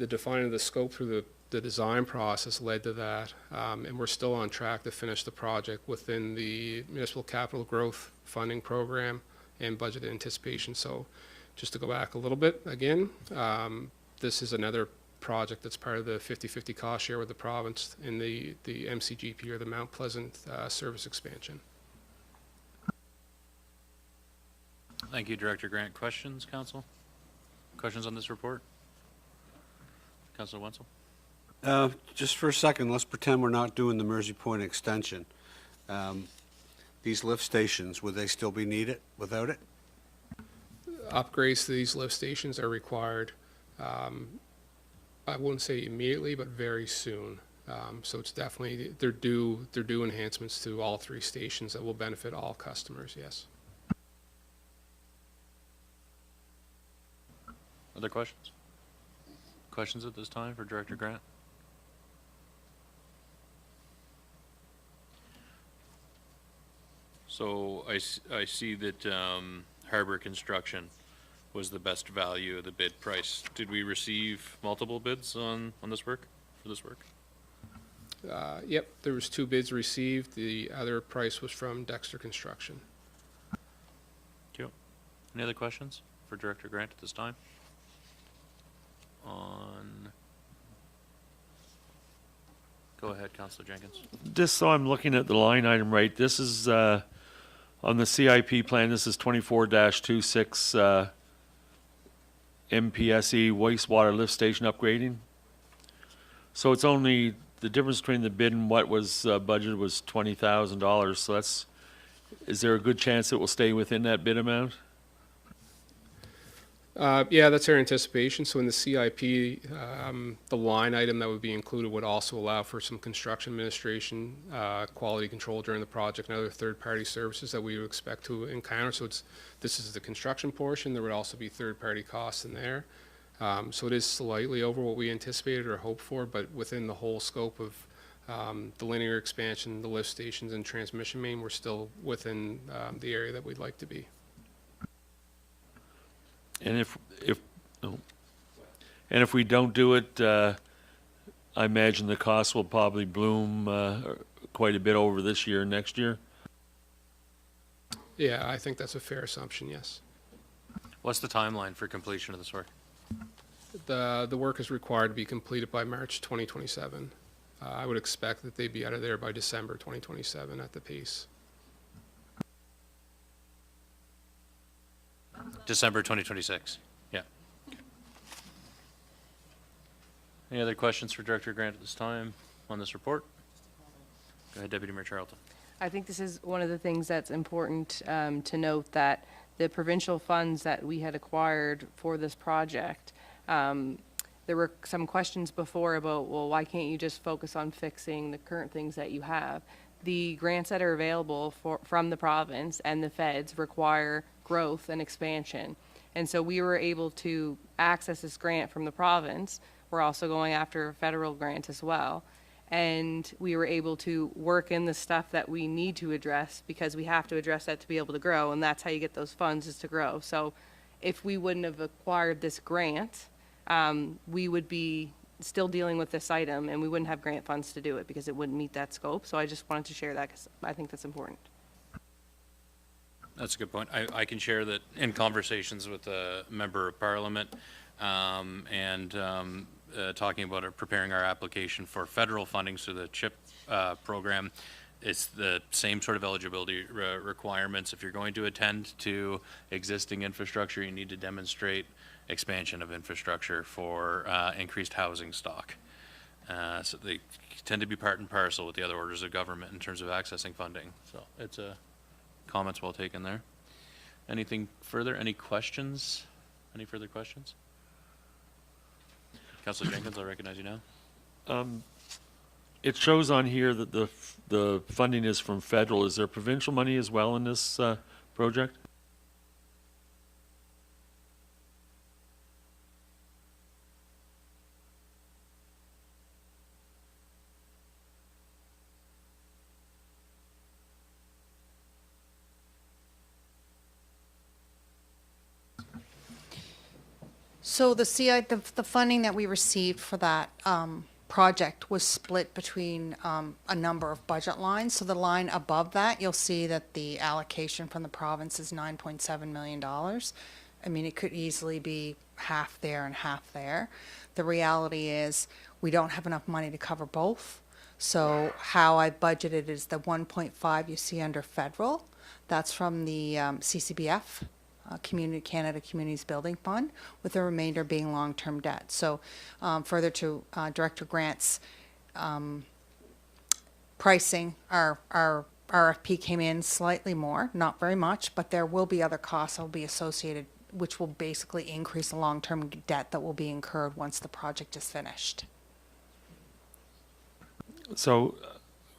defining of the scope through the design process led to that, and we're still on track to finish the project within the Municipal Capital Growth Funding Program and budget anticipation. So just to go back a little bit again, this is another project that's part of the 50-50 cost share with the province in the MCGP, or the Mount Pleasant service expansion. Thank you, Director Grant. Questions, Council? Questions on this report? Councilor Wenzel? Just for a second, let's pretend we're not doing the Mersey Point extension. These lift stations, would they still be needed without it? upgrades to these lift stations are required. I wouldn't say immediately, but very soon. So it's definitely, they're due enhancements to all 3 stations that will benefit all customers, yes. Other questions? Questions at this time for Director Grant? So I see that Harbor Construction was the best value of the bid price. Did we receive multiple bids on this work, for this work? Yep, there was 2 bids received. The other price was from Dexter Construction. Thank you. Any other questions for Director Grant at this time? Go ahead, Councillor Jenkins. Just so I'm looking at the line item right, this is, on the CIP plan, this is 24-26, MPSE wastewater lift station upgrading. So it's only, the difference between the bid and what was budgeted was $20,000, so that's, is there a good chance it will stay within that bid amount? Yeah, that's our anticipation. So in the CIP, the line item that would be included would also allow for some construction administration, quality control during the project, and other third-party services that we would expect to encounter. So this is the construction portion. There would also be third-party costs in there. So it is slightly over what we anticipated or hoped for, but within the whole scope of the linear expansion, the lift stations, and transmission main, we're still within the area that we'd like to be. And if we don't do it, I imagine the cost will probably bloom quite a bit over this year and next year. Yeah, I think that's a fair assumption, yes. What's the timeline for completion of this work? The work is required to be completed by March 2027. I would expect that they'd be out of there by December 2027 at the pace. December 2026. Yeah. Okay. Any other questions for Director Grant at this time on this report? Go ahead, Deputy Mayor Charlton. I think this is one of the things that's important to note, that the provincial funds that we had acquired for this project, there were some questions before about, well, why can't you just focus on fixing the current things that you have? The grants that are available from the province and the feds require growth and expansion. And so we were able to access this grant from the province. We're also going after a federal grant as well. And we were able to work in the stuff that we need to address, because we have to address that to be able to grow, and that's how you get those funds, is to grow. So if we wouldn't have acquired this grant, we would be still dealing with this item, and we wouldn't have grant funds to do it because it wouldn't meet that scope. So I just wanted to share that because I think that's important. That's a good point. I can share that in conversations with a member of parliament talking about preparing our application for federal funding, so the CHIP program, it's the same sort of eligibility requirements. If you're going to attend to existing infrastructure, you need to demonstrate expansion of infrastructure for increased housing stock. So they tend to be part and parcel with the other orders of government in terms of accessing funding. So it's a comments well taken there. Anything further? Any questions? Any further questions? Councillor Jenkins, I'll recognize you now. It shows on here that the funding is from federal. Is there provincial money as well in this project? So the the funding that we received for that project was split between a number of budget lines. So the line above that, you'll see that the allocation from the province is $9.7 million. I mean, it could easily be half there and half there. The reality is we don't have enough money to cover both. So how I budgeted is the 1.5 you see under federal. That's from the CCBF. Canada Communities Building Fund, with the remainder being long-term debt. So further to Director Grant's pricing, our RFP came in slightly more, not very much, but there will be other costs that will be associated which will basically increase the long-term debt that will be incurred once the project is finished. So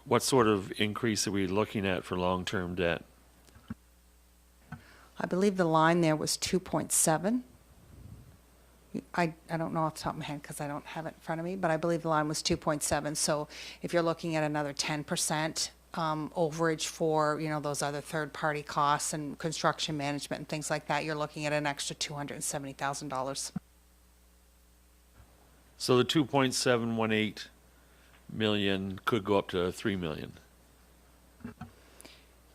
what sort of increase are we looking at for long-term debt? I believe the line there was 2.7. I don't know off the top of my head because I don't have it in front of me, but I believe the line was 2.7. So if you're looking at another 10% overage for, you know, those other third-party costs and construction management and things like that, you're looking at an extra $270,000. So the 2.718 million could go up to 3 million.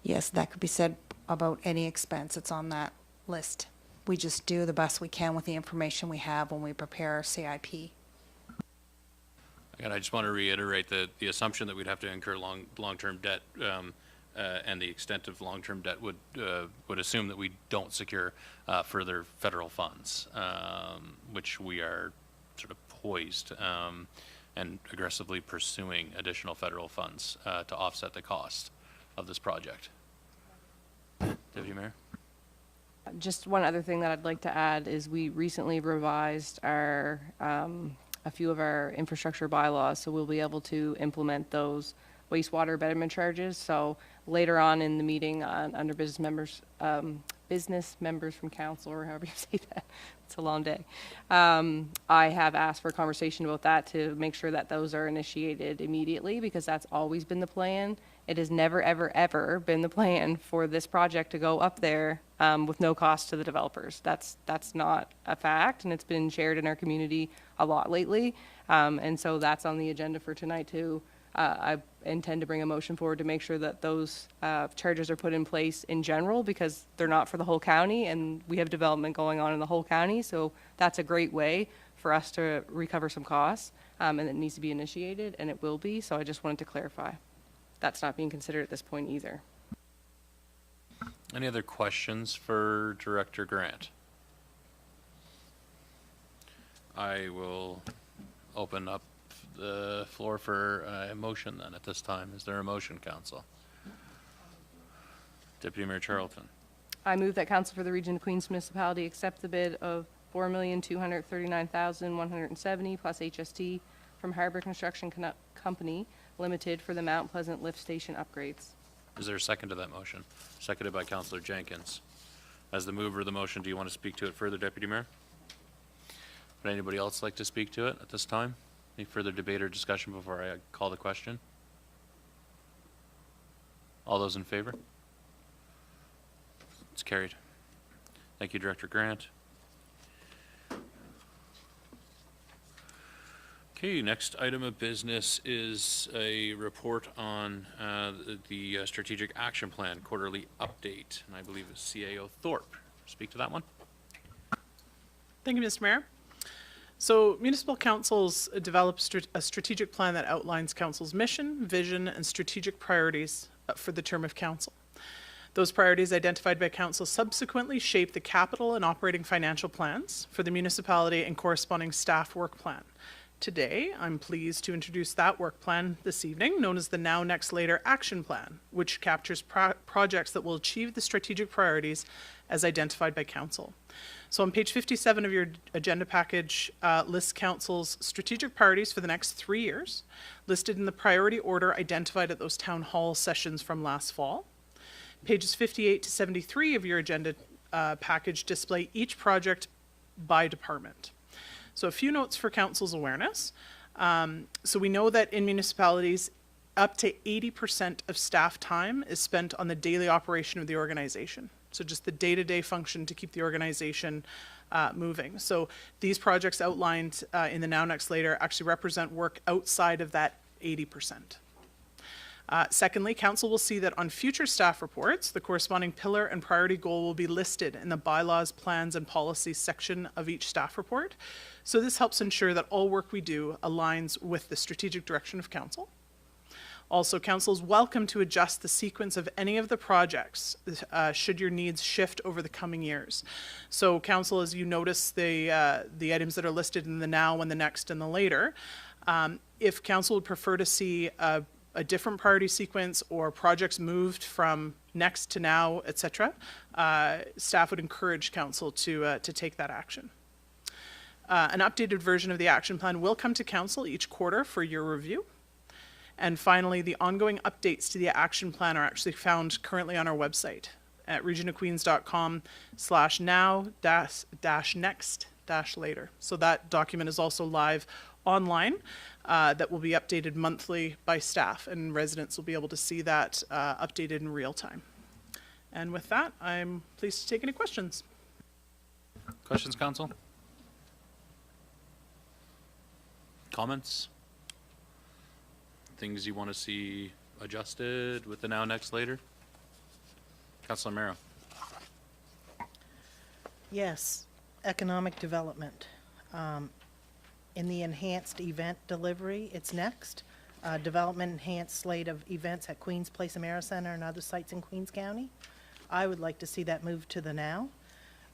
Yes, that could be said about any expense that's on that list. We just do the best we can with the information we have when we prepare our CIP. Again, I just want to reiterate that the assumption that we'd have to incur long-term debt and the extent of long-term debt would assume that we don't secure further federal funds, which we are sort of poised and aggressively pursuing additional federal funds to offset the cost of this project. Deputy Mayor? Just one other thing that I'd like to add is we recently revised our, a few of our infrastructure bylaws, so we'll be able to implement those wastewater betterment charges. So later on in the meeting, under business members from council, or however you say that, it's a long day. I have asked for a conversation about that to make sure that those are initiated immediately, because that's always been the plan. It has never, ever, ever been the plan for this project to go up there with no cost to the developers. That's not a fact, and it's been shared in our community a lot lately. And so that's on the agenda for tonight too. I intend to bring a motion forward to make sure that those charges are put in place in general, because they're not for the whole county, and we have development going on in the whole county. So that's a great way for us to recover some costs, and it needs to be initiated, and it will be. So I just wanted to clarify. That's not being considered at this point either. Any other questions for Director Grant? I will open up the floor for a motion then at this time. Is there a motion, Council? Deputy Mayor Charlton. I move that Council for the Region of Queens Municipality accept the bid of $4,239,170 plus HST from Harbor Construction Company Limited for the Mount Pleasant Lift Station upgrades. Is there a second to that motion? Seconded by Councillor Jenkins. As the mover of the motion, do you want to speak to it further, Deputy Mayor? Would anybody else like to speak to it at this time? Any further debate or discussion before I call the question? All those in favor? It's carried. Thank you, Director Grant. Okay, next item of business is a report on the Strategic Action Plan Quarterly Update, and I believe it's CAO Thorpe. Speak to that one. Thank you, Mr. Mayor. So municipal councils develop a strategic plan that outlines council's mission, vision, and strategic priorities for the term of council. Those priorities identified by council subsequently shape the capital and operating financial plans for the municipality and corresponding staff work plan. Today, I'm pleased to introduce that work plan this evening, known as the Now, Next, Later Action Plan, which captures projects that will achieve the strategic priorities as identified by council. So on page 57 of your agenda package lists council's strategic priorities for the next 3 years, listed in the priority order identified at those town hall sessions from last fall. Pages 58 to 73 of your agenda package display each project by department. So a few notes for council's awareness. So we know that in municipalities, up to 80% of staff time is spent on the daily operation of the organization. So just the day-to-day function to keep the organization moving. So these projects outlined in the Now, Next, Later actually represent work outside of that 80%. Secondly, council will see that on future staff reports, the corresponding pillar and priority goal will be listed in the bylaws, plans, and policies section of each staff report. So this helps ensure that all work we do aligns with the strategic direction of council. Also, council is welcome to adjust the sequence of any of the projects should your needs shift over the coming years. So council, as you notice the items that are listed in the now and the next and the later, if council would prefer to see a a different priority sequence or projects moved from next to now, et cetera, staff would encourage council to take that action. An updated version of the action plan will come to council each quarter for your review. And finally, the ongoing updates to the action plan are actually found currently on our website at regionofqueens.com/now-next-later. So that document is also live online, that will be updated monthly by staff, and residents will be able to see that updated in real time. And with that, I'm pleased to take any questions. Questions, council? Comments? Things you want to see adjusted with the now, next, later? Councilor Mero. Yes, economic development. In the enhanced event delivery, it's next. Development enhanced slate of events at Queens Place Americenter and other sites in Queens County. I would like to see that move to the now.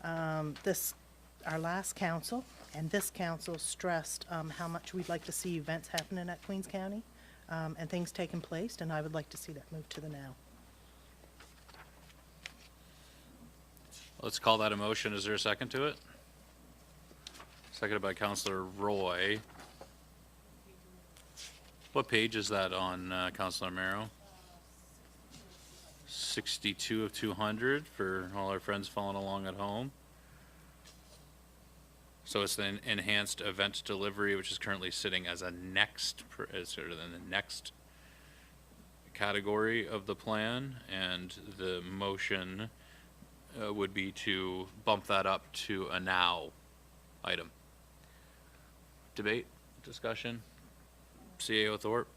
Our last council and this council stressed how much we'd like to see events happening at Queens County and things taking place, and I would like to see that move to the now. Let's call that a motion. Is there a second to it? Seconded by Councilor Roy. What page is that on, Councilor Mero? 62 of 200 for all our friends following along at home. So it's the enhanced event delivery, which is currently sitting as a next, sort of in the next category of the plan, and the motion would be to bump that up to a now item. Debate, discussion, CAO Thorpe.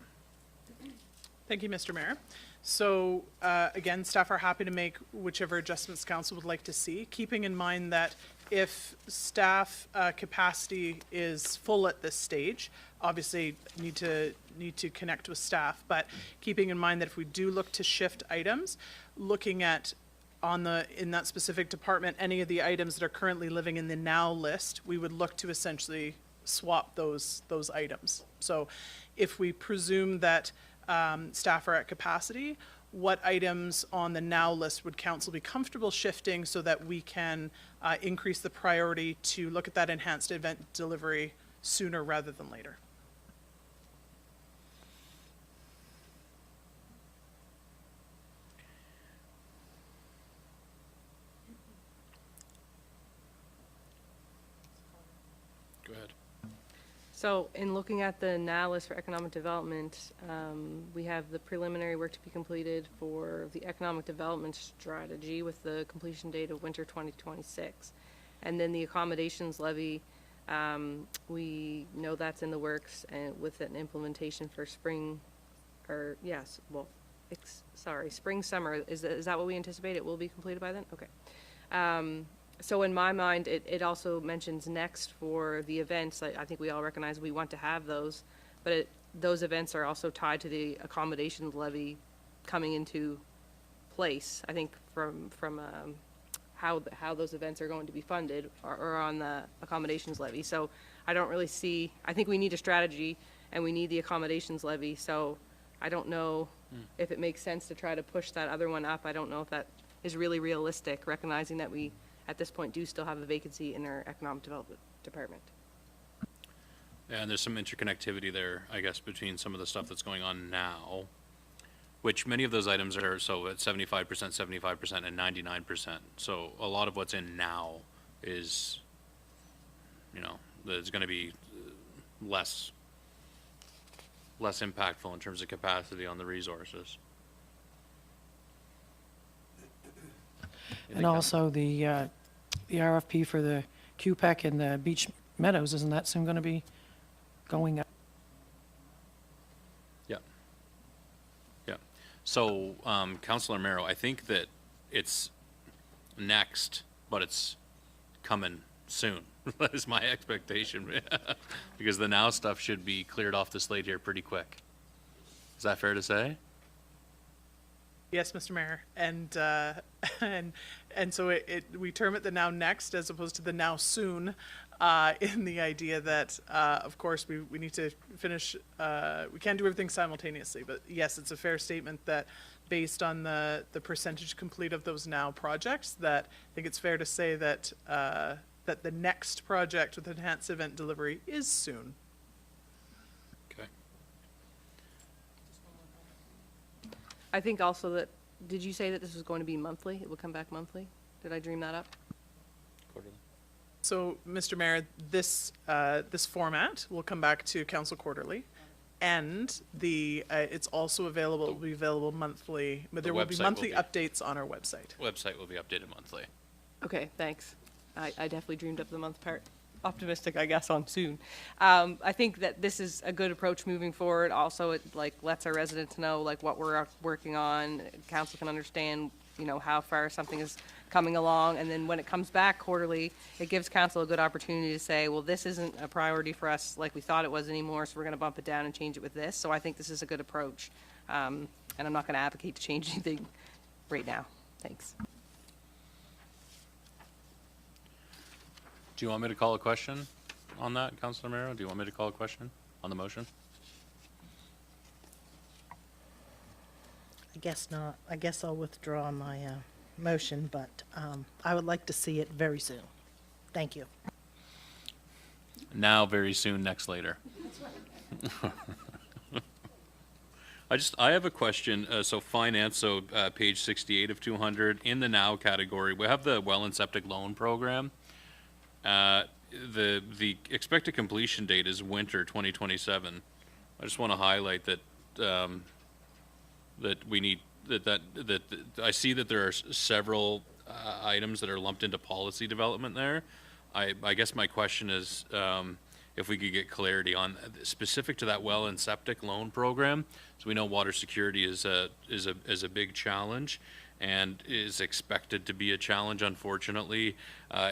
Thank you, Mr. Mayor. So again, staff are happy to make whichever adjustments council would like to see, keeping in mind that if staff capacity is full at this stage, obviously need to connect with staff, but keeping in mind that if we do look to shift items, looking at in that specific department, any of the items that are currently living in the now list, we would look to essentially swap those items. So if we presume that staff are at capacity, what items on the now list would council be comfortable shifting so that we can increase the priority to look at that enhanced event delivery sooner rather than later? Go ahead. So in looking at the now list for economic development, we have the preliminary work to be completed for the economic development strategy with the completion date of winter 2026. And then the accommodations levy, we know that's in the works and with an implementation for spring, spring, summer. Is that what we anticipate? It will be completed by then? Okay. So in my mind, it also mentions next for the events. I think we all recognize we want to have those, but those events are also tied to the accommodations levy coming into place. I think from how those events are going to be funded are on the accommodations levy. So I don't really see, I think we need a strategy and we need the accommodations levy. So I don't know if it makes sense to try to push that other one up. I don't know if that is really realistic, recognizing that we at this point do still have a vacancy in our economic development department. And there's some interconnectivity there, I guess, between some of the stuff that's going on now, which many of those items are so at 75%, 75%, and 99%. So a lot of what's in now is, there's going to be less impactful in terms of capacity on the resources. And also the RFP for the QPEC and the Beach Meadows, isn't that soon going to be going up? Yeah. Yeah. So, Councilor Mero, I think that it's next, but it's coming soon. That is my expectation. Because the now stuff should be cleared off the slate here pretty quick. Is that fair to say? Yes, Mr. Mayor, and and so we term it the now next as opposed to the now soon, in the idea that of course we need to finish. We can't do everything simultaneously, but yes, it's a fair statement that based on the percentage complete of those now projects, that I think it's fair to say that that the next project with enhanced event delivery is soon. Okay. I think also that, did you say that this was going to be monthly? It will come back monthly? Did I dream that up? So, Mr. Mayor, this this format will come back to council quarterly, and it's also available. It will be available monthly, but there will be monthly updates on our website. Website will be updated monthly. Okay, thanks. I definitely dreamed up the month part. Optimistic, I guess, on soon. I think that this is a good approach moving forward. Also, it like lets our residents know like what we're working on. Council can understand, you know, how far something is coming along, and then when it comes back quarterly, it gives council a good opportunity to say, well, this isn't a priority for us like we thought it was anymore, so we're going to bump it down and change it with this. So I think this is a good approach, and I'm not going to advocate to change anything right now. Thanks. Do you want me to call a question on that, Councilor Mero? Do you want me to call a question on the motion? I guess not. I guess I'll withdraw my motion, but I would like to see it very soon. Thank you. Now, very soon, next later. I have a question. So finance, so page 68 of 200, in the now category, we have the well and septic loan program. The expected completion date is winter 2027. I just want to highlight that that we need that I see that there are several items that are lumped into policy development there. I guess my question is if we could get clarity on specific to that well and septic loan program. So we know water security is a big challenge, and is expected to be a challenge, unfortunately,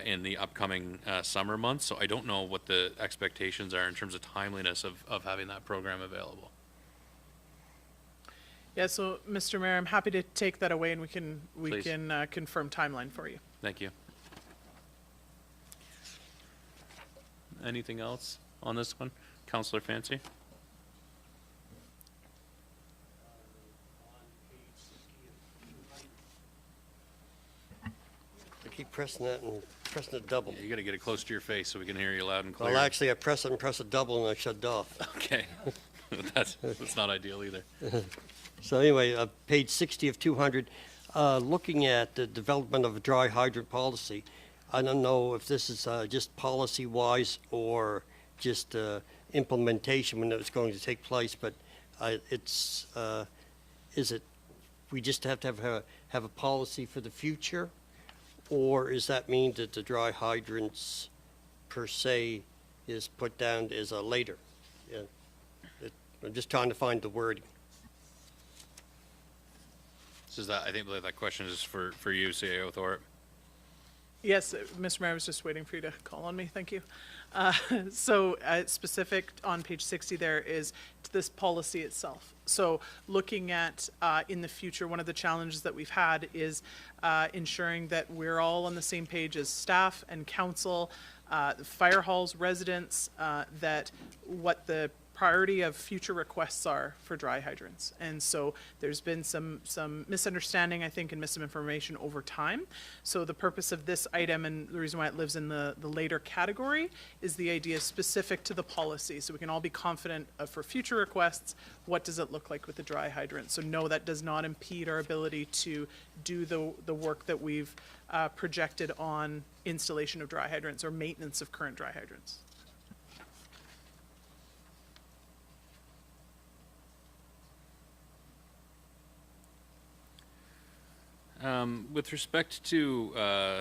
in the upcoming summer months. So I don't know what the expectations are in terms of timeliness of having that program available. Yeah, so Mr. Mayor, I'm happy to take that away, and we can Please. Confirm timeline for you. Thank you. Anything else on this one? Councillor Fancy? I keep pressing that and pressing it double. You gotta get it close to your face so we can hear you loud and clear. Well, actually, I press it and press it double, and I shut it off. Okay. That's not ideal either. So anyway, page 60 of 200, looking at the development of a dry hydrant policy, I don't know if this is just policy-wise or just implementation when it's going to take place, but is it, we just have to have a policy for the future? Or does that mean that the dry hydrants per se is put down as a later? Yeah. I'm just trying to find the wording. So is that, I believe that question is for you, CAO Thorpe. Yes, Mr. Mayor, I was just waiting for you to call on me. Thank you. So specific on page 60 there is to this policy itself. So looking at in the future, one of the challenges that we've had is ensuring that we're all on the same page as staff and council, the fire halls, residents, that what the priority of future requests are for dry hydrants. And so there's been some misunderstanding, I think, and misinformation over time. So the purpose of this item, and the reason why it lives in the later category, is the idea specific to the policy. So we can all be confident for future requests, what does it look like with the dry hydrant? So no, that does not impede our ability to do the work that we've projected on installation of dry hydrants or maintenance of current dry hydrants. With respect to,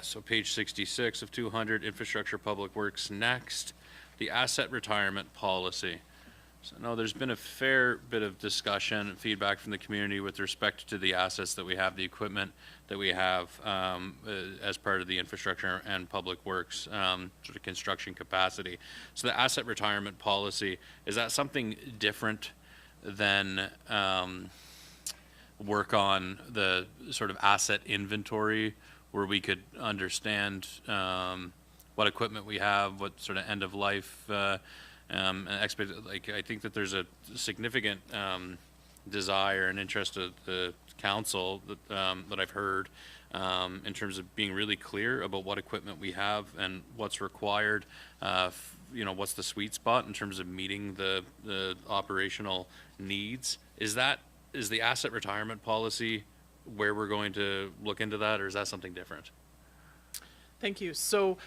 so page 66 of 200, infrastructure, public works, next, the asset retirement policy. So no, there's been a fair bit of discussion and feedback from the community with respect to the assets that we have, the equipment that we have as part of the infrastructure and public works sort of construction capacity. So the asset retirement policy, is that something different than work on the sort of asset inventory where we could understand what equipment we have, what sort of end of life and like I think that there's a significant desire and interest of the council that I've heard in terms of being really clear about what equipment we have and what's required. You know, what's the sweet spot in terms of meeting the operational needs? Is the asset retirement policy where we're going to look into that, or is that something different? Thank you. So,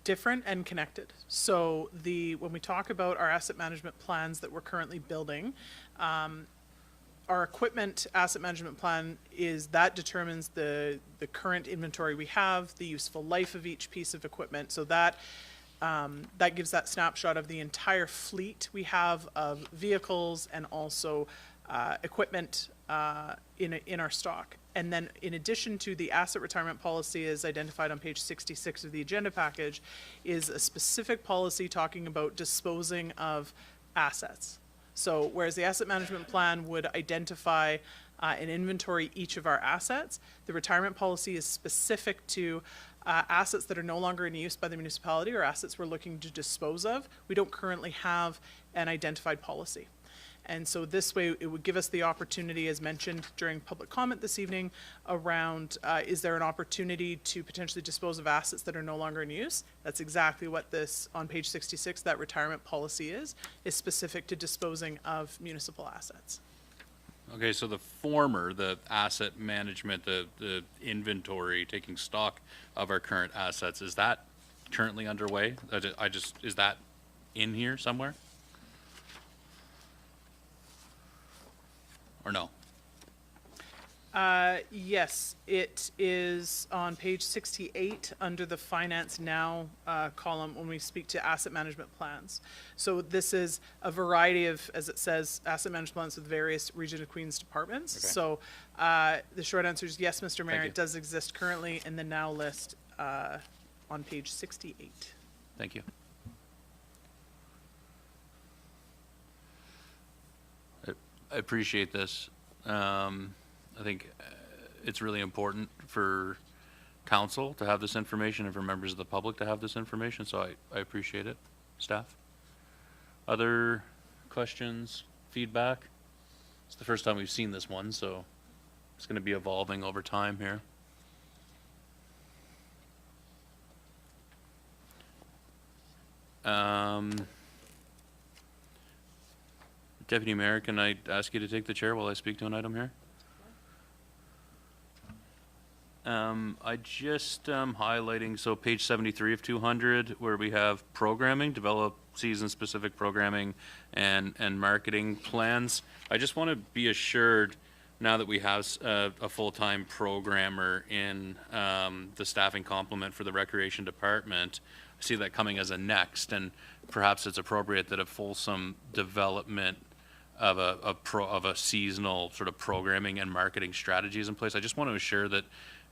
different and connected. So when we talk about our asset management plans that we're currently building, our equipment asset management plan determines the current inventory we have, the useful life of each piece of equipment. So that gives that snapshot of the entire fleet we have of vehicles and also equipment in our stock. And then in addition to the asset retirement policy as identified on page 66 of the agenda package is a specific policy talking about disposing of assets. So whereas the asset management plan would identify and inventory each of our assets, the retirement policy is specific to assets that are no longer in use by the municipality or assets we're looking to dispose of. We don't currently have an identified policy. And so this way, it would give us the opportunity, as mentioned during public comment this evening, around is there an opportunity to potentially dispose of assets that are no longer in use? That's exactly what this, on page 66, that retirement policy is specific to disposing of municipal assets. Okay, so the former, the asset management, the inventory, taking stock of our current assets, is that currently underway? Is that in here somewhere? Or no? Yes, it is on page 68 under the Finance Now column when we speak to asset management plans. So this is a variety of, as it says, asset management plans with various Region of Queens departments. Okay. So the short answer is yes, Mr. Mayor, Thank you. it does exist currently in the Now list on page 68. Thank you. I appreciate this. I think it's really important for council to have this information and for members of the public to have this information, so I appreciate it. Staff? Other questions, feedback? It's the first time we've seen this one, so it's going to be evolving over time here. Deputy Mayor, can I ask you to take the chair while I speak to an item here? I just highlighting, so page 73 of 200, where we have programming, develop season-specific programming and marketing plans. I just want to be assured, now that we have a full-time programmer in the staffing complement for the Recreation Department, I see that coming as a next, and perhaps it's appropriate that a fulsome development of a seasonal sort of programming and marketing strategies in place. I just want to assure that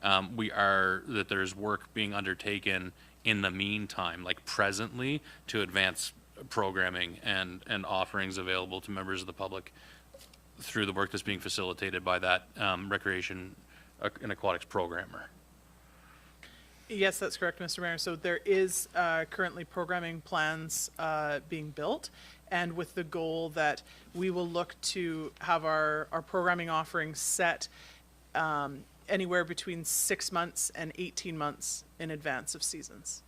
that there's work being undertaken in the meantime, like presently, to advance programming and offerings available to members of the public through the work that's being facilitated by that recreation and aquatics programmer. Yes, that's correct, Mr. Mayor. So there is currently programming plans being built, and with the goal that we will look to have our programming offerings set anywhere between 6 months and 18 months in advance of seasons.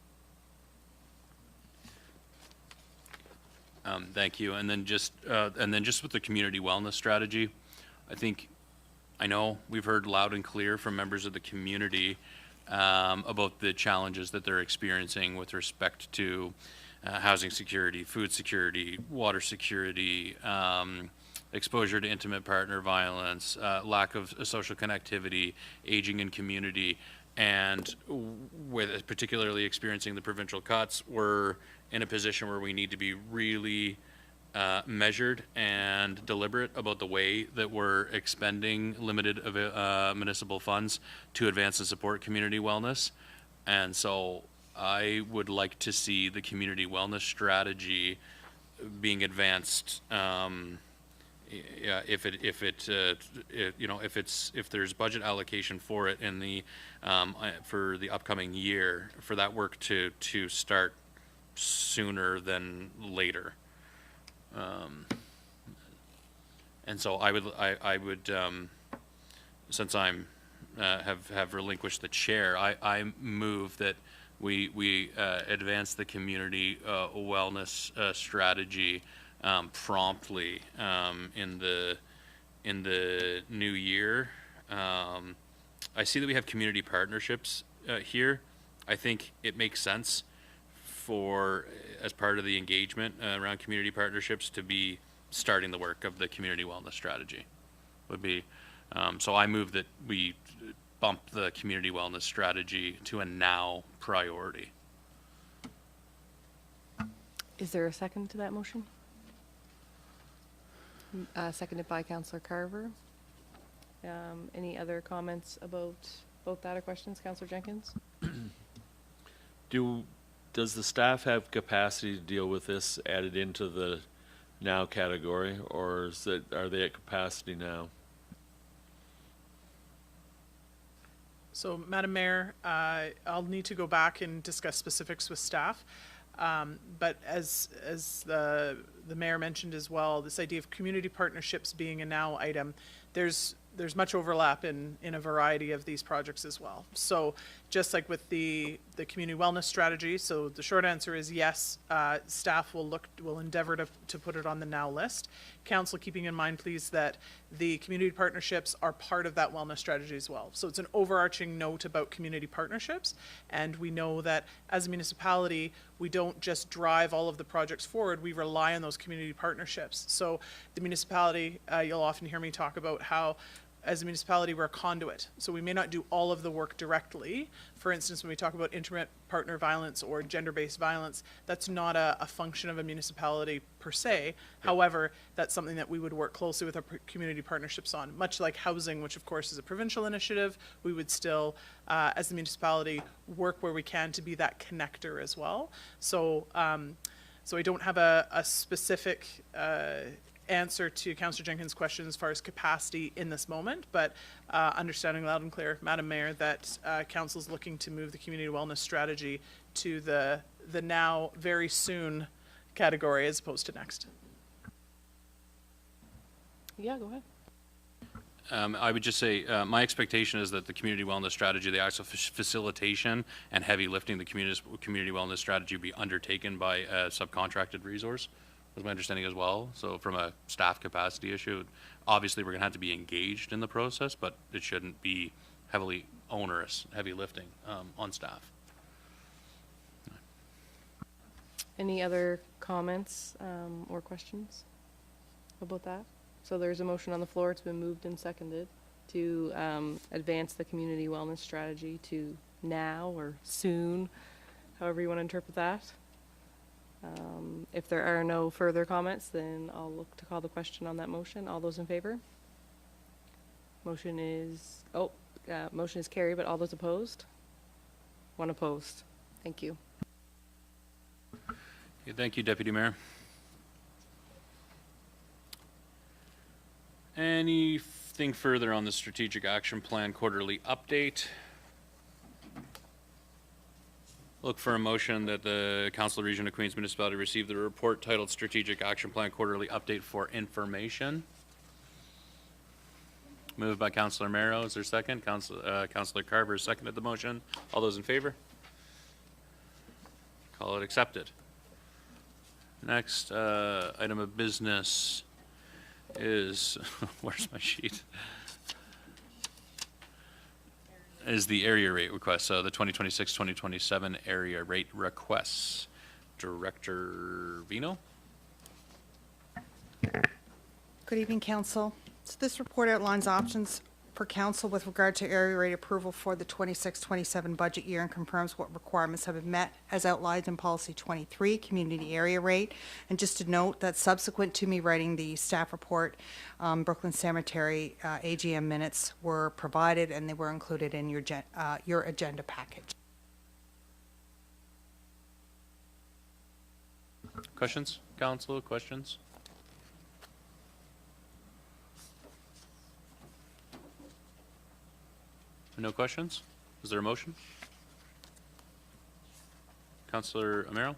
Thank you. And then just with the community wellness strategy, I know we've heard loud and clear from members of the community about the challenges that they're experiencing with respect to housing security, food security, water security, exposure to intimate partner violence, lack of social connectivity, aging in community, and with particularly experiencing the provincial cuts, we're in a position where we need to be really measured and deliberate about the way that we're expending limited municipal funds to advance and support community wellness. And so I would like to see the community wellness strategy being advanced yeah, if there's budget allocation for it in the, for the upcoming year, for that work to start sooner than later. And so I would, since I'm, have relinquished the chair, I move that we advance the community wellness strategy promptly in the new year. I see that we have community partnerships here. I think it makes sense for, as part of the engagement around community partnerships, to be starting the work of the community wellness strategy. Would be, so I move that we bump the community wellness strategy to a now priority. Is there a second to that motion? Seconded by Councillor Carver. Any other comments about that or questions, Councillor Jenkins? Does the staff have capacity to deal with this added into the now category, or are they at capacity now? So, Madam Mayor, I'll need to go back and discuss specifics with staff. But as the mayor mentioned as well, this idea of community partnerships being a now item, there's much overlap in a variety of these projects as well. So just like with the community wellness strategy, so the short answer is yes, staff will endeavor to put it on the now list. Council, keeping in mind, please, that the community partnerships are part of that wellness strategy as well. So it's an overarching note about community partnerships, and we know that as a municipality, we don't just drive all of the projects forward, we rely on those community partnerships. So the municipality, you'll often hear me talk about how as a municipality, we're a conduit. So we may not do all of the work directly. For instance, when we talk about intimate partner violence or gender-based violence, that's not a function of a municipality per se. However, that's something that we would work closely with our community partnerships on. Much like housing, which of course is a provincial initiative, we would still, as the municipality, work where we can to be that connector as well. So, so I don't have a specific answer to Councillor Jenkins' question as far as capacity in this moment, but understanding loud and clear, Madam Mayor, that Council's looking to move the community wellness strategy to the now very soon category as opposed to next. Yeah, go ahead. I would just say my expectation is that the community wellness strategy, the actual facilitation and heavy lifting the community wellness strategy be undertaken by a subcontracted resource. Was my understanding as well. So from a staff capacity issue, obviously we're going to have to be engaged in the process, but it shouldn't be heavily onerous, heavy lifting on staff. Any other comments or questions about that? So there's a motion on the floor. It's been moved and seconded to advance the community wellness strategy to now or soon, however you want to interpret that. If there are no further comments, then I'll look to call the question on that motion. All those in favor? Motion is carried, but all those opposed? One opposed. Thank you. Okay, thank you, Deputy Mayor. Anything further on the Strategic Action Plan quarterly update? Look for a motion that the Council Region of Queens Municipality receive the report titled Strategic Action Plan Quarterly Update for information. Moved by Councillor Merrow. Is there a second? Councillor Carver seconded the motion. All those in favor? Call it accepted. Next item of business is, where's my sheet? Is the area rate request, so the 2026-2027 area rate requests. Director Vino? Good evening, Council. So this report outlines options for Council with regard to area rate approval for the 26-27 budget year and confirms what requirements have been met as outlined in Policy 23, Community Area Rate. And just to note that subsequent to me writing the staff report, Brooklyn Cemetery AGM minutes were provided and they were included in your agenda package. Questions? Council, questions? No questions? Is there a motion? Councillor Amaro?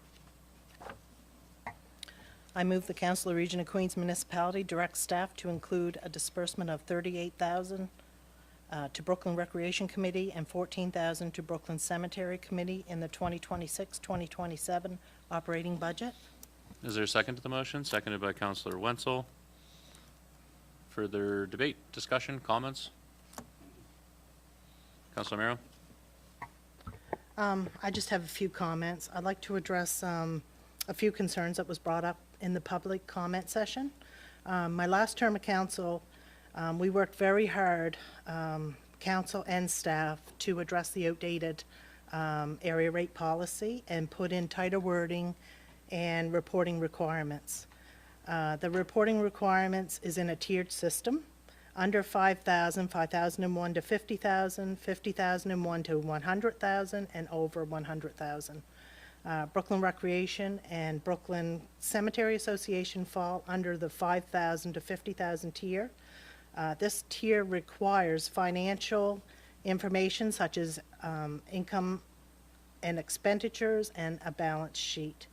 I move the Council of Region of Queens Municipality direct staff to include a disbursement of $38,000 to Brooklyn Recreation Committee and $14,000 to Brooklyn Cemetery Committee in the 2026-2027 operating budget. Is there a second to the motion? Seconded by Councillor Wenzel. Further debate, discussion, comments? Councillor Amaro? I just have a few comments. I'd like to address a few concerns that was brought up in the public comment session. My last term of council, we worked very hard, council and staff, to address the outdated area rate policy and put in tighter wording and reporting requirements. The reporting requirements is in a tiered system. Under 5,000, 5,001 to 50,000, 50,001 to 100,000, and over 100,000. Brooklyn Recreation and Brooklyn Cemetery Association fall under the 5,000 to 50,000 tier. This tier requires financial information such as income and expenditures and a balance sheet.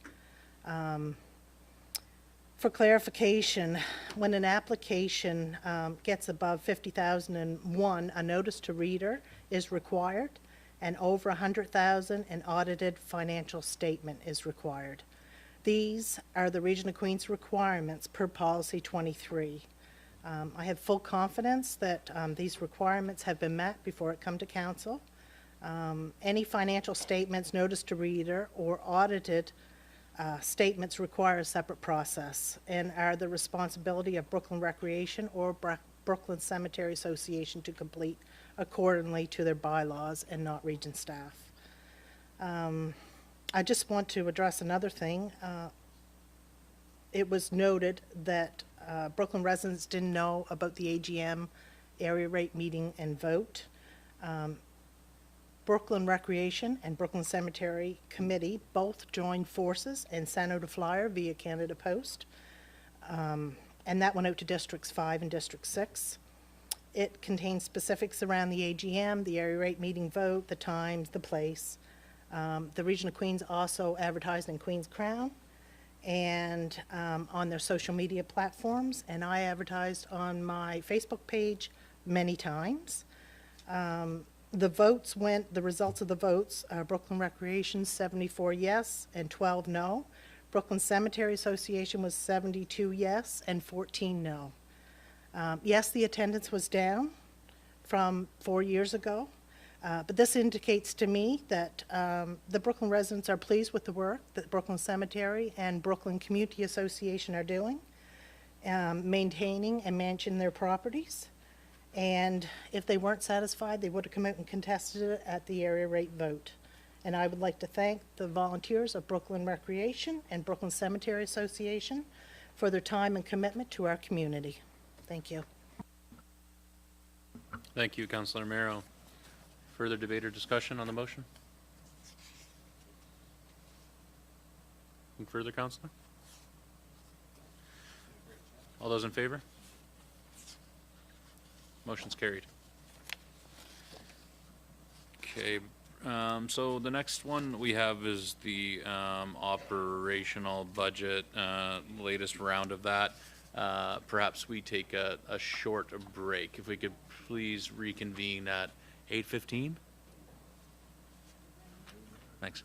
For clarification, when an application gets above 50,001, a notice to reader is required, and over 100,000, an audited financial statement is required. These are the Region of Queens requirements per Policy 23. I have full confidence that these requirements have been met before it come to council. Any financial statements, notice to reader, or audited statements require a separate process and are the responsibility of Brooklyn Recreation or Brooklyn Cemetery Association to complete accordingly to their bylaws and not region staff. I just want to address another thing. It was noted that Brooklyn residents didn't know about the AGM area rate meeting and vote. Brooklyn Recreation and Brooklyn Cemetery Committee both joined forces and sent out a flyer via Canada Post. And that went out to Districts 5 and District 6. It contains specifics around the AGM, the area rate meeting vote, the times, the place. The Region of Queens also advertised in Queens Crown and on their social media platforms, and I advertised on my Facebook page many times. The results of the votes, Brooklyn Recreation 74 yes and 12 no. Brooklyn Cemetery Association was 72 yes and 14 no. Yes, the attendance was down from 4 years ago, but this indicates to me that the Brooklyn residents are pleased with the work that Brooklyn Cemetery and Brooklyn Community Association are doing, maintaining and managing their properties. And if they weren't satisfied, they would have come out and contested it at the area rate vote. And I would like to thank the volunteers of Brooklyn Recreation and Brooklyn Cemetery Association for their time and commitment to our community. Thank you. Thank you, Councillor Amaro. Further debate or discussion on the motion? Anything further, Councillor? All those in favor? Motion's carried. Okay, so the next one we have is the operational budget, latest round of that. Perhaps we take a short break. If we could please reconvene at 8:15? Thanks.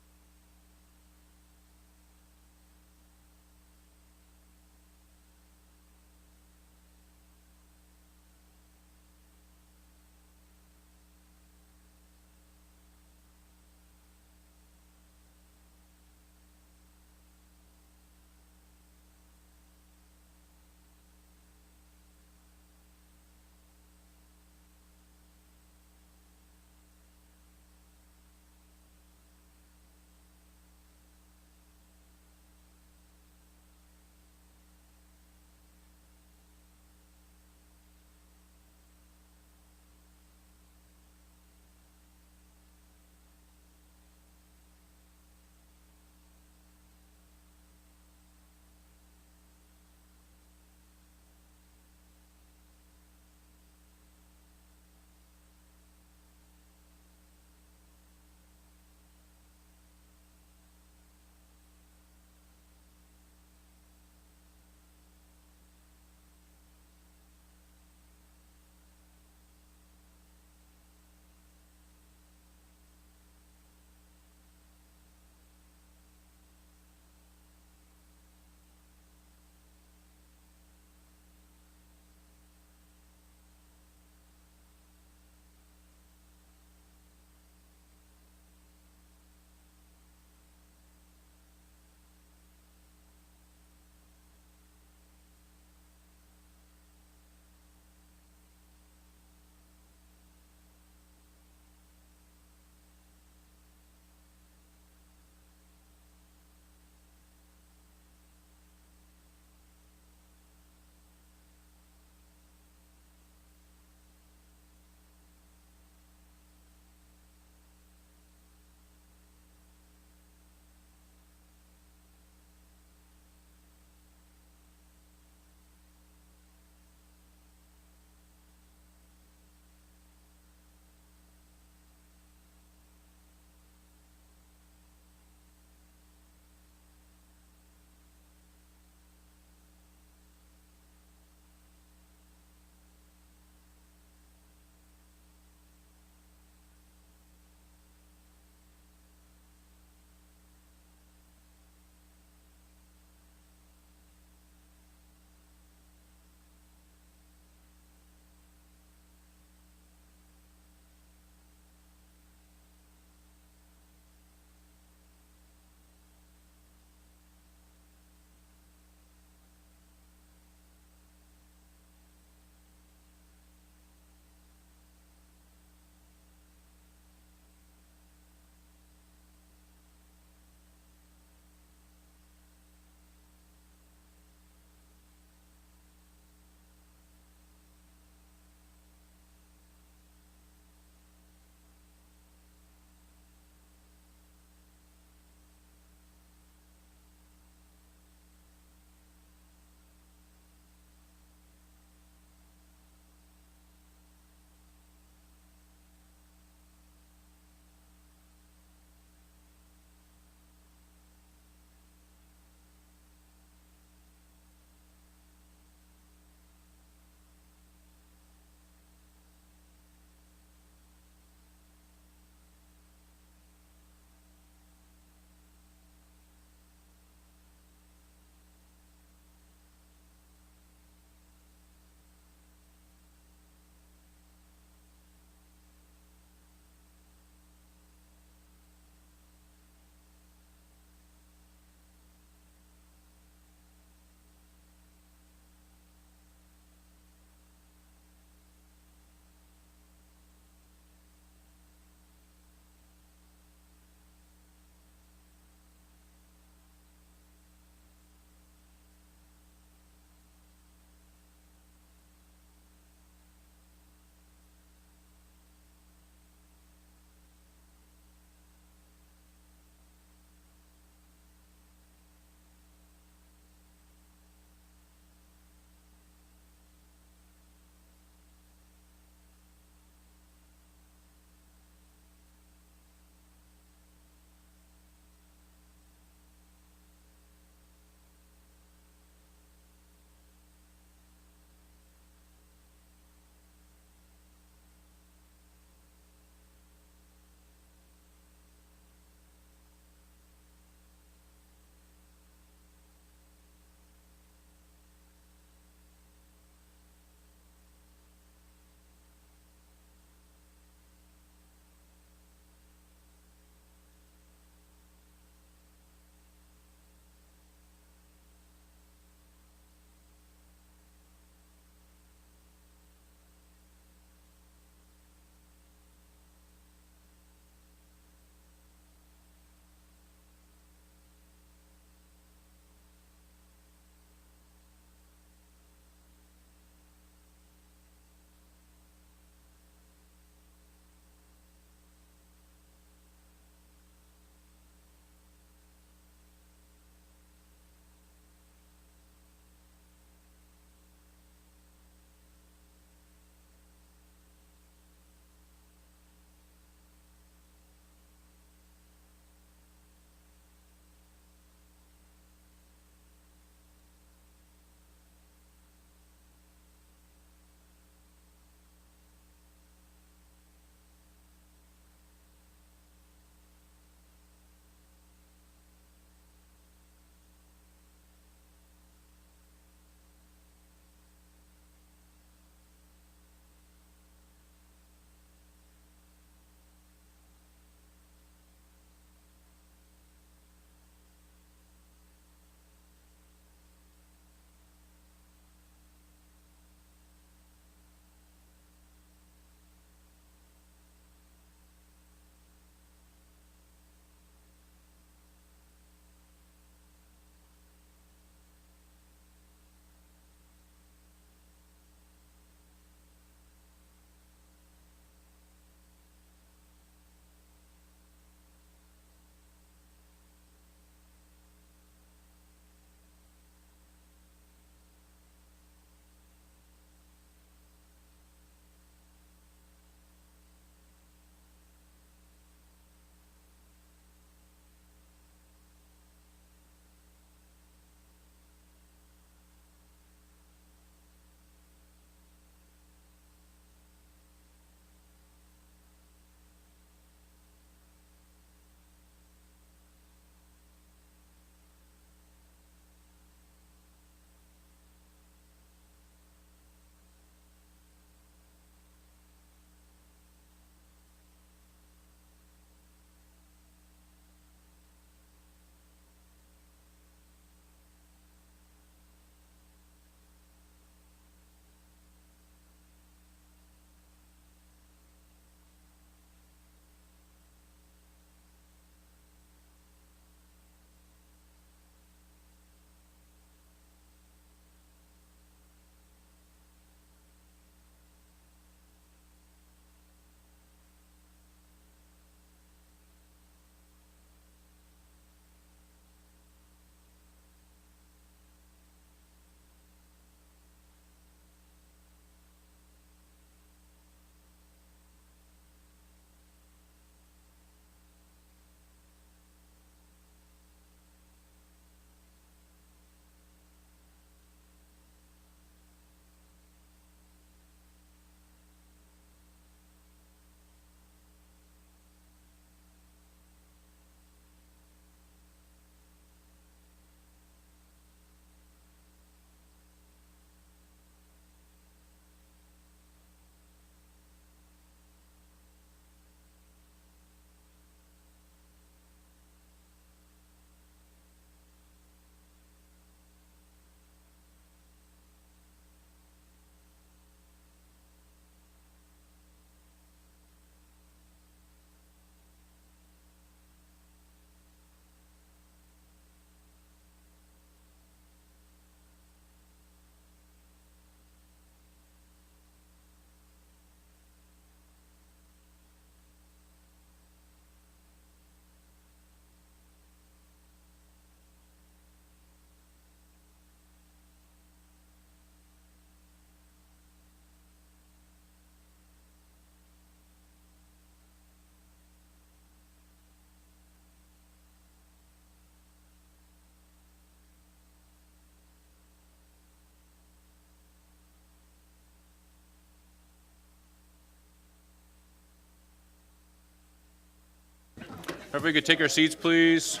Everybody could take our seats, please.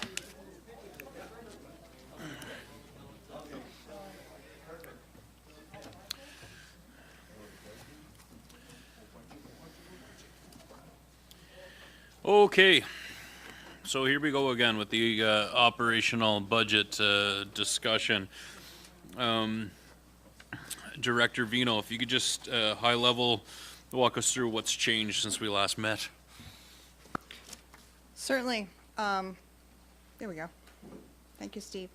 Okay, so here we go again with the operational budget discussion. Director Vino, if you could just high level walk us through what's changed since we last met. Certainly. There we go. Thank you, Steve.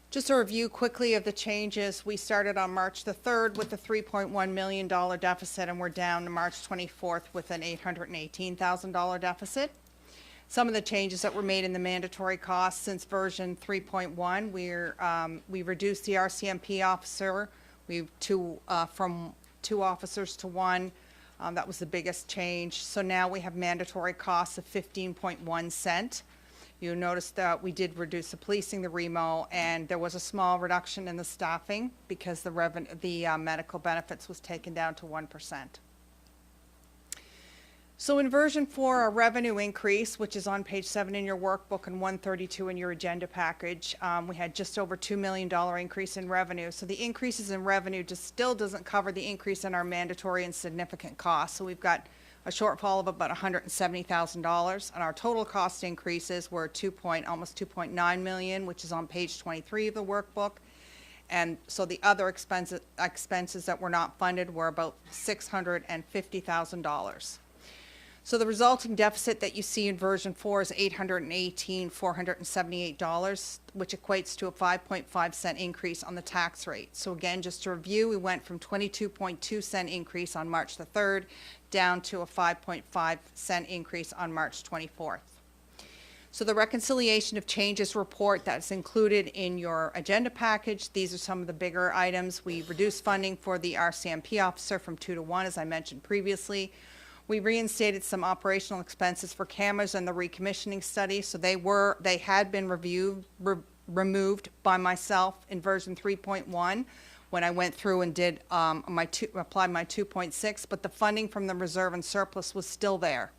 Just a review quickly of the changes. We started on March the 3rd with a $3.1 million deficit, and we're down to March 24th with an $818,000 deficit. Some of the changes that were made in the mandatory costs since version 3.1, we reduced the RCMP officer. From 2 officers to 1. That was the biggest change. So now we have mandatory costs of 15.1 cent. You'll notice that we did reduce the policing, the remo, and there was a small reduction in the staffing because the medical benefits was taken down to 1%. So in version 4, our revenue increase, which is on page 7 in your workbook and 132 in your agenda package, we had just over $2 million increase in revenue. So the increases in revenue just still doesn't cover the increase in our mandatory and significant costs. So we've got a shortfall of about $170,000, and our total cost increases were almost 2.9 million, which is on page 23 of the workbook. And so the other expenses that were not funded were about $650,000. So the resulting deficit that you see in version 4 is $818,478, which equates to a 5.5 cent increase on the tax rate. So again, just to review, we went from 22.2 cent increase on March the 3rd down to a 5.5 cent increase on March 24th. So the reconciliation of changes report that's included in your agenda package, these are some of the bigger items. We reduced funding for the RCMP officer from 2 to 1, as I mentioned previously. We reinstated some operational expenses for cameras and the recommissioning study. So they had been removed by myself in version 3.1 when I went through and did applied my 2.6, but the funding from the reserve and surplus was still there.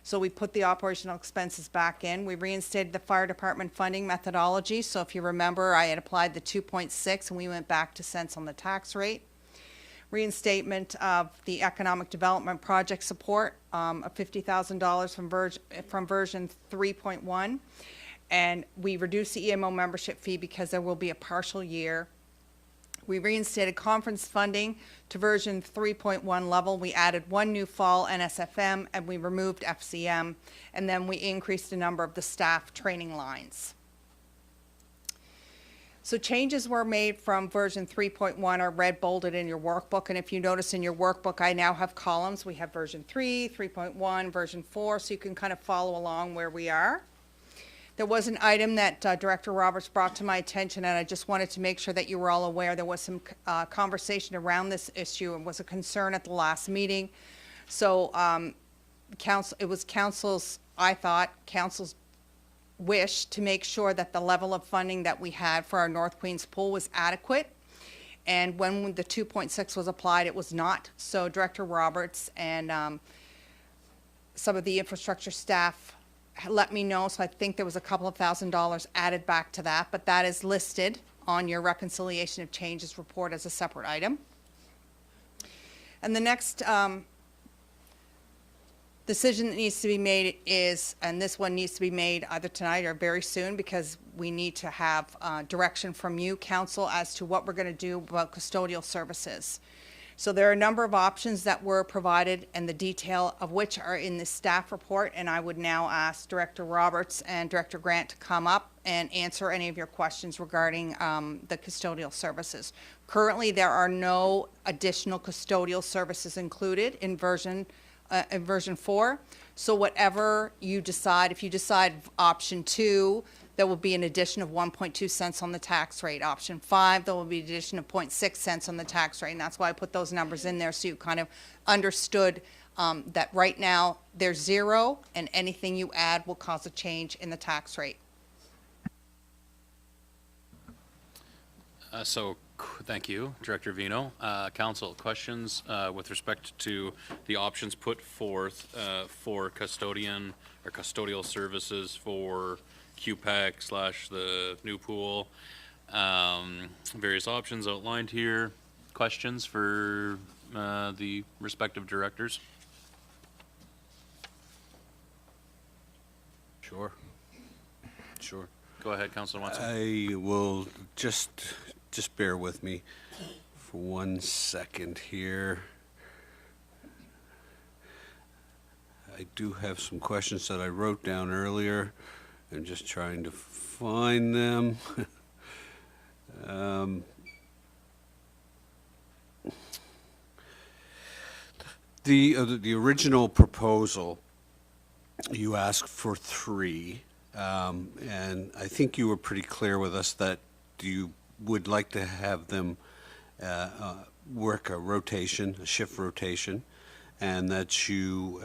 So we put the operational expenses back in. We reinstated the fire department funding methodology. So if you remember, I had applied the 2.6 and we went back to cents on the tax rate. Reinstatement of the economic development project support of $50,000 from version 3.1. And we reduced the EMO membership fee because there will be a partial year. We reinstated conference funding to version 3.1 level. We added 1 new fall NSFM and we removed FCM. And then we increased the number of the staff training lines. So changes were made from version 3.1 are red bolded in your workbook. And if you notice in your workbook, I now have columns. We have version 3, 3.1, version 4, so you can kind of follow along where we are. There was an item that Director Roberts brought to my attention, and I just wanted to make sure that you were all aware. There was some conversation around this issue and was a concern at the last meeting. So it was council's wish to make sure that the level of funding that we had for our North Queens pool was adequate. And when the 2.6 was applied, it was not. So Director Roberts and some of the infrastructure staff let me know. So I think there was a couple of $1,000s added back to that, but that is listed on your reconciliation of changes report as a separate item. And the next decision that needs to be made is, and this one needs to be made either tonight or very soon, because we need to have direction from you, council, as to what we're going to do about custodial services. So there are a number of options that were provided, and the detail of which are in the staff report, and I would now ask Director Roberts and Director Grant to come up and answer any of your questions regarding the custodial services. Currently, there are no additional custodial services included in version 4. So whatever you decide, if you decide option 2, there will be an addition of 1.2 cents on the tax rate. Option 5, there will be an addition of 0.6 cents on the tax rate. And that's why I put those numbers in there so you kind of understood that right now they're 0, and anything you add will cause a change in the tax rate. So Thank you, Director Vino. Council, questions with respect to the options put forth for custodian or custodial services for QPAC / the new pool? Various options outlined here. Questions for the respective directors? Sure. Sure. Go ahead, Councilor Watson. I will just bear with me for 1 second here. I do have some questions that I wrote down earlier. I'm just trying to find them. The original proposal, you asked for 3, and I think you were pretty clear with us that you would like to have them work a shift rotation, and that you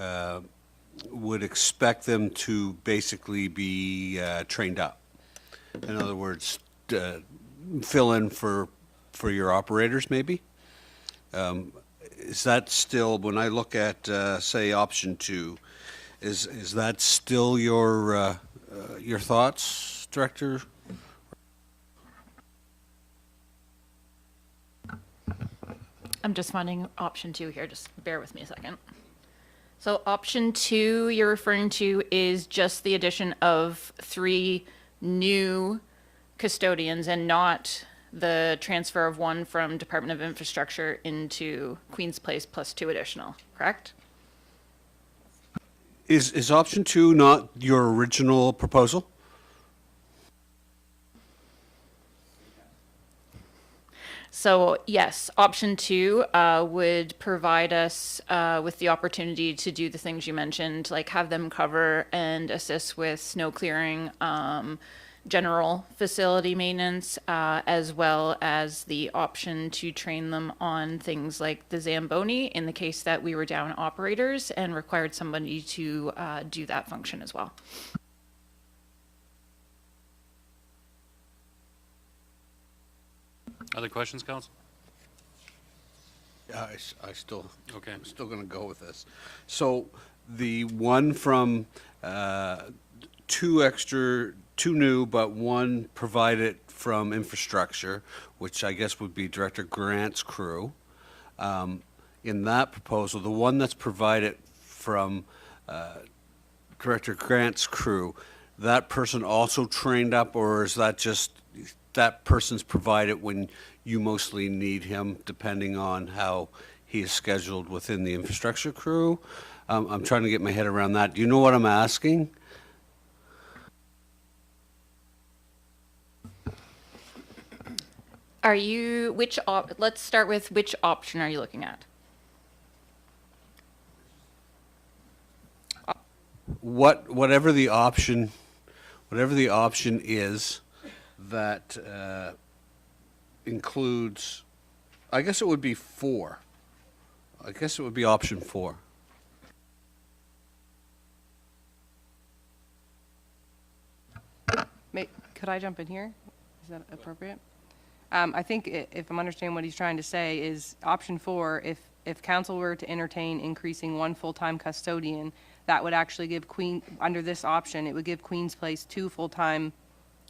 would expect them to basically be trained up. In other words, fill in for your operators, maybe? Is that still, when I look at, say, option 2, is that still your thoughts, Director? I'm just finding option 2 here. Just bear with me a second. So option 2 you're referring to is just the addition of 3 new custodians and not the transfer of 1 from Department of Infrastructure into Queen's Place plus 2 additional, correct? Is option 2 not your original proposal? So yes, option 2 would provide us with the opportunity to do the things you mentioned, like have them cover and assist with snow clearing, general facility maintenance, as well as the option to train them on things like the Zamboni in the case that we were down operators and required somebody to do that function as well. Other questions, Council? Yeah, I still, Okay. I'm still going to go with this. So the one from 2 new, but 1 provided from infrastructure, which I guess would be Director Grant's crew. In that proposal, the one that's provided from Director Grant's crew, that person also trained up, or is that just that person's provided when you mostly need him, depending on how he is scheduled within the infrastructure crew? I'm trying to get my head around that. Do you know what I'm asking? Are you, let's start with which option are you looking at? Whatever the option is that includes, I guess it would be 4. I guess it would be option 4. Could I jump in here? Is that appropriate? I think if I'm understanding what he's trying to say is option 4, if council were to entertain increasing 1 full-time custodian, that would actually give under this option, it would give Queen's Place 2 full-time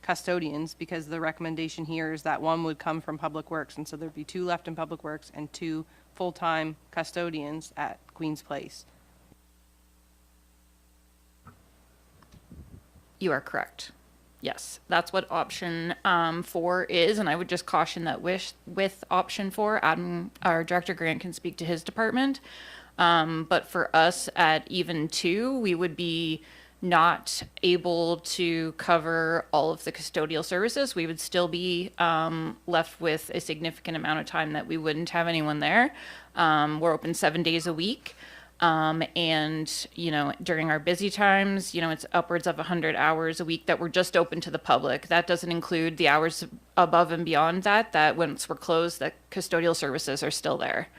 custodians, because the recommendation here is that 1 would come from Public Works, and so there'd be 2 left in Public Works and 2 full-time custodians at Queen's Place. You are correct. Yes, that's what option 4 is, and I would just caution that with option 4, our Director Grant can speak to his department, but for us at even 2, we would be not able to cover all of the custodial services. We would still be left with a significant amount of time that we wouldn't have anyone there. We're open 7 days a week. And, during our busy times, it's upwards of 100 hours a week that we're just open to the public. That doesn't include the hours above and beyond that once we're closed, that custodial services are still there.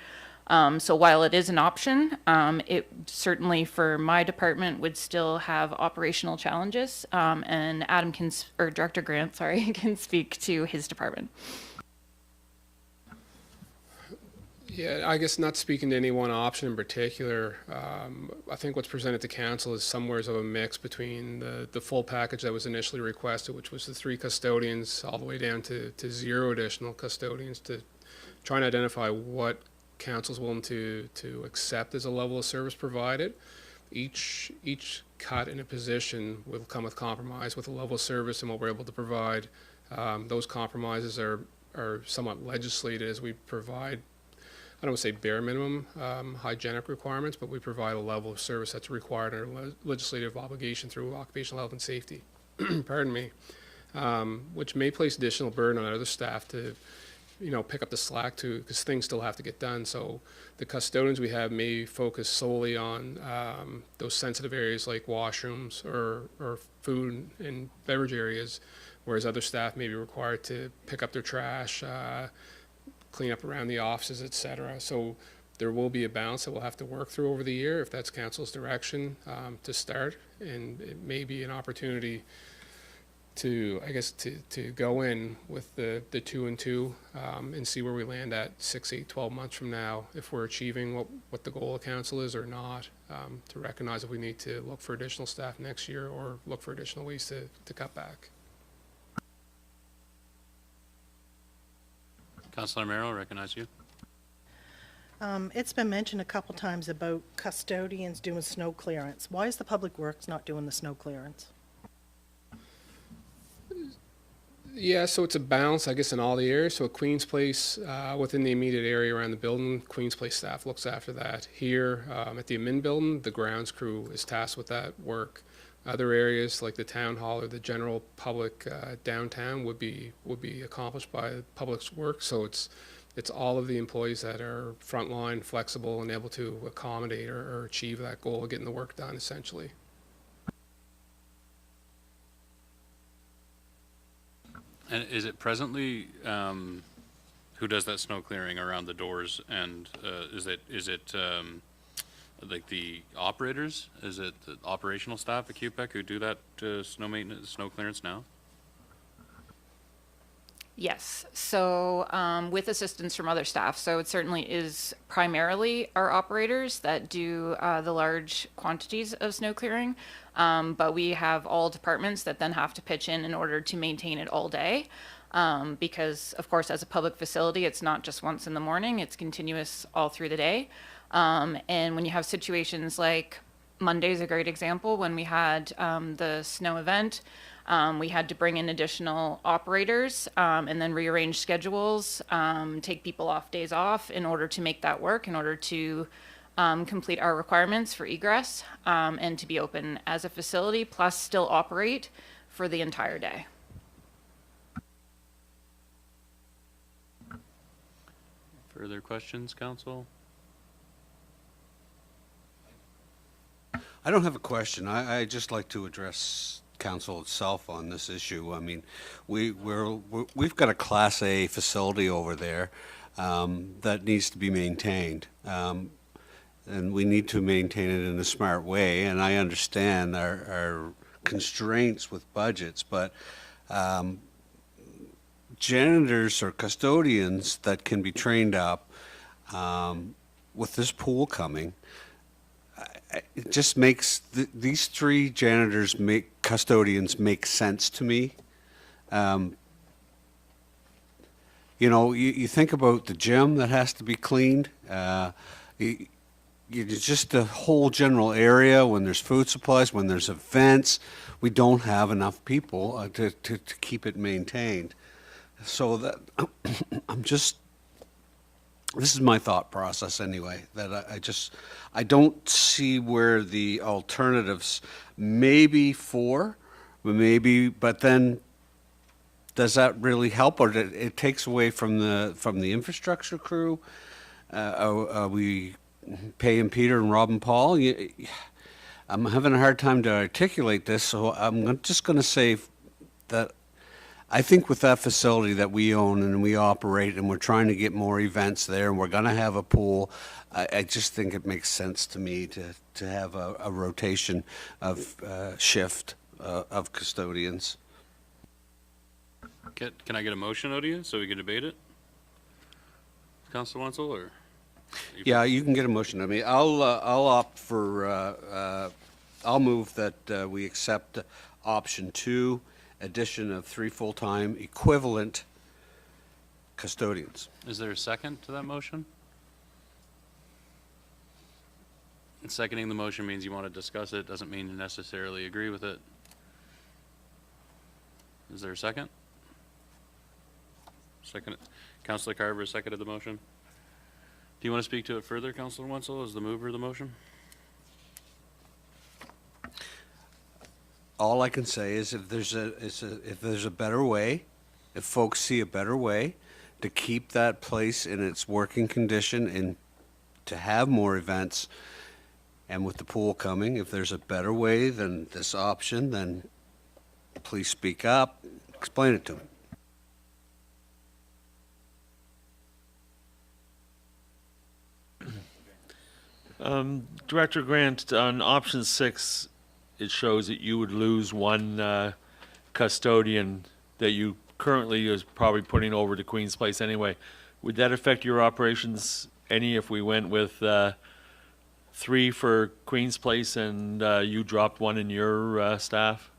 So while it is an option, it certainly for my department would still have operational challenges. And Director Grant, can speak to his department. Yeah, I guess not speaking to any one option in particular, I think what's presented to council is somewheres of a mix between the full package that was initially requested, which was the 3 custodians, all the way down to 0 additional custodians, to try and identify what council's willing to accept as a level of service provided. Each cut in a position will come with compromise with a level of service and what we're able to provide. Those compromises are somewhat legislated as we provide, I don't want to say bare minimum hygienic requirements, but we provide a level of service that's required under legislative obligation through occupational health and safety. Pardon me. Which may place additional burden on other staff to, pick up the slack too, because things still have to get done. So the custodians we have may focus solely on those sensitive areas like washrooms or food and beverage areas, whereas other staff may be required to pick up their trash, clean up around the offices, etc. So there will be a balance that we'll have to work through over the year if that's council's direction to start, and it may be an opportunity to, I guess, to go in with the 2 and 2 and see where we land at 6, 8, 12 months from now, if we're achieving what the goal of council is or not, to recognize if we need to look for additional staff next year or look for additional ways to cut back. Councilor Merrill, recognize you. It's been mentioned a couple times about custodians doing snow clearance. Why is the Public Works not doing the snow clearance? Yeah, so it's a balance, I guess, in all the areas. So at Queen's Place, within the immediate area around the building, Queen's Place staff looks after that. Here at the admin building, the grounds crew is tasked with that work. Other areas like the town hall or the general public downtown would be accomplished by Public Works. So it's all of the employees that are frontline, flexible, and able to accommodate or achieve that goal of getting the work done, essentially. And is it presently, who does that snow clearing around the doors? And is it like the operators? Is it the operational staff at QPEC who do that snow maintenance, snow clearance now? Yes, so with assistance from other staff. So it certainly is primarily our operators that do the large quantities of snow clearing, but we have all departments that then have to pitch in order to maintain it all day. Because of course, as a public facility, it's not just once in the morning, it's continuous all through the day. And when you have situations like Monday's a great example, when we had the snow event, we had to bring in additional operators and then rearrange schedules, take people off days off in order to make that work, in order to complete our requirements for egress and to be open as a facility, plus still operate for the entire day. Further questions, council? I don't have a question. I just like to address council itself on this issue. I mean, we've got a Class A facility over there that needs to be maintained, and we need to maintain it in a smart way. And I understand our constraints with budgets, but janitors or custodians that can be trained up with this pool coming, it just makes these 3 custodians make sense to me. You think about the gym that has to be cleaned. Just the whole general area, when there's food supplies, when there's events, we don't have enough people to keep it maintained. So that this is my thought process anyway, that I don't see where the alternatives maybe but then does that really help, or it takes away from the infrastructure crew? Are we paying Peter and Rob and Paul? I'm having a hard time to articulate this, so I'm just going to say that I think with that facility that we own and we operate, and we're trying to get more events there, and we're going to have a pool, I just think it makes sense to me to have a rotation of shift of custodians. Can I get a motion out of you so we can debate it? Councilor Wenzel, or? Yeah, you can get a motion. I mean, I'll opt for, I'll move that we accept option 2, addition of 3 full-time equivalent custodians. Is there a second to that motion? And seconding the motion means you want to discuss it, doesn't mean you necessarily agree with it. Is there a second? Second. Councillor Carver seconded the motion. Do you want to speak to it further, Councillor Wenzel, as the mover of the motion? All I can say is if there's a better way, if folks see a better way to keep that place in its working condition and to have more events, and with the pool coming, if there's a better way than this option, then please speak up, explain it to me. Director Grant, on option 6, it shows that you would lose one custodian that you currently is probably putting over to Queen's Place anyway. Would that affect your operations any if we went with 3 for Queen's Place and you dropped one in your staff?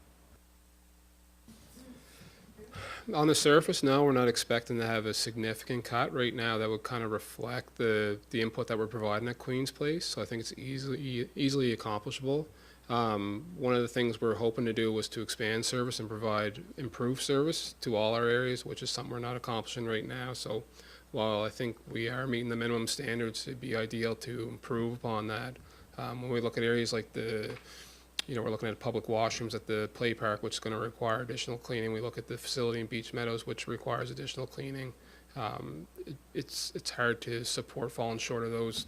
On the surface, no, we're not expecting to have a significant cut right now that would kind of reflect the input that we're providing at Queen's Place. So I think it's easily accomplishable. One of the things we're hoping to do was to expand service and provide improved service to all our areas, which is something we're not accomplishing right now. So while I think we are meeting the minimum standards, it'd be ideal to improve upon that. When we look at areas like we're looking at public washrooms at the play park, which is going to require additional cleaning. We look at the facility in Beach Meadows, which requires additional cleaning. It's hard to support falling short of those,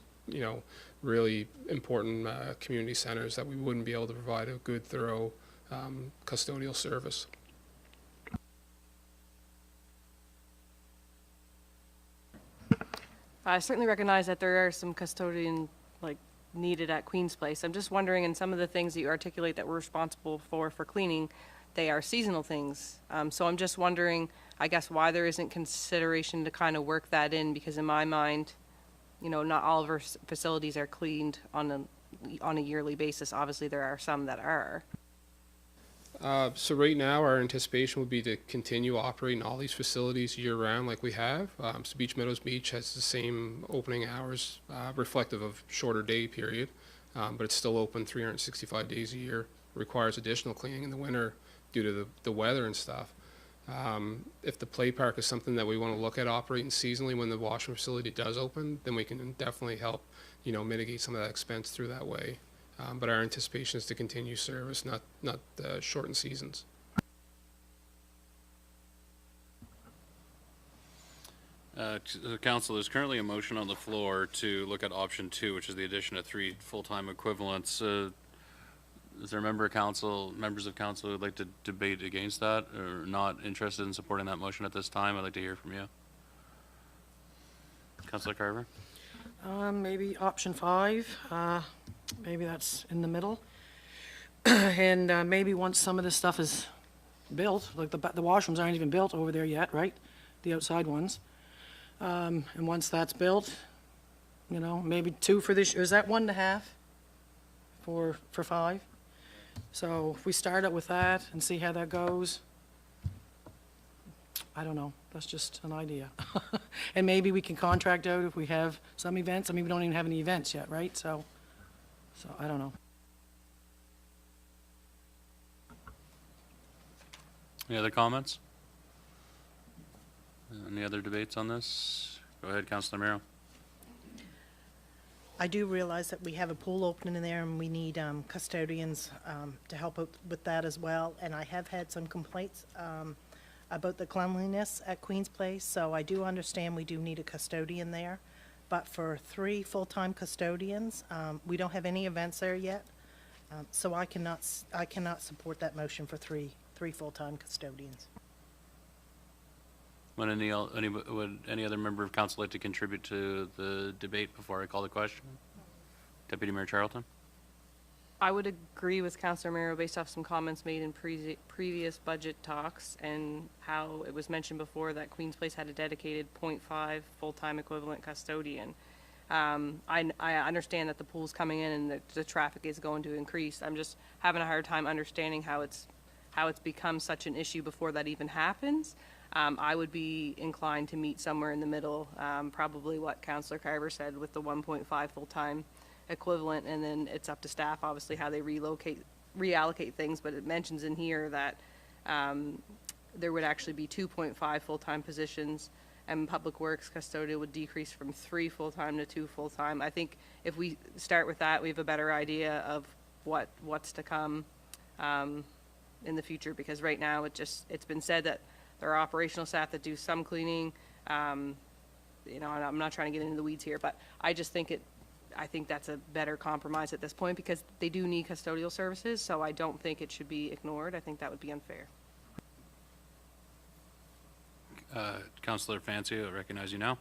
really important community centers that we wouldn't be able to provide a good, thorough custodial service. I certainly recognize that there are some custodian, needed at Queen's Place. I'm just wondering, in some of the things that you articulate that we're responsible for cleaning, they are seasonal things. So I'm just wondering, I guess, why there isn't consideration to kind of work that in, because in my mind, not all of our facilities are cleaned on a yearly basis. Obviously, there are some that are. So right now, our anticipation would be to continue operating all these facilities year-round like we have. So Beach Meadows Beach has the same opening hours, reflective of shorter day period, but it's still open 365 days a year. Requires additional cleaning in the winter due to the weather and stuff. If the play park is something that we want to look at operating seasonally when the washroom facility does open, then we can definitely help, mitigate some of that expense through that way. But our anticipation is to continue service, not shorten seasons. Council, there's currently a motion on the floor to look at option 2, which is the addition of 3 full-time equivalents. Is there members of council who would like to debate against that, or not interested in supporting that motion at this time? I'd like to hear from you. Councillor Carver? Maybe option 5. Maybe that's in the middle. And maybe once some of this stuff is built, like the washrooms aren't even built over there yet, right? The outside ones. And once that's built, maybe 2 for this. Is that 1.5 for 5? So if we start out with that and see how that goes, I don't know. That's just an idea. And maybe we can contract out if we have some events. I mean, we don't even have any events yet, right? So I don't know. Any other comments? Any other debates on this? Go ahead, Councillor Miro. I do realize that we have a pool opening in there and we need custodians to help out with that as well. And I have had some complaints about the cleanliness at Queen's Place, so I do understand we do need a custodian there. But for 3 full-time custodians, we don't have any events there yet, so I cannot support that motion for three full-time custodians. Would any other member of council like to contribute to the debate before I call the question? Deputy Mayor Charlton? I would agree with Councillor Miro based off some comments made in previous budget talks and how it was mentioned before that Queen's Place had a dedicated 0.5 full-time equivalent custodian. I understand that the pool's coming in and the traffic is going to increase. I'm just having a hard time understanding how it's become such an issue before that even happens. I would be inclined to meet somewhere in the middle, probably what Councillor Carver said with the 1.5 full-time equivalent, and then it's up to staff, obviously, how they reallocate things, but it mentions in here that there would actually be 2.5 full-time positions, and Public Works custodial would decrease from 3 full-time to 2 full-time. I think if we start with that, we have a better idea of what's to come in the future, because right now it's been said that there are operational staff that do some cleaning. You know, and I'm not trying to get into the weeds here, but I just think I think that's a better compromise at this point, because they do need custodial services, so I don't think it should be ignored. I think that would be unfair. Councillor Fancy, I recognize you now.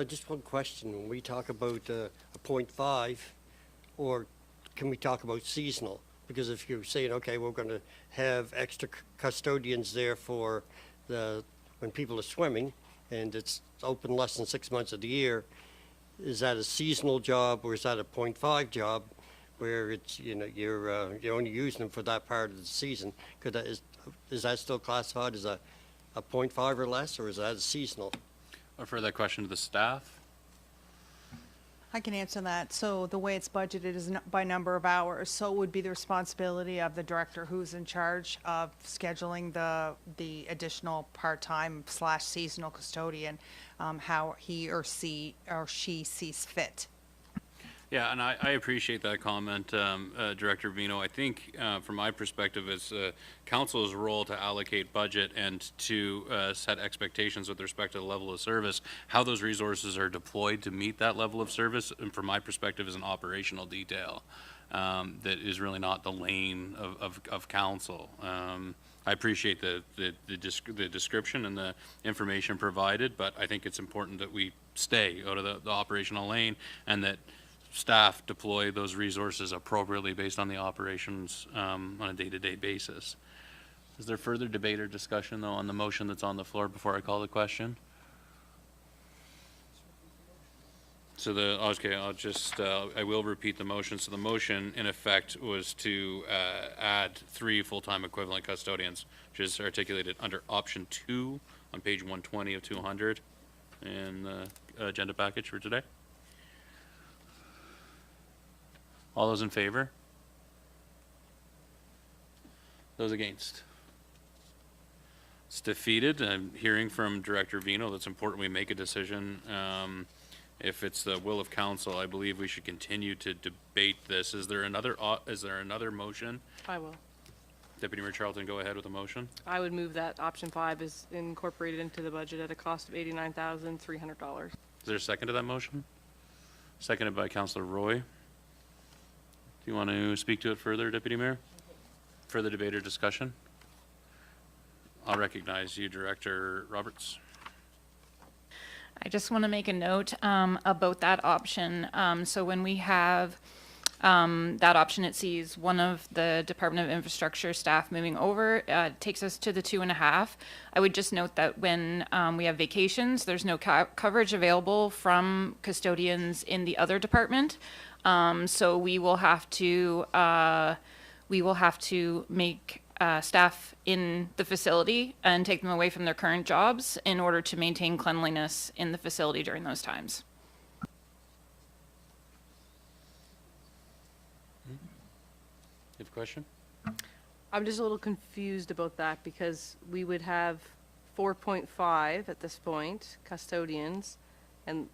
Just one question. When we talk about a 0.5, or can we talk about seasonal? Because if you're saying, okay, we're going to have extra custodians there for when people are swimming, and it's open less than 6 months of the year, is that a seasonal job, or is that a 0.5 job, where it's, you know, you're only using them for that part of the season? Is that still classified as a 0.5 or less, or is that a seasonal? I'll refer that question to the staff. I can answer that. So the way it's budgeted is by number of hours. So it would be the responsibility of the director who's in charge of scheduling the additional part-time / seasonal custodian, how he or she sees fit. Yeah, and I appreciate that comment, Director Vino. I think, from my perspective, it's council's role to allocate budget and to set expectations with respect to the level of service. How those resources are deployed to meet that level of service, and from my perspective, is an operational detail that is really not the lane of council. I appreciate the description and the information provided, but I think it's important that we stay out of the operational lane, and that staff deploy those resources appropriately based on the operations on a day-to-day basis. Is there further debate or discussion, though, on the motion that's on the floor before I call the question? So I will repeat the motion. So the motion, in effect, was to add 3 full-time equivalent custodians, which is articulated under option 2 on page 120 of 200 in the agenda package for today. All those in favor? Those against? It's defeated. I'm hearing from Director Vino that's important we make a decision. If it's the will of council, I believe we should continue to debate this. Is there another motion? I will. Deputy Mayor Charlton, go ahead with the motion. I would move that option 5 is incorporated into the budget at a cost of $89,300. Is there a second to that motion? Seconded by Councillor Roy. Do you want to speak to it further, Deputy Mayor? Further debate or discussion? I'll recognize you, Director Roberts. I just want to make a note about that option. So when we have that option, it sees one of the Department of Infrastructure staff moving over. It takes us to the 2.5. I would just note that when we have vacations, there's no coverage available from custodians in the other department. So we will have to make staff in the facility and take them away from their current jobs in order to maintain cleanliness in the facility during those times. You have a question? I'm just a little confused about that, because we would have 4.5 at this point, custodians, and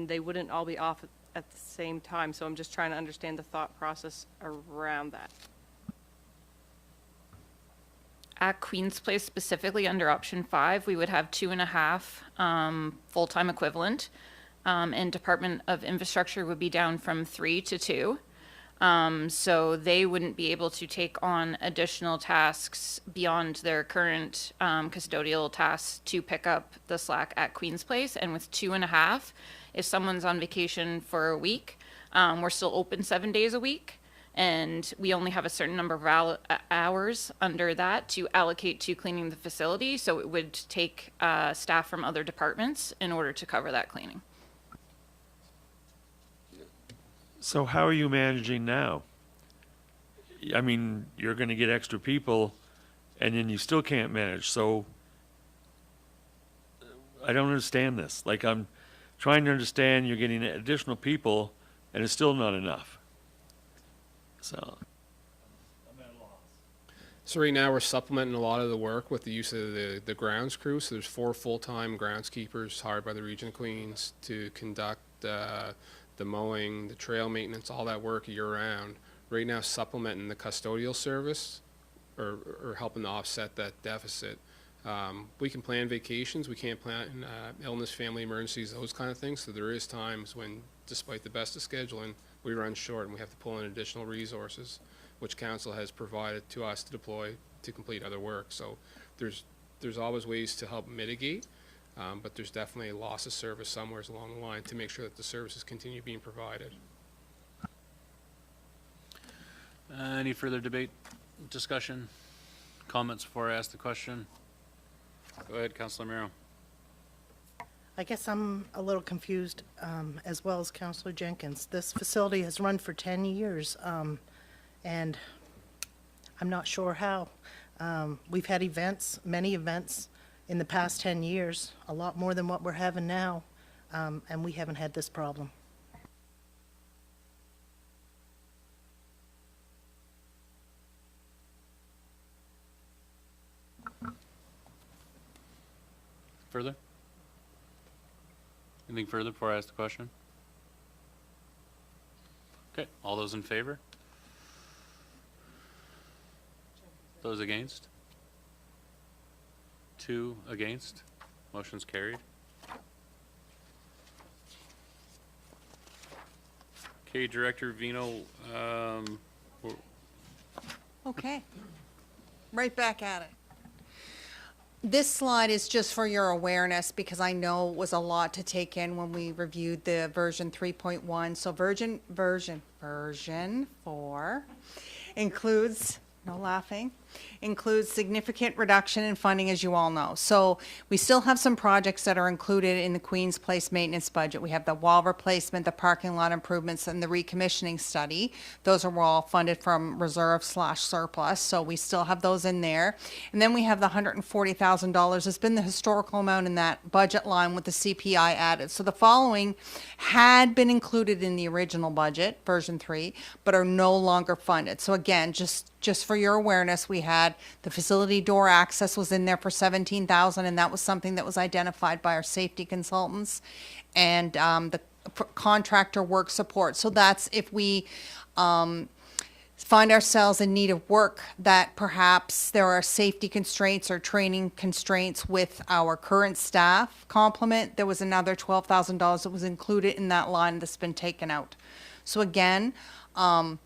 they wouldn't all be off at the same time. So I'm just trying to understand the thought process around that. At Queen's Place specifically, under option 5, we would have 2.5 full-time equivalent, and Department of Infrastructure would be down from 3 to 2. So they wouldn't be able to take on additional tasks beyond their current custodial tasks to pick up the slack at Queen's Place. And with 2.5, if someone's on vacation for a week, we're still open 7 days a week. And we only have a certain number of hours under that to allocate to cleaning the facility. So it would take staff from other departments in order to cover that cleaning. So how are you managing now? I mean, you're going to get extra people, and then you still can't manage. So I don't understand this. Like, I'm trying to understand you're getting additional people, and it's still not enough. So. So right now we're supplementing a lot of the work with the use of the grounds crew. So there's 4 full-time groundskeepers hired by the Region of Queens to conduct the mowing, the trail maintenance, all that work year-round. Right now supplementing the custodial service or helping to offset that deficit. We can plan vacations, we can't plan illness, family emergencies, those kind of things. So there is times when, despite the best of scheduling, we run short and we have to pull in additional resources, which council has provided to us to deploy to complete other work. So there's always ways to help mitigate, but there's definitely a loss of service somewhere along the line to make sure that the services continue being provided. Any further debate, discussion, comments before I ask the question? Go ahead, Councilor Miro. I guess I'm a little confused, as well as Councillor Jenkins. This facility has run for 10 years, and I'm not sure how. We've had events, many events, in the past 10 years, a lot more than what we're having now, and we haven't had this problem. Further? Anything further before I ask the question? Okay, all those in favor? Those against? 2 against? Motion's carried. Okay, Director Vino, Okay. Right back at it. This slide is just for your awareness because I know it was a lot to take in when we reviewed the version 3.1. So version 4 includes, no laughing, includes significant reduction in funding, as you all know. So we still have some projects that are included in the Queen's Place maintenance budget. We have the wall replacement, the parking lot improvements, and the recommissioning study. Those are all funded from reserve/surplus, so we still have those in there. And then we have the $140,000. It's been the historical amount in that budget line with the CPI added. So the following had been included in the original budget, version 3, but are no longer funded. So again, just for your awareness, we had the facility door access was in there for $17,000, and that was something that was identified by our safety consultants, and the contractor work support. So that's if we find ourselves in need of work that perhaps there are safety constraints or training constraints with our current staff complement. There was another $12,000 that was included in that line that's been taken out. So again, I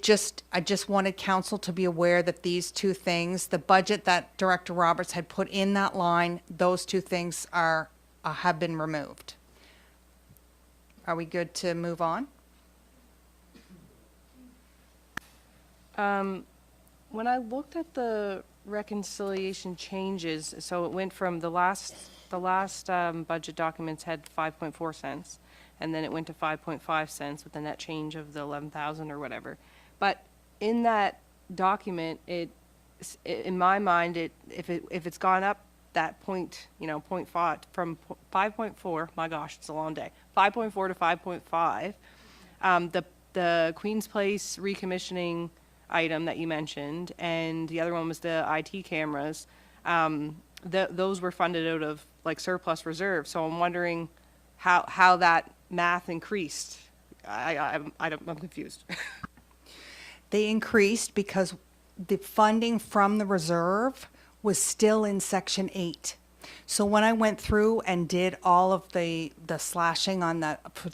just wanted council to be aware that these 2 things, the budget that Director Roberts had put in that line, those 2 things are have been removed. Are we good to move on? When I looked at the reconciliation changes, so it went from the last budget documents had 5.4 cents, and then it went to 5.5 cents with the net change of the 11,000 or whatever. But in that document, in my mind, if it's gone up that point, 0.5 from 5.4, my gosh, it's a long day, 5.4 to 5.5, the Queen's Place recommissioning item that you mentioned, and the other one was the IT cameras, those were funded out of like surplus reserve. So I'm wondering how that math increased. I'm confused. They increased because the funding from the reserve was still in Section 8. So when I went through and did all of the slashing on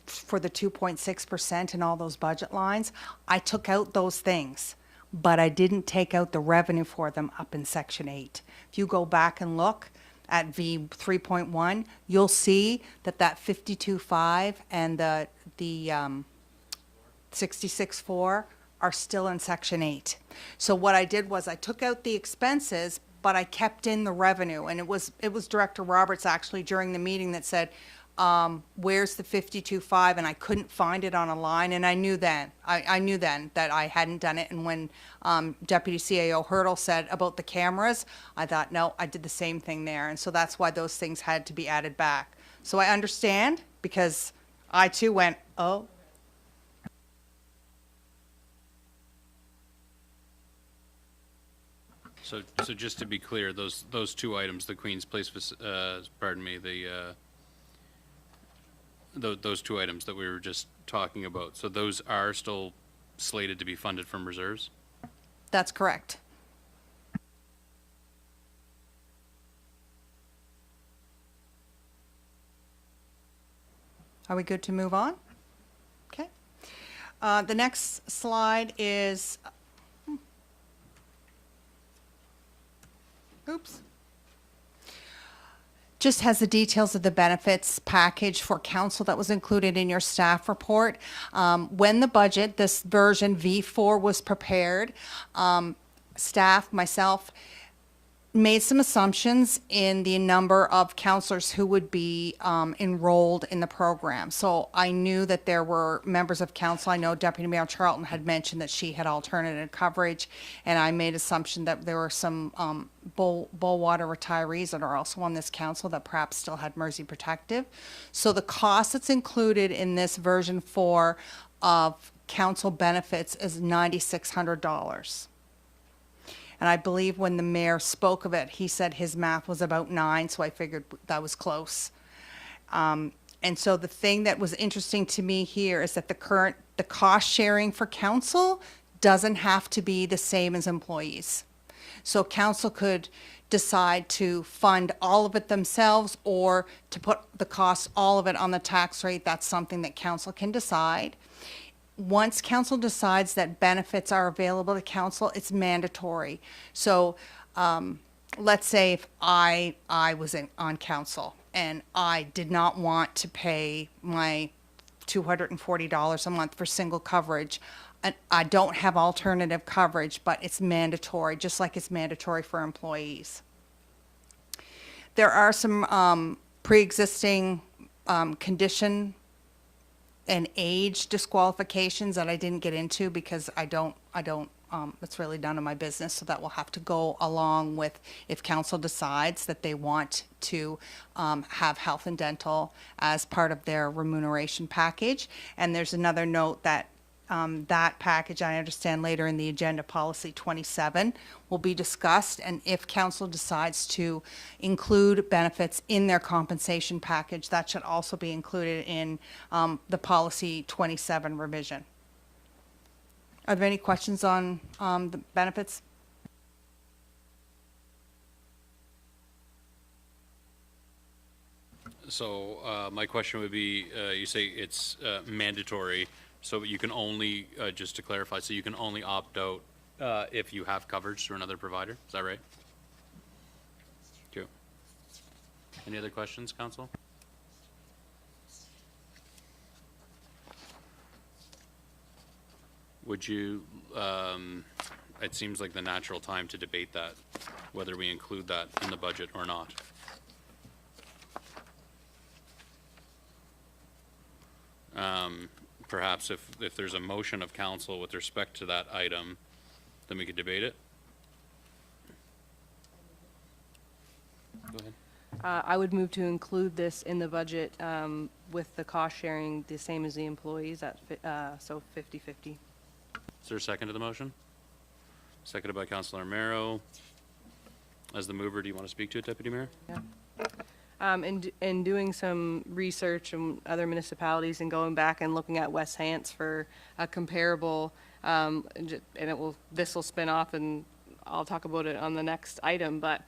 for the 2.6% and all those budget lines, I took out those things, but I didn't take out the revenue for them up in Section 8. If you go back and look at V 3.1, you'll see that 52.5 and the 66.4 are still in Section 8. So what I did was I took out the expenses, but I kept in the revenue. And it was Director Roberts actually during the meeting that said, where's the 52.5, and I couldn't find it on a line, and I knew then that I hadn't done it. And when Deputy CAO Hurdle said about the cameras, I thought, no, I did the same thing there, and so that's why those things had to be added back. So I understand, because I too went, oh. So just to be clear, those two items, the Queen's Place, pardon me, those two items that we were just talking about, so those are still slated to be funded from reserves? That's correct. Are we good to move on? Okay. The next slide is, oops. Just has the details of the benefits package for council that was included in your staff report. When the budget, this version V4 was prepared, staff, myself, made some assumptions in the number of counselors who would be enrolled in the program. So I knew that there were members of council. I know Deputy Mayor Charlton had mentioned that she had alternative coverage, and I made assumption that there were some Bullwater retirees that are also on this council that perhaps still had Mersey Protective. So the cost that's included in this version 4 of council benefits is $9,600. And I believe when the mayor spoke of it, he said his math was about 9, so I figured that was close. And so the thing that was interesting to me here is that the cost sharing for council doesn't have to be the same as employees. So council could decide to fund all of it themselves or to put the cost, all of it on the tax rate. That's something that council can decide. Once council decides that benefits are available to council, it's mandatory. So let's say if I was on council and I did not want to pay my $240 a month for single coverage, and I don't have alternative coverage, but it's mandatory, just like it's mandatory for employees. There are some pre-existing condition and age disqualifications that I didn't get into because I don't, it's really none of my business, so that will have to go along with if council decides that they want to have health and dental as part of their remuneration package. And there's another note that that package, I understand later in the agenda, policy 27 will be discussed, and if council decides to include benefits in their compensation package, that should also be included in the policy 27 revision. Are there any questions on the benefits? So my question would be, you say it's mandatory, so you can only, just to clarify, so you can only opt out if you have coverage through another provider, is that right? Thank you. Any other questions, council? Would you, it seems like the natural time to debate that, whether we include that in the budget or not. Perhaps if there's a motion of council with respect to that item, then we could debate it. Go ahead. I would move to include this in the budget with the cost sharing the same as the employees, at so 50-50. Is there a second to the motion? Seconded by Councilor Romero. As the mover, do you want to speak to it, Deputy Mayor? Yeah. In doing some research in other municipalities and going back and looking at West Hants for a comparable, and this will spin off and I'll talk about it on the next item, but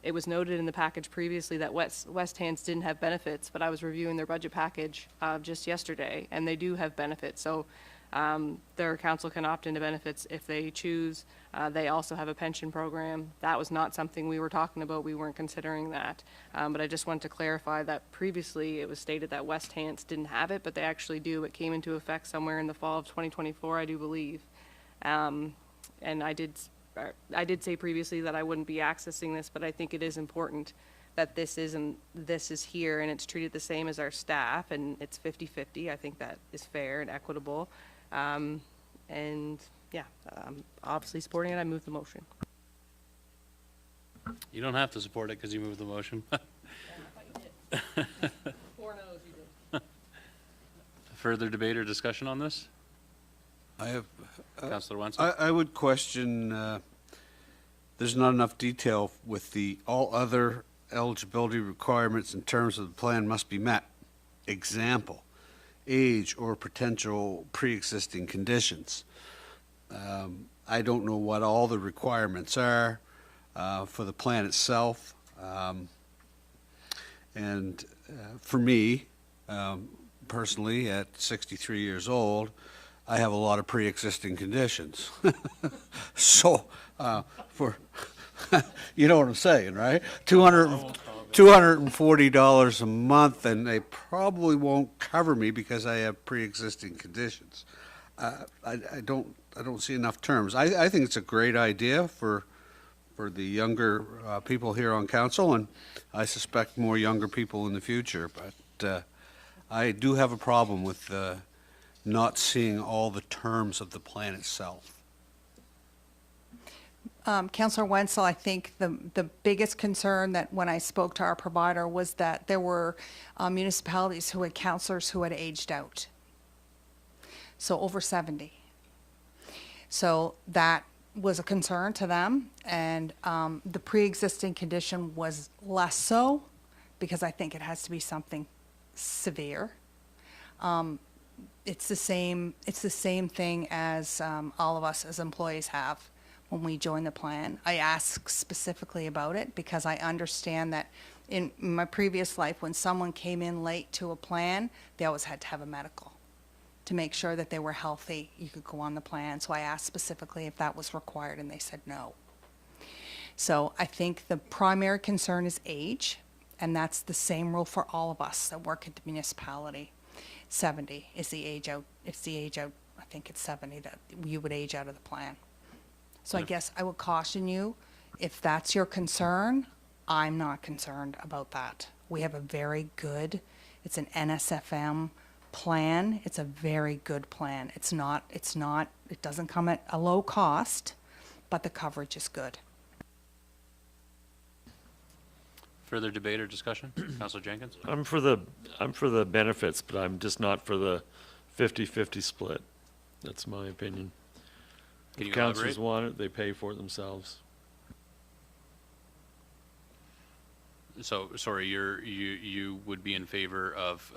it was noted in the package previously that West Hants didn't have benefits, but I was reviewing their budget package just yesterday, and they do have benefits. So their council can opt into benefits if they choose. They also have a pension program. That was not something we were talking about. We weren't considering that. But I just wanted to clarify that previously it was stated that West Hants didn't have it, but they actually do. It came into effect somewhere in the fall of 2024, I do believe. And I did I did say previously that I wouldn't be accessing this, but I think it is important that this is here and it's treated the same as our staff, and it's 50-50. I think that is fair and equitable. And yeah, obviously supporting it. I move the motion. You don't have to support it because you moved the motion. Further debate or discussion on this? I have, Councillor Wenzel? I would question, there's not enough detail with the all other eligibility requirements in terms of the plan must be met. Example, age or potential pre-existing conditions. I don't know what all the requirements are for the plan itself. And for me, personally, at 63 years old, I have a lot of pre-existing conditions. So, you know what I'm saying, right? $240 a month, and they probably won't cover me because I have pre-existing conditions. I don't see enough terms. I think it's a great idea for the younger people here on council, and I suspect more younger people in the future. But I do have a problem with not seeing all the terms of the plan itself. Councillor Wenzel, I think the biggest concern that when I spoke to our provider was that there were municipalities who had councillors who had aged out, so over 70. So that was a concern to them, and the pre-existing condition was less so, because I think it has to be something severe. It's the same thing as all of us as employees have when we join the plan. I ask specifically about it because I understand that in my previous life, when someone came in late to a plan, they always had to have a medical to make sure that they were healthy. You could go on the plan. So I asked specifically if that was required, and they said no. So I think the primary concern is age, and that's the same rule for all of us that work at the municipality. 70 is the age out. It's the age out. I think it's 70 that you would age out of the plan. So I guess I would caution you, if that's your concern, I'm not concerned about that. We have a very good, it's an NSFM plan. It's a very good plan. It doesn't come at a low cost, but the coverage is good. Further debate or discussion? Councillor Jenkins? I'm for the benefits, but I'm just not for the 50-50 split. That's my opinion. Can you If councillors elaborate? want it, they pay for it themselves. So, sorry, you would be in favor of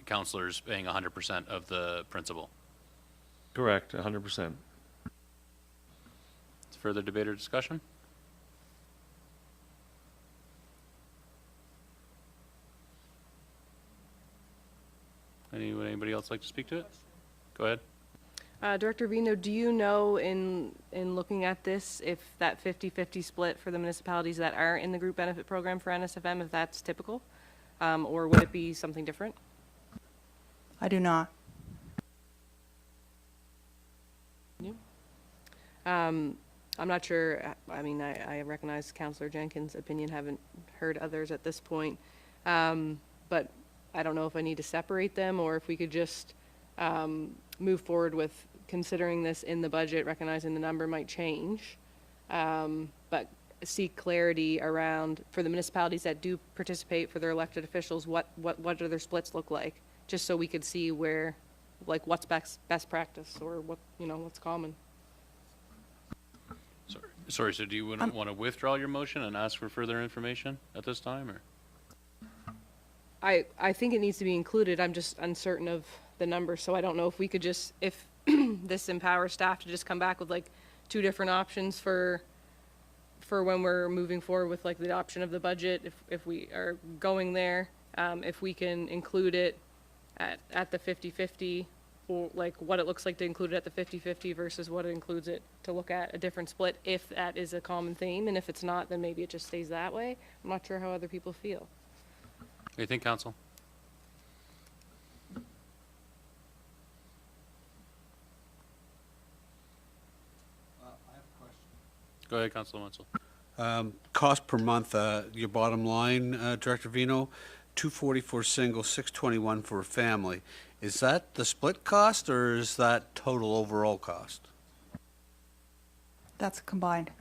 councillors paying 100% of the principal? Correct, 100%. Further debate or discussion? Anybody else like to speak to it? Go ahead. Director Vino, do you know in looking at this, if that 50-50 split for the municipalities that are in the group benefit program for NSFM, if that's typical? Or would it be something different? I do not. I'm not sure. I mean, I recognize Councillor Jenkins' opinion, haven't heard others at this point. But I don't know if I need to separate them or if we could just move forward with considering this in the budget, recognizing the number might change, but seek clarity around, for the municipalities that do participate, for their elected officials, what do their splits look like, just so we could see where, like, what's best practice, or what, what's common. Sorry, so do you want to withdraw your motion and ask for further information at this time, or? I think it needs to be included. I'm just uncertain of the number, so I don't know if we could just, if this empowers staff to just come back with like 2 different options for when we're moving forward with like the adoption of the budget, if we are going there, if we can include it at the 50-50, or like what it looks like to include it at the 50-50 versus what it includes it to look at a different split, if that is a common theme, and if it's not, then maybe it just stays that way. I'm not sure how other people feel. What do you think, Council? I have a question. Go ahead, Councilor Wenzel. Cost per month, your bottom line, Director Vino, $240 for a single, $621 for a family. Is that the split cost, or is that total overall cost? That's combined.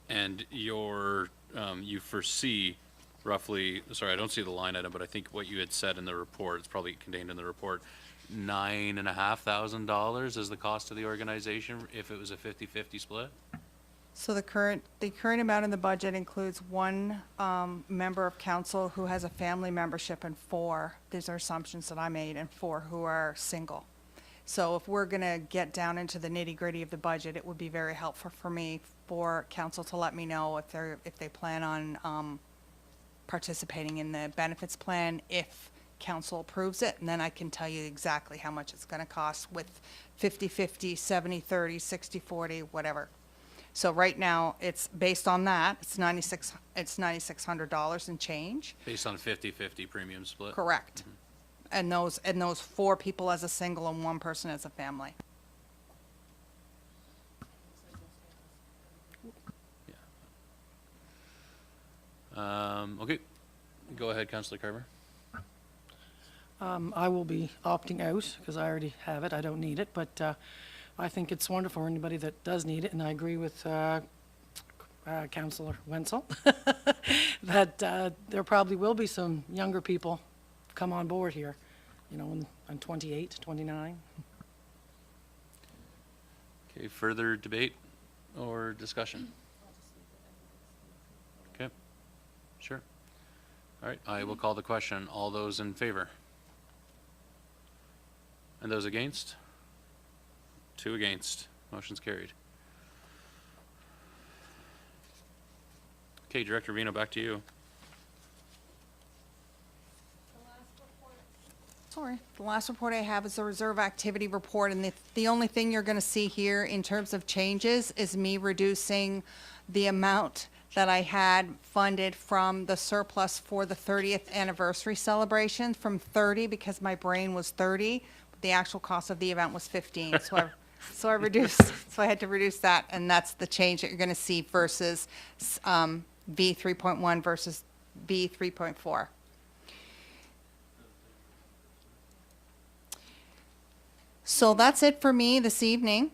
And you foresee roughly, sorry, I don't see the line item, but I think what you had said in the report, it's probably contained in the report, $9,500 is the cost of the organization if it was a 50-50 split? So the current amount in the budget includes one member of council who has a family membership and 4, these are assumptions that I made, and 4 who are single. So if we're gonna get down into the nitty-gritty of the budget, it would be very helpful for me for council to let me know if they plan on participating in the benefits plan, if council approves it, and then I can tell you exactly how much it's gonna cost with 50-50, 70-30, 60-40, whatever. So right now, it's based on that, it's $9,600 and change. Based on a 50-50 premium split? Correct. And those 4 people as a single and 1 person as a family. Okay, go ahead, Councilor Carver. I will be opting out because I already have it. I don't need it, but I think it's wonderful for anybody that does need it, and I agree with Councillor Wenzel that there probably will be some younger people come on board here, you know, in 28, 29. Okay, further debate or discussion? Okay, sure. All right, I will call the question. All those in favor? And those against? 2 against. Motion's carried. Okay, Director Vino, back to you. Sorry, the last report I have is the reserve activity report, and the only thing you're gonna see here in terms of changes is me reducing the amount that I had funded from the surplus for the 30th anniversary celebration from 30, because my brain was 30, but the actual cost of the event was 15. So I had to reduce that, and that's the change that you're gonna see versus B 3.1 versus B 3.4. So that's it for me this evening.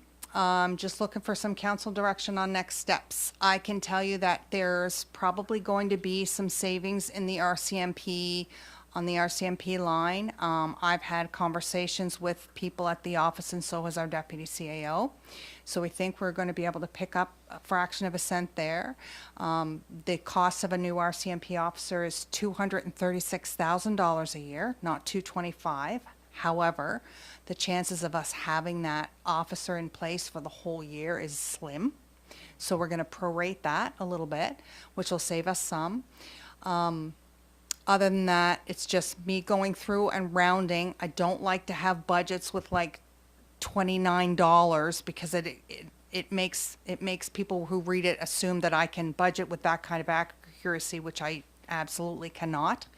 Just looking for some council direction on next steps. I can tell you that there's probably going to be some savings in the RCMP, on the RCMP line. I've had conversations with people at the office, and so has our deputy CAO. So we think we're going to be able to pick up a fraction of a cent there. The cost of a new RCMP officer is $236,000 a year, not $225,000. However, the chances of us having that officer in place for the whole year is slim. So we're going to prorate that a little bit, which will save us some. Other than that, it's just me going through and rounding. I don't like to have budgets with like $29 because it makes people who read it assume that I can budget with that kind of accuracy, which I absolutely cannot.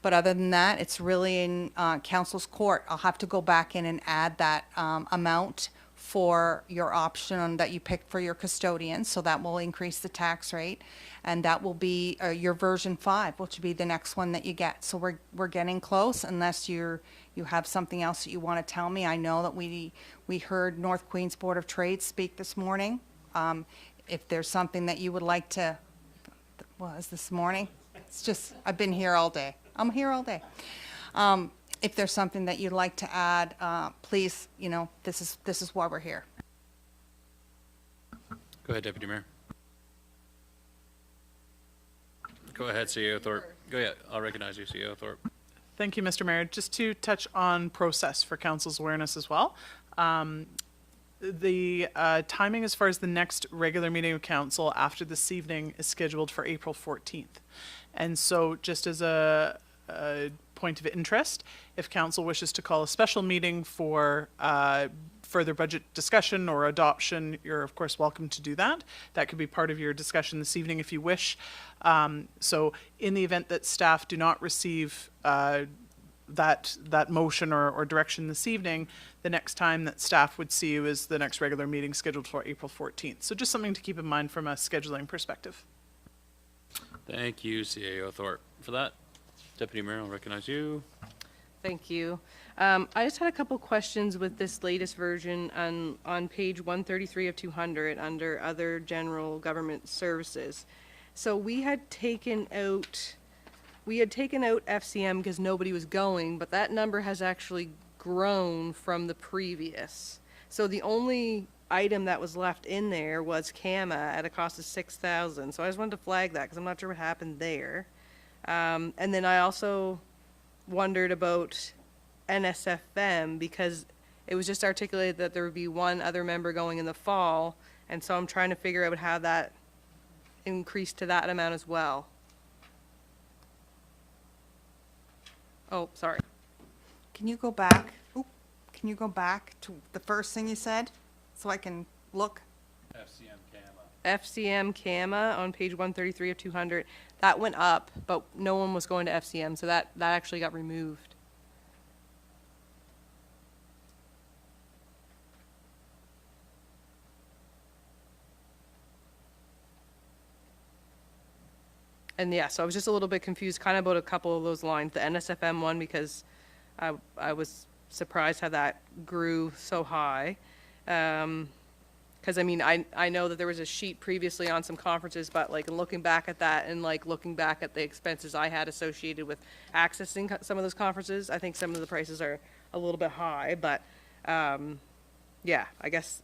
But other than that, it's really in council's court. I'll have to go back in and add that amount for your option that you picked for your custodian, so that will increase the tax rate, and that will be your version 5, which will be the next one that you get. So we're getting close, unless you have something else that you want to tell me. I know that we heard North Queens Board of Trade speak this morning. If there's something that you would like to, was this morning? It's just, I've been here all day. I'm here all day. If there's something that you'd like to add, please, you know, this is why we're here. Go ahead, Deputy Mayor. Go ahead, CEO Thorpe. Go ahead. I'll recognize you, CEO Thorpe. Thank you, Mr. Mayor. Just to touch on process for council's awareness as well. The timing as far as the next regular meeting of council after this evening is scheduled for April 14th. And so just as a point of interest, if council wishes to call a special meeting for further budget discussion or adoption, you're of course welcome to do that. That could be part of your discussion this evening if you wish. So in the event that staff do not receive that motion or direction this evening, the next time that staff would see you is the next regular meeting scheduled for April 14th. So just something to keep in mind from a scheduling perspective. Thank you, CAO Thorpe, for that. Deputy Mayor, I'll recognize you. Thank you. I just had a couple questions with this latest version on page 133 of 200 under other general government services. So we had taken out FCM because nobody was going, but that number has actually grown from the previous. So the only item that was left in there was CAMA at a cost of $6,000. So I just wanted to flag that because I'm not sure what happened there. And then I also wondered about NSFM because it was just articulated that there would be one other member going in the fall, and so I'm trying to figure out how that increased to that amount as well. Oh, sorry. Can you go back? Oop, can you go back to the first thing you said so I can look? FCM CAMA on page 133 of 200, that went up, but no one was going to FCM, so that actually got removed. And yeah, so I was just a little bit confused kind of about a couple of those lines. The NSFM one, because I was surprised how that grew so high. Because I mean, I know that there was a sheet previously on some conferences, but like looking back at that and like looking back at the expenses I had associated with accessing some of those conferences, I think some of the prices are a little bit high, but yeah, I guess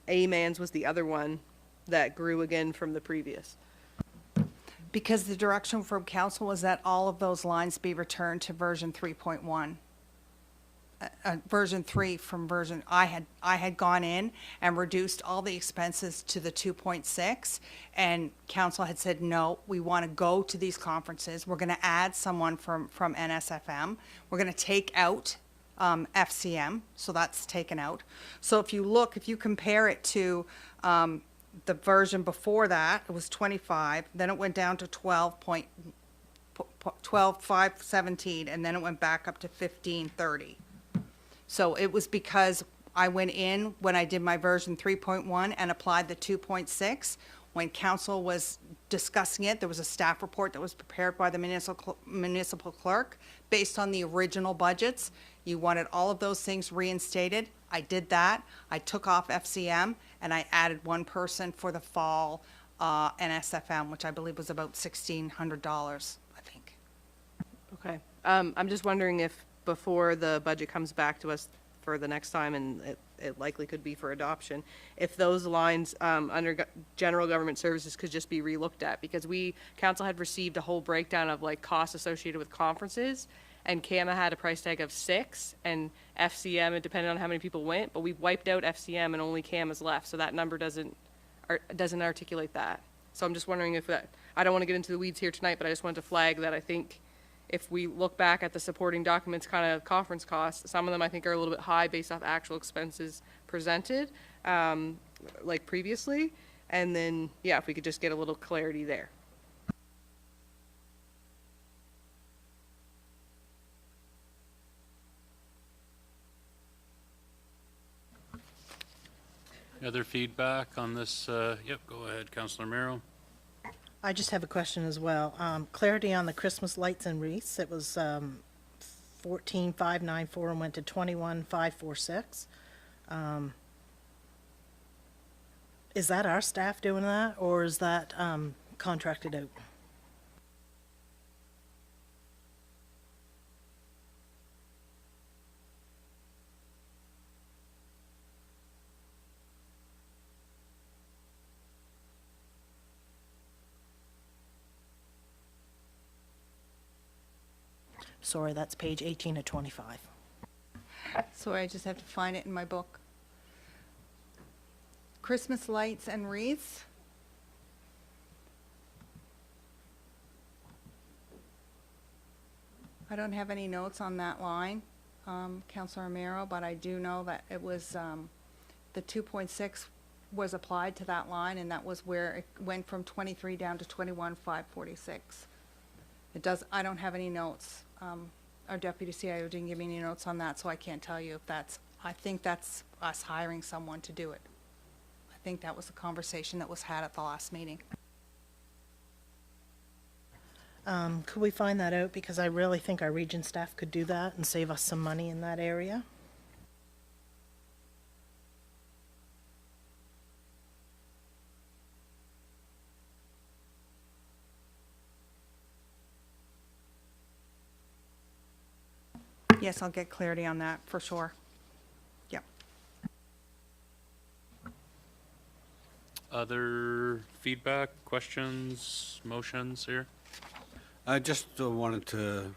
AMANS was the other one that grew again from the previous. Because the direction from council was that all of those lines be returned to version 3.1. Version 3 from version, I had gone in and reduced all the expenses to the 2.6, and council had said, no, we want to go to these conferences. We're going to add someone from NSFM. We're going to take out FCM, so that's taken out. So if you compare it to the version before that, it was 25, then it went down to 12,517, and then it went back up to 1530. So it was because I went in when I did my version 3.1 and applied the 2.6. When council was discussing it, there was a staff report that was prepared by the municipal clerk based on the original budgets. You wanted all of those things reinstated. I did that. I took off FCM and I added one person for the fall NSFM, which I believe was about $1,600, I think. Okay. I'm just wondering if before the budget comes back to us for the next time, and it likely could be for adoption, if those lines under general government services could just be relooked at, because council had received a whole breakdown of like costs associated with conferences, and CAMA had a price tag of 6, and FCM, it depended on how many people went, but we wiped out FCM and only CAMA's left, so that number doesn't articulate that. So I'm just wondering if that, I don't want to get into the weeds here tonight, but I just wanted to flag that I think if we look back at the supporting documents kind of conference costs, some of them I think are a little bit high based off actual expenses presented, like previously, and then, yeah, if we could just get a little clarity there. Other feedback on this? Yep, go ahead, Councillor Merrill. I just have a question as well. Clarity on the Christmas lights and wreaths. It was 14,594 and went to 21,546. Is that our staff doing that, or is that contracted out? Sorry, that's page 18 of 25. Sorry, I just have to find it in my book. Christmas lights and wreaths. I don't have any notes on that line, Councilor Romero, but I do know that it was, the 2.6 was applied to that line, and that was where it went from 23 down to 21,546. It does, I don't have any notes our deputy CIO didn't give me any notes on that, so I can't tell you if that's, I think that's us hiring someone to do it. I think that was the conversation that was had at the last meeting. Could we find that out? Because I really think our region staff could do that and save us some money in that area. Yes, I'll get clarity on that for sure. Yep. Other feedback, questions, motions here? I just wanted to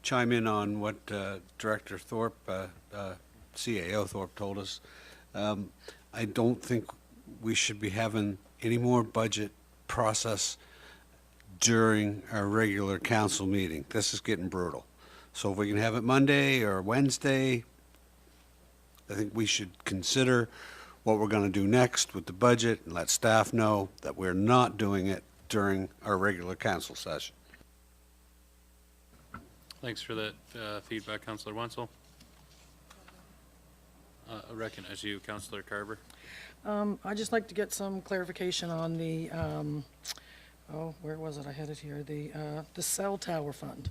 chime in on what Director Thorpe, CAO Thorpe told us. I don't think we should be having any more budget process during our regular council meeting. This is getting brutal. So if we can have it Monday or Wednesday, I think we should consider what we're going to do next with the budget and let staff know that we're not doing it during our regular council session. Thanks for that feedback, Councillor Wenzel. I recognize you, Councillor Carver. I'd just like to get some clarification on the, where was it? I had it here. The cell tower fund.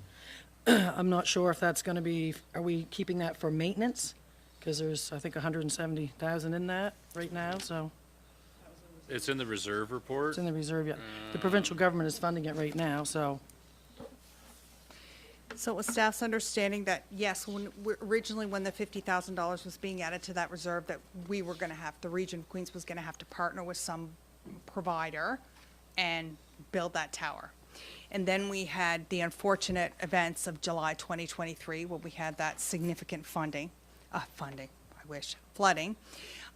I'm not sure if that's going to be, are we keeping that for maintenance? Because there's, I think, 170,000 in that right now, so It's in the reserve report. it's in the reserve yet. The provincial government is funding it right now, so. So it was staff's understanding that, yes, originally when the $50,000 was being added to that reserve, that we were going to have, the region of Queens was going to have to partner with some provider and build that tower. And then we had the unfortunate events of July 2023, where we had that significant flooding,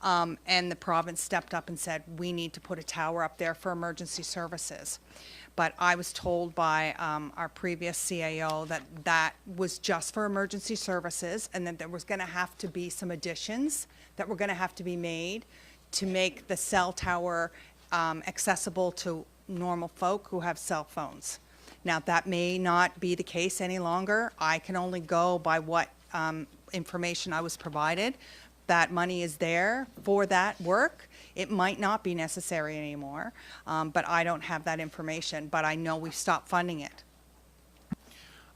and the province stepped up and said, we need to put a tower up there for emergency services. But I was told by our previous CAO that that was just for emergency services, and that there was going to have to be some additions that were going to have to be made to make the cell tower accessible to normal folk who have cell phones. Now, that may not be the case any longer. I can only go by what information I was provided. That money is there for that work. It might not be necessary anymore, but I don't have that information, but I know we've stopped funding it.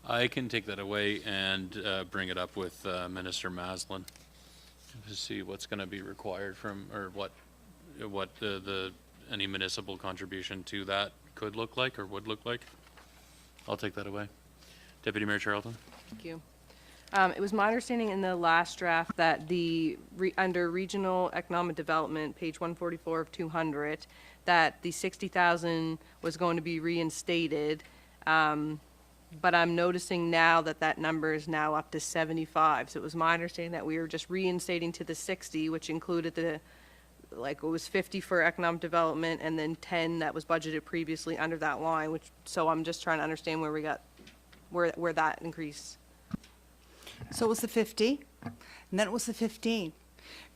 I can take that away and bring it up with Minister Maslin to see what's going to be required from, or what the any municipal contribution to that could look like or would look like. I'll take that away. Deputy Mayor Charlton. Thank you. It was my understanding in the last draft that under regional economic development, page 144 of 200, that the 60,000 was going to be reinstated. But I'm noticing now that that number is now up to 75. So it was my understanding that we were just reinstating to the 60, which included it was 50 for economic development and then 10 that was budgeted previously under that line, so I'm just trying to understand where we got, where that increase. So it was the 50, and then it was the 15,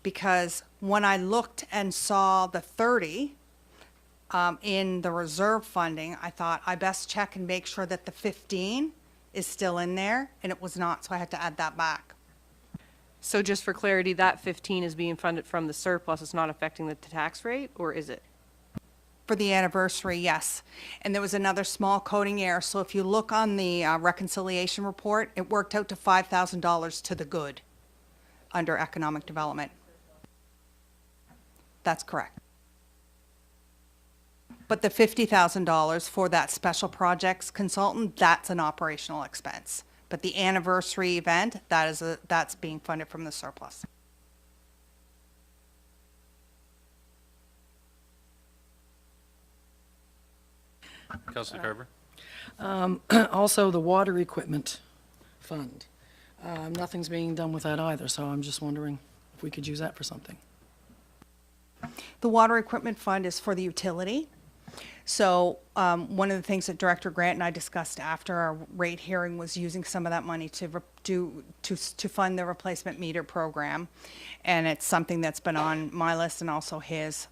because when I looked and saw the 30 in the reserve funding, I thought I best check and make sure that the 15 is still in there, and it was not, so I had to add that back. So just for clarity, that 15 is being funded from the surplus, it's not affecting the tax rate, or is it? For the anniversary, yes. And there was another small coding error, so if you look on the reconciliation report, it worked out to $5,000 to the good under economic development. That's correct. But the $50,000 for that special projects consultant, that's an operational expense. But the anniversary event, that's being funded from the surplus. Councillor Carver. Also, the water equipment fund. Nothing's being done with that either, so I'm just wondering if we could use that for something. The water equipment fund is for the utility. So one of the things that Director Grant and I discussed after our rate hearing was using some of that money to fund the replacement meter program. And it's something that's been on my list and also his.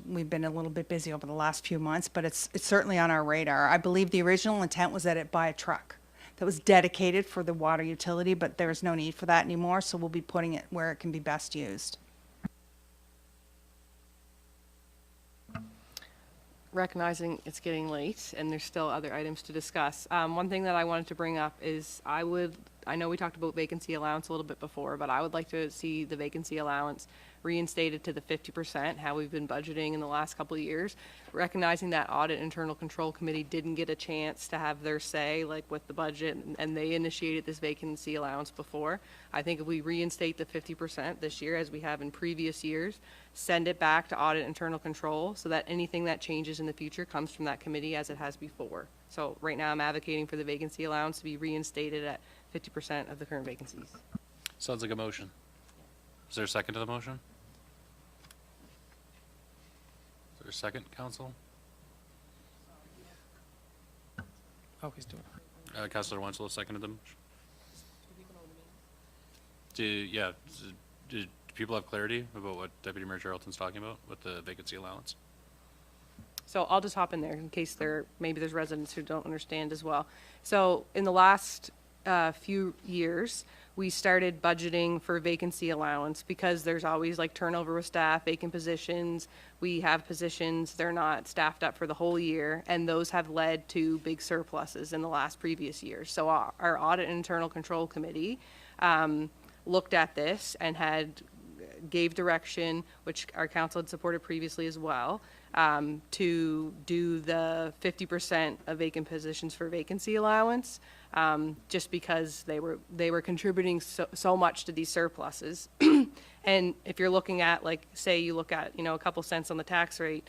We've been a little bit busy over the last few months, but it's certainly on our radar. I believe the original intent was that it buy a truck that was dedicated for the water utility, but there is no need for that anymore, so we'll be putting it where it can be best used. Recognizing it's getting late and there's still other items to discuss. One thing that I wanted to bring up is I know we talked about vacancy allowance a little bit before, but I would like to see the vacancy allowance reinstated to the 50%, how we've been budgeting in the last couple of years, recognizing that Audit Internal Control Committee didn't get a chance to have their say, like with the budget, and they initiated this vacancy allowance before. I think if we reinstate the 50% this year, as we have in previous years, send it back to Audit Internal Control so that anything that changes in the future comes from that committee as it has before. So right now I'm advocating for the vacancy allowance to be reinstated at 50% of the current vacancies. Sounds like a motion. Is there a second to the motion? Is there a second, council? Oh, he's doing it. Councilor Wenzel seconded the motion. Do people have clarity about what Deputy Mayor Charlton's talking about with the vacancy allowance? So I'll just hop in there in case maybe there's residents who don't understand as well. So in the last few years, we started budgeting for vacancy allowance because there's always like turnover with staff, vacant positions. We have positions, they're not staffed up for the whole year, and those have led to big surpluses in the last previous years. So our Audit and Internal Control Committee looked at this and gave direction, which our council had supported previously as well, to do the 50% of vacant positions for vacancy allowance, just because they were contributing so much to these surpluses. And if you're looking at, like, say you look at, a couple cents on the tax rate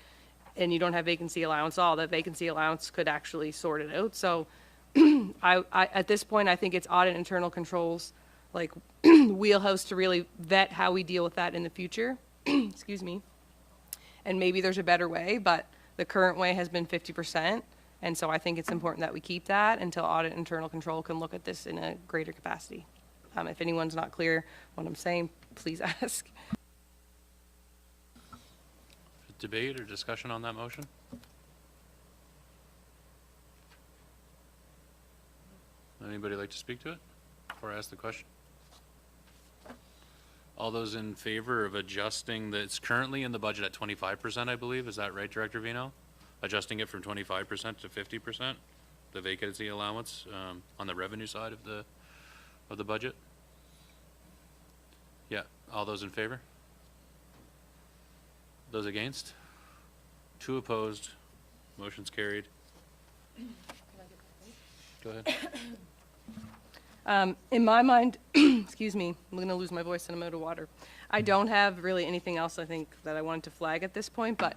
and you don't have vacancy allowance at all, that vacancy allowance could actually sort it out. So I at this point, I think it's Audit Internal Controls, like, wheelhouse to really vet how we deal with that in the future. Excuse me. And maybe there's a better way, but the current way has been 50%. And so I think it's important that we keep that until Audit Internal Control can look at this in a greater capacity. If anyone's not clear what I'm saying, please ask. Debate or discussion on that motion? Anybody like to speak to it before I ask the question? All those in favor of adjusting it's currently in the budget at 25%, I believe. Is that right, Director Vino? Adjusting it from 25% to 50%, the vacancy allowance on the revenue side of the budget? Yeah, all those in favor? Those against? 2 opposed. Motion's carried. Go ahead. In my mind, excuse me, I'm going to lose my voice and I'm out of water. I don't have really anything else I think that I wanted to flag at this point, but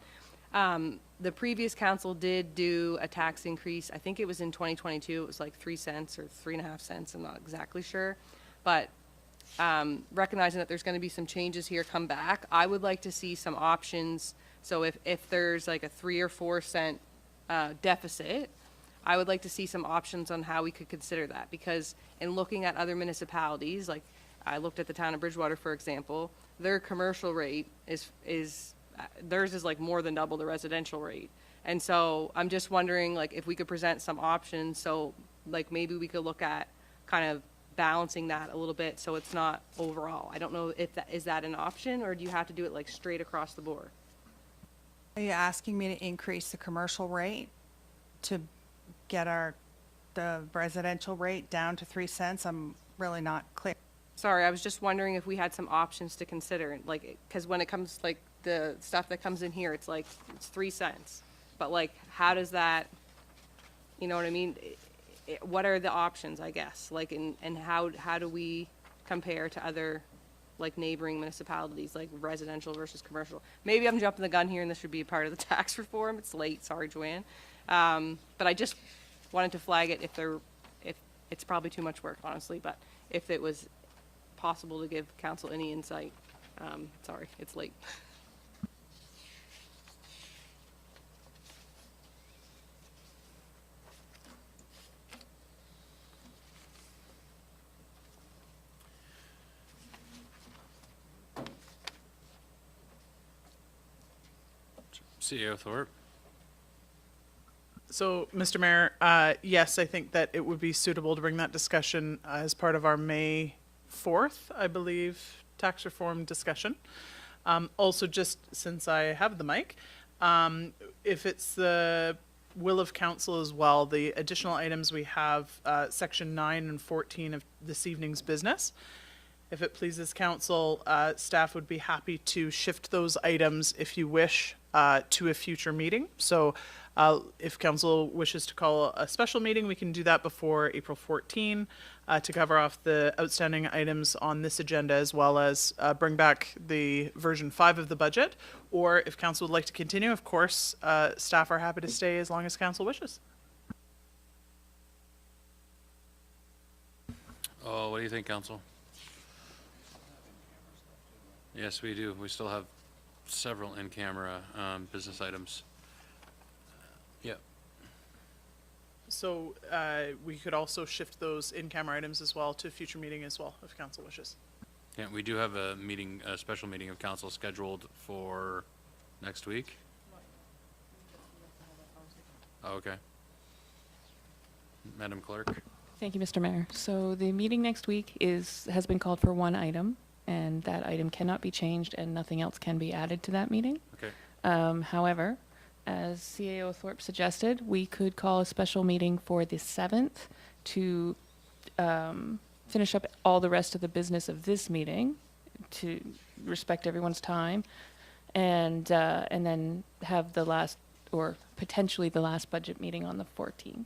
the previous council did do a tax increase. I think it was in 2022. It was like 3 cents or 3.5 cents. I'm not exactly sure. But recognizing that there's going to be some changes here come back, I would like to see some options. So if there's like a 3 or 4 cent deficit, I would like to see some options on how we could consider that, because in looking at other municipalities, like I looked at the town of Bridgewater, for example, their commercial rate theirs is like more than double the residential rate. And so I'm just wondering, like, if we could present some options, so like maybe we could look at kind of balancing that a little bit so it's not overall. I don't know if is that an option, or do you have to do it like straight across the board? Are you asking me to increase the commercial rate to get the residential rate down to 3 cents? I'm really not clear. Sorry, I was just wondering if we had some options to consider, like, because when it comes, like, the stuff that comes in here, it's like, it's 3 cents. But like, how does that, you know what I mean? What are the options, I guess? Like, and how do we compare to other, like, neighboring municipalities, like residential versus commercial? Maybe I'm jumping the gun here and this should be a part of the tax reform. It's late, sorry, Joanne. But I just wanted to flag it if it's probably too much work, honestly, but if it was possible to give council any insight. Sorry, it's late. CEO Thorpe? So, Mr. Mayor, yes, I think that it would be suitable to bring that discussion as part of our May 4th, I believe, tax reform discussion. Also, just since I have the mic, if it's the will of council as well, the additional items we have, section 9 and 14 of this evening's business. If it pleases council, staff would be happy to shift those items if you wish to a future meeting. So if council wishes to call a special meeting, we can do that before April 14 to cover off the outstanding items on this agenda, as well as bring back the version 5 of the budget. Or if council would like to continue, of course, staff are happy to stay as long as council wishes. Oh, what do you think, council? Yes, we do. We still have several in-camera business items. Yeah. So we could also shift those in-camera items as well to a future meeting as well, if council wishes. Yeah, we do have a meeting, a special meeting of council scheduled for next week. Oh, okay. Madam Clerk? Thank you, Mr. Mayor. So the meeting next week has been called for one item, and that item cannot be changed and nothing else can be added to that meeting. Okay. However, as CAO Thorpe suggested, we could call a special meeting for the 7th to finish up all the rest of the business of this meeting, to respect everyone's time, and then have the last, or potentially the last budget meeting on the 14th.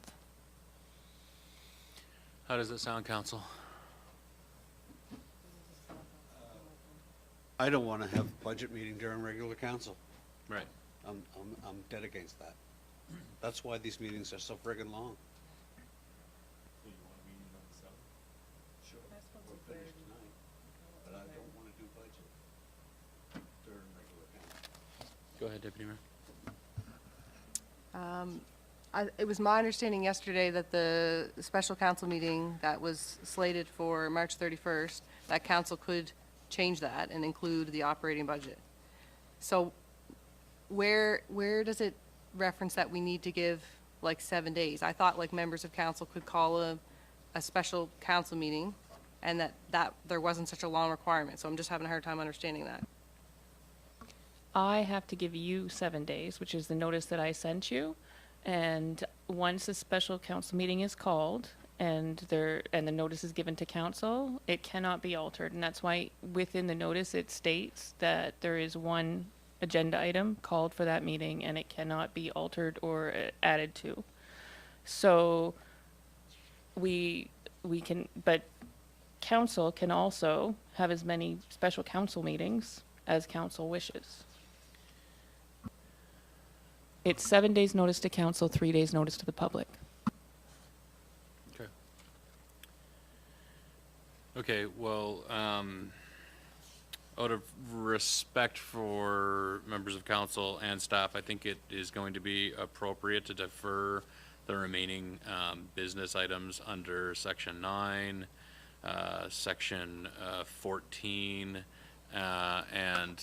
How does it sound, council? I don't want to have a budget meeting during regular council. Right. I'm dead against that. That's why these meetings are so friggin' long. Sure. We'll finish tonight, but I don't want to do budget during regular council. Go ahead, Deputy Mayor. It was my understanding yesterday that the special council meeting that was slated for March 31st, that council could change that and include the operating budget. So where does it reference that we need to give like 7 days? I thought like members of council could call a special council meeting and that there wasn't such a long requirement. So I'm just having a hard time understanding that. I have to give you 7 days, which is the notice that I sent you. And once a special council meeting is called and the notice is given to council, it cannot be altered. And that's why within the notice it states that there is one agenda item called for that meeting and it cannot be altered or added to. So we can, but council can also have as many special council meetings as council wishes. It's 7 days notice to council, 3 days notice to the public. Okay. Okay, well, out of respect for members of council and staff, I think it is going to be appropriate to defer the remaining business items under section 9, section 14, and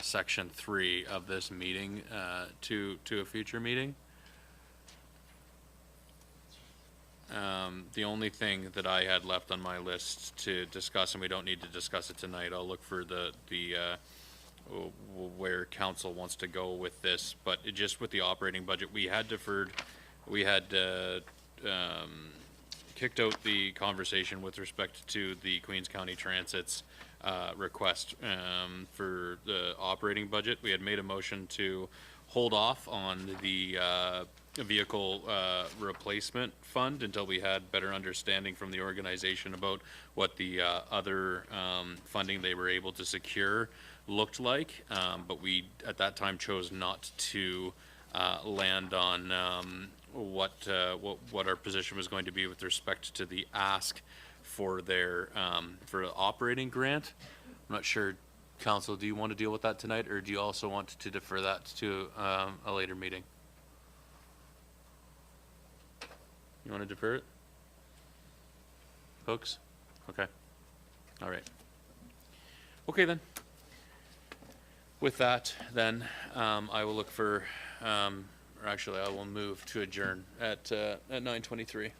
section 3 of this meeting to a future meeting. The only thing that I had left on my list to discuss, and we don't need to discuss it tonight, I'll look for the where council wants to go with this, but just with the operating budget, we had deferred, we had kicked out the conversation with respect to the Queens County Transit's request for the operating budget. We had made a motion to hold off on the vehicle replacement fund until we had better understanding from the organization about what the other funding they were able to secure looked like, but we at that time chose not to land on what our position was going to be with respect to the ask for their for the operating grant. I'm not sure, council, do you want to deal with that tonight, or do you also want to defer that to a later meeting? You want to defer it, folks? Okay. All right. Okay then. With that, then, I will look for, or actually, I will move to adjourn at 9:23.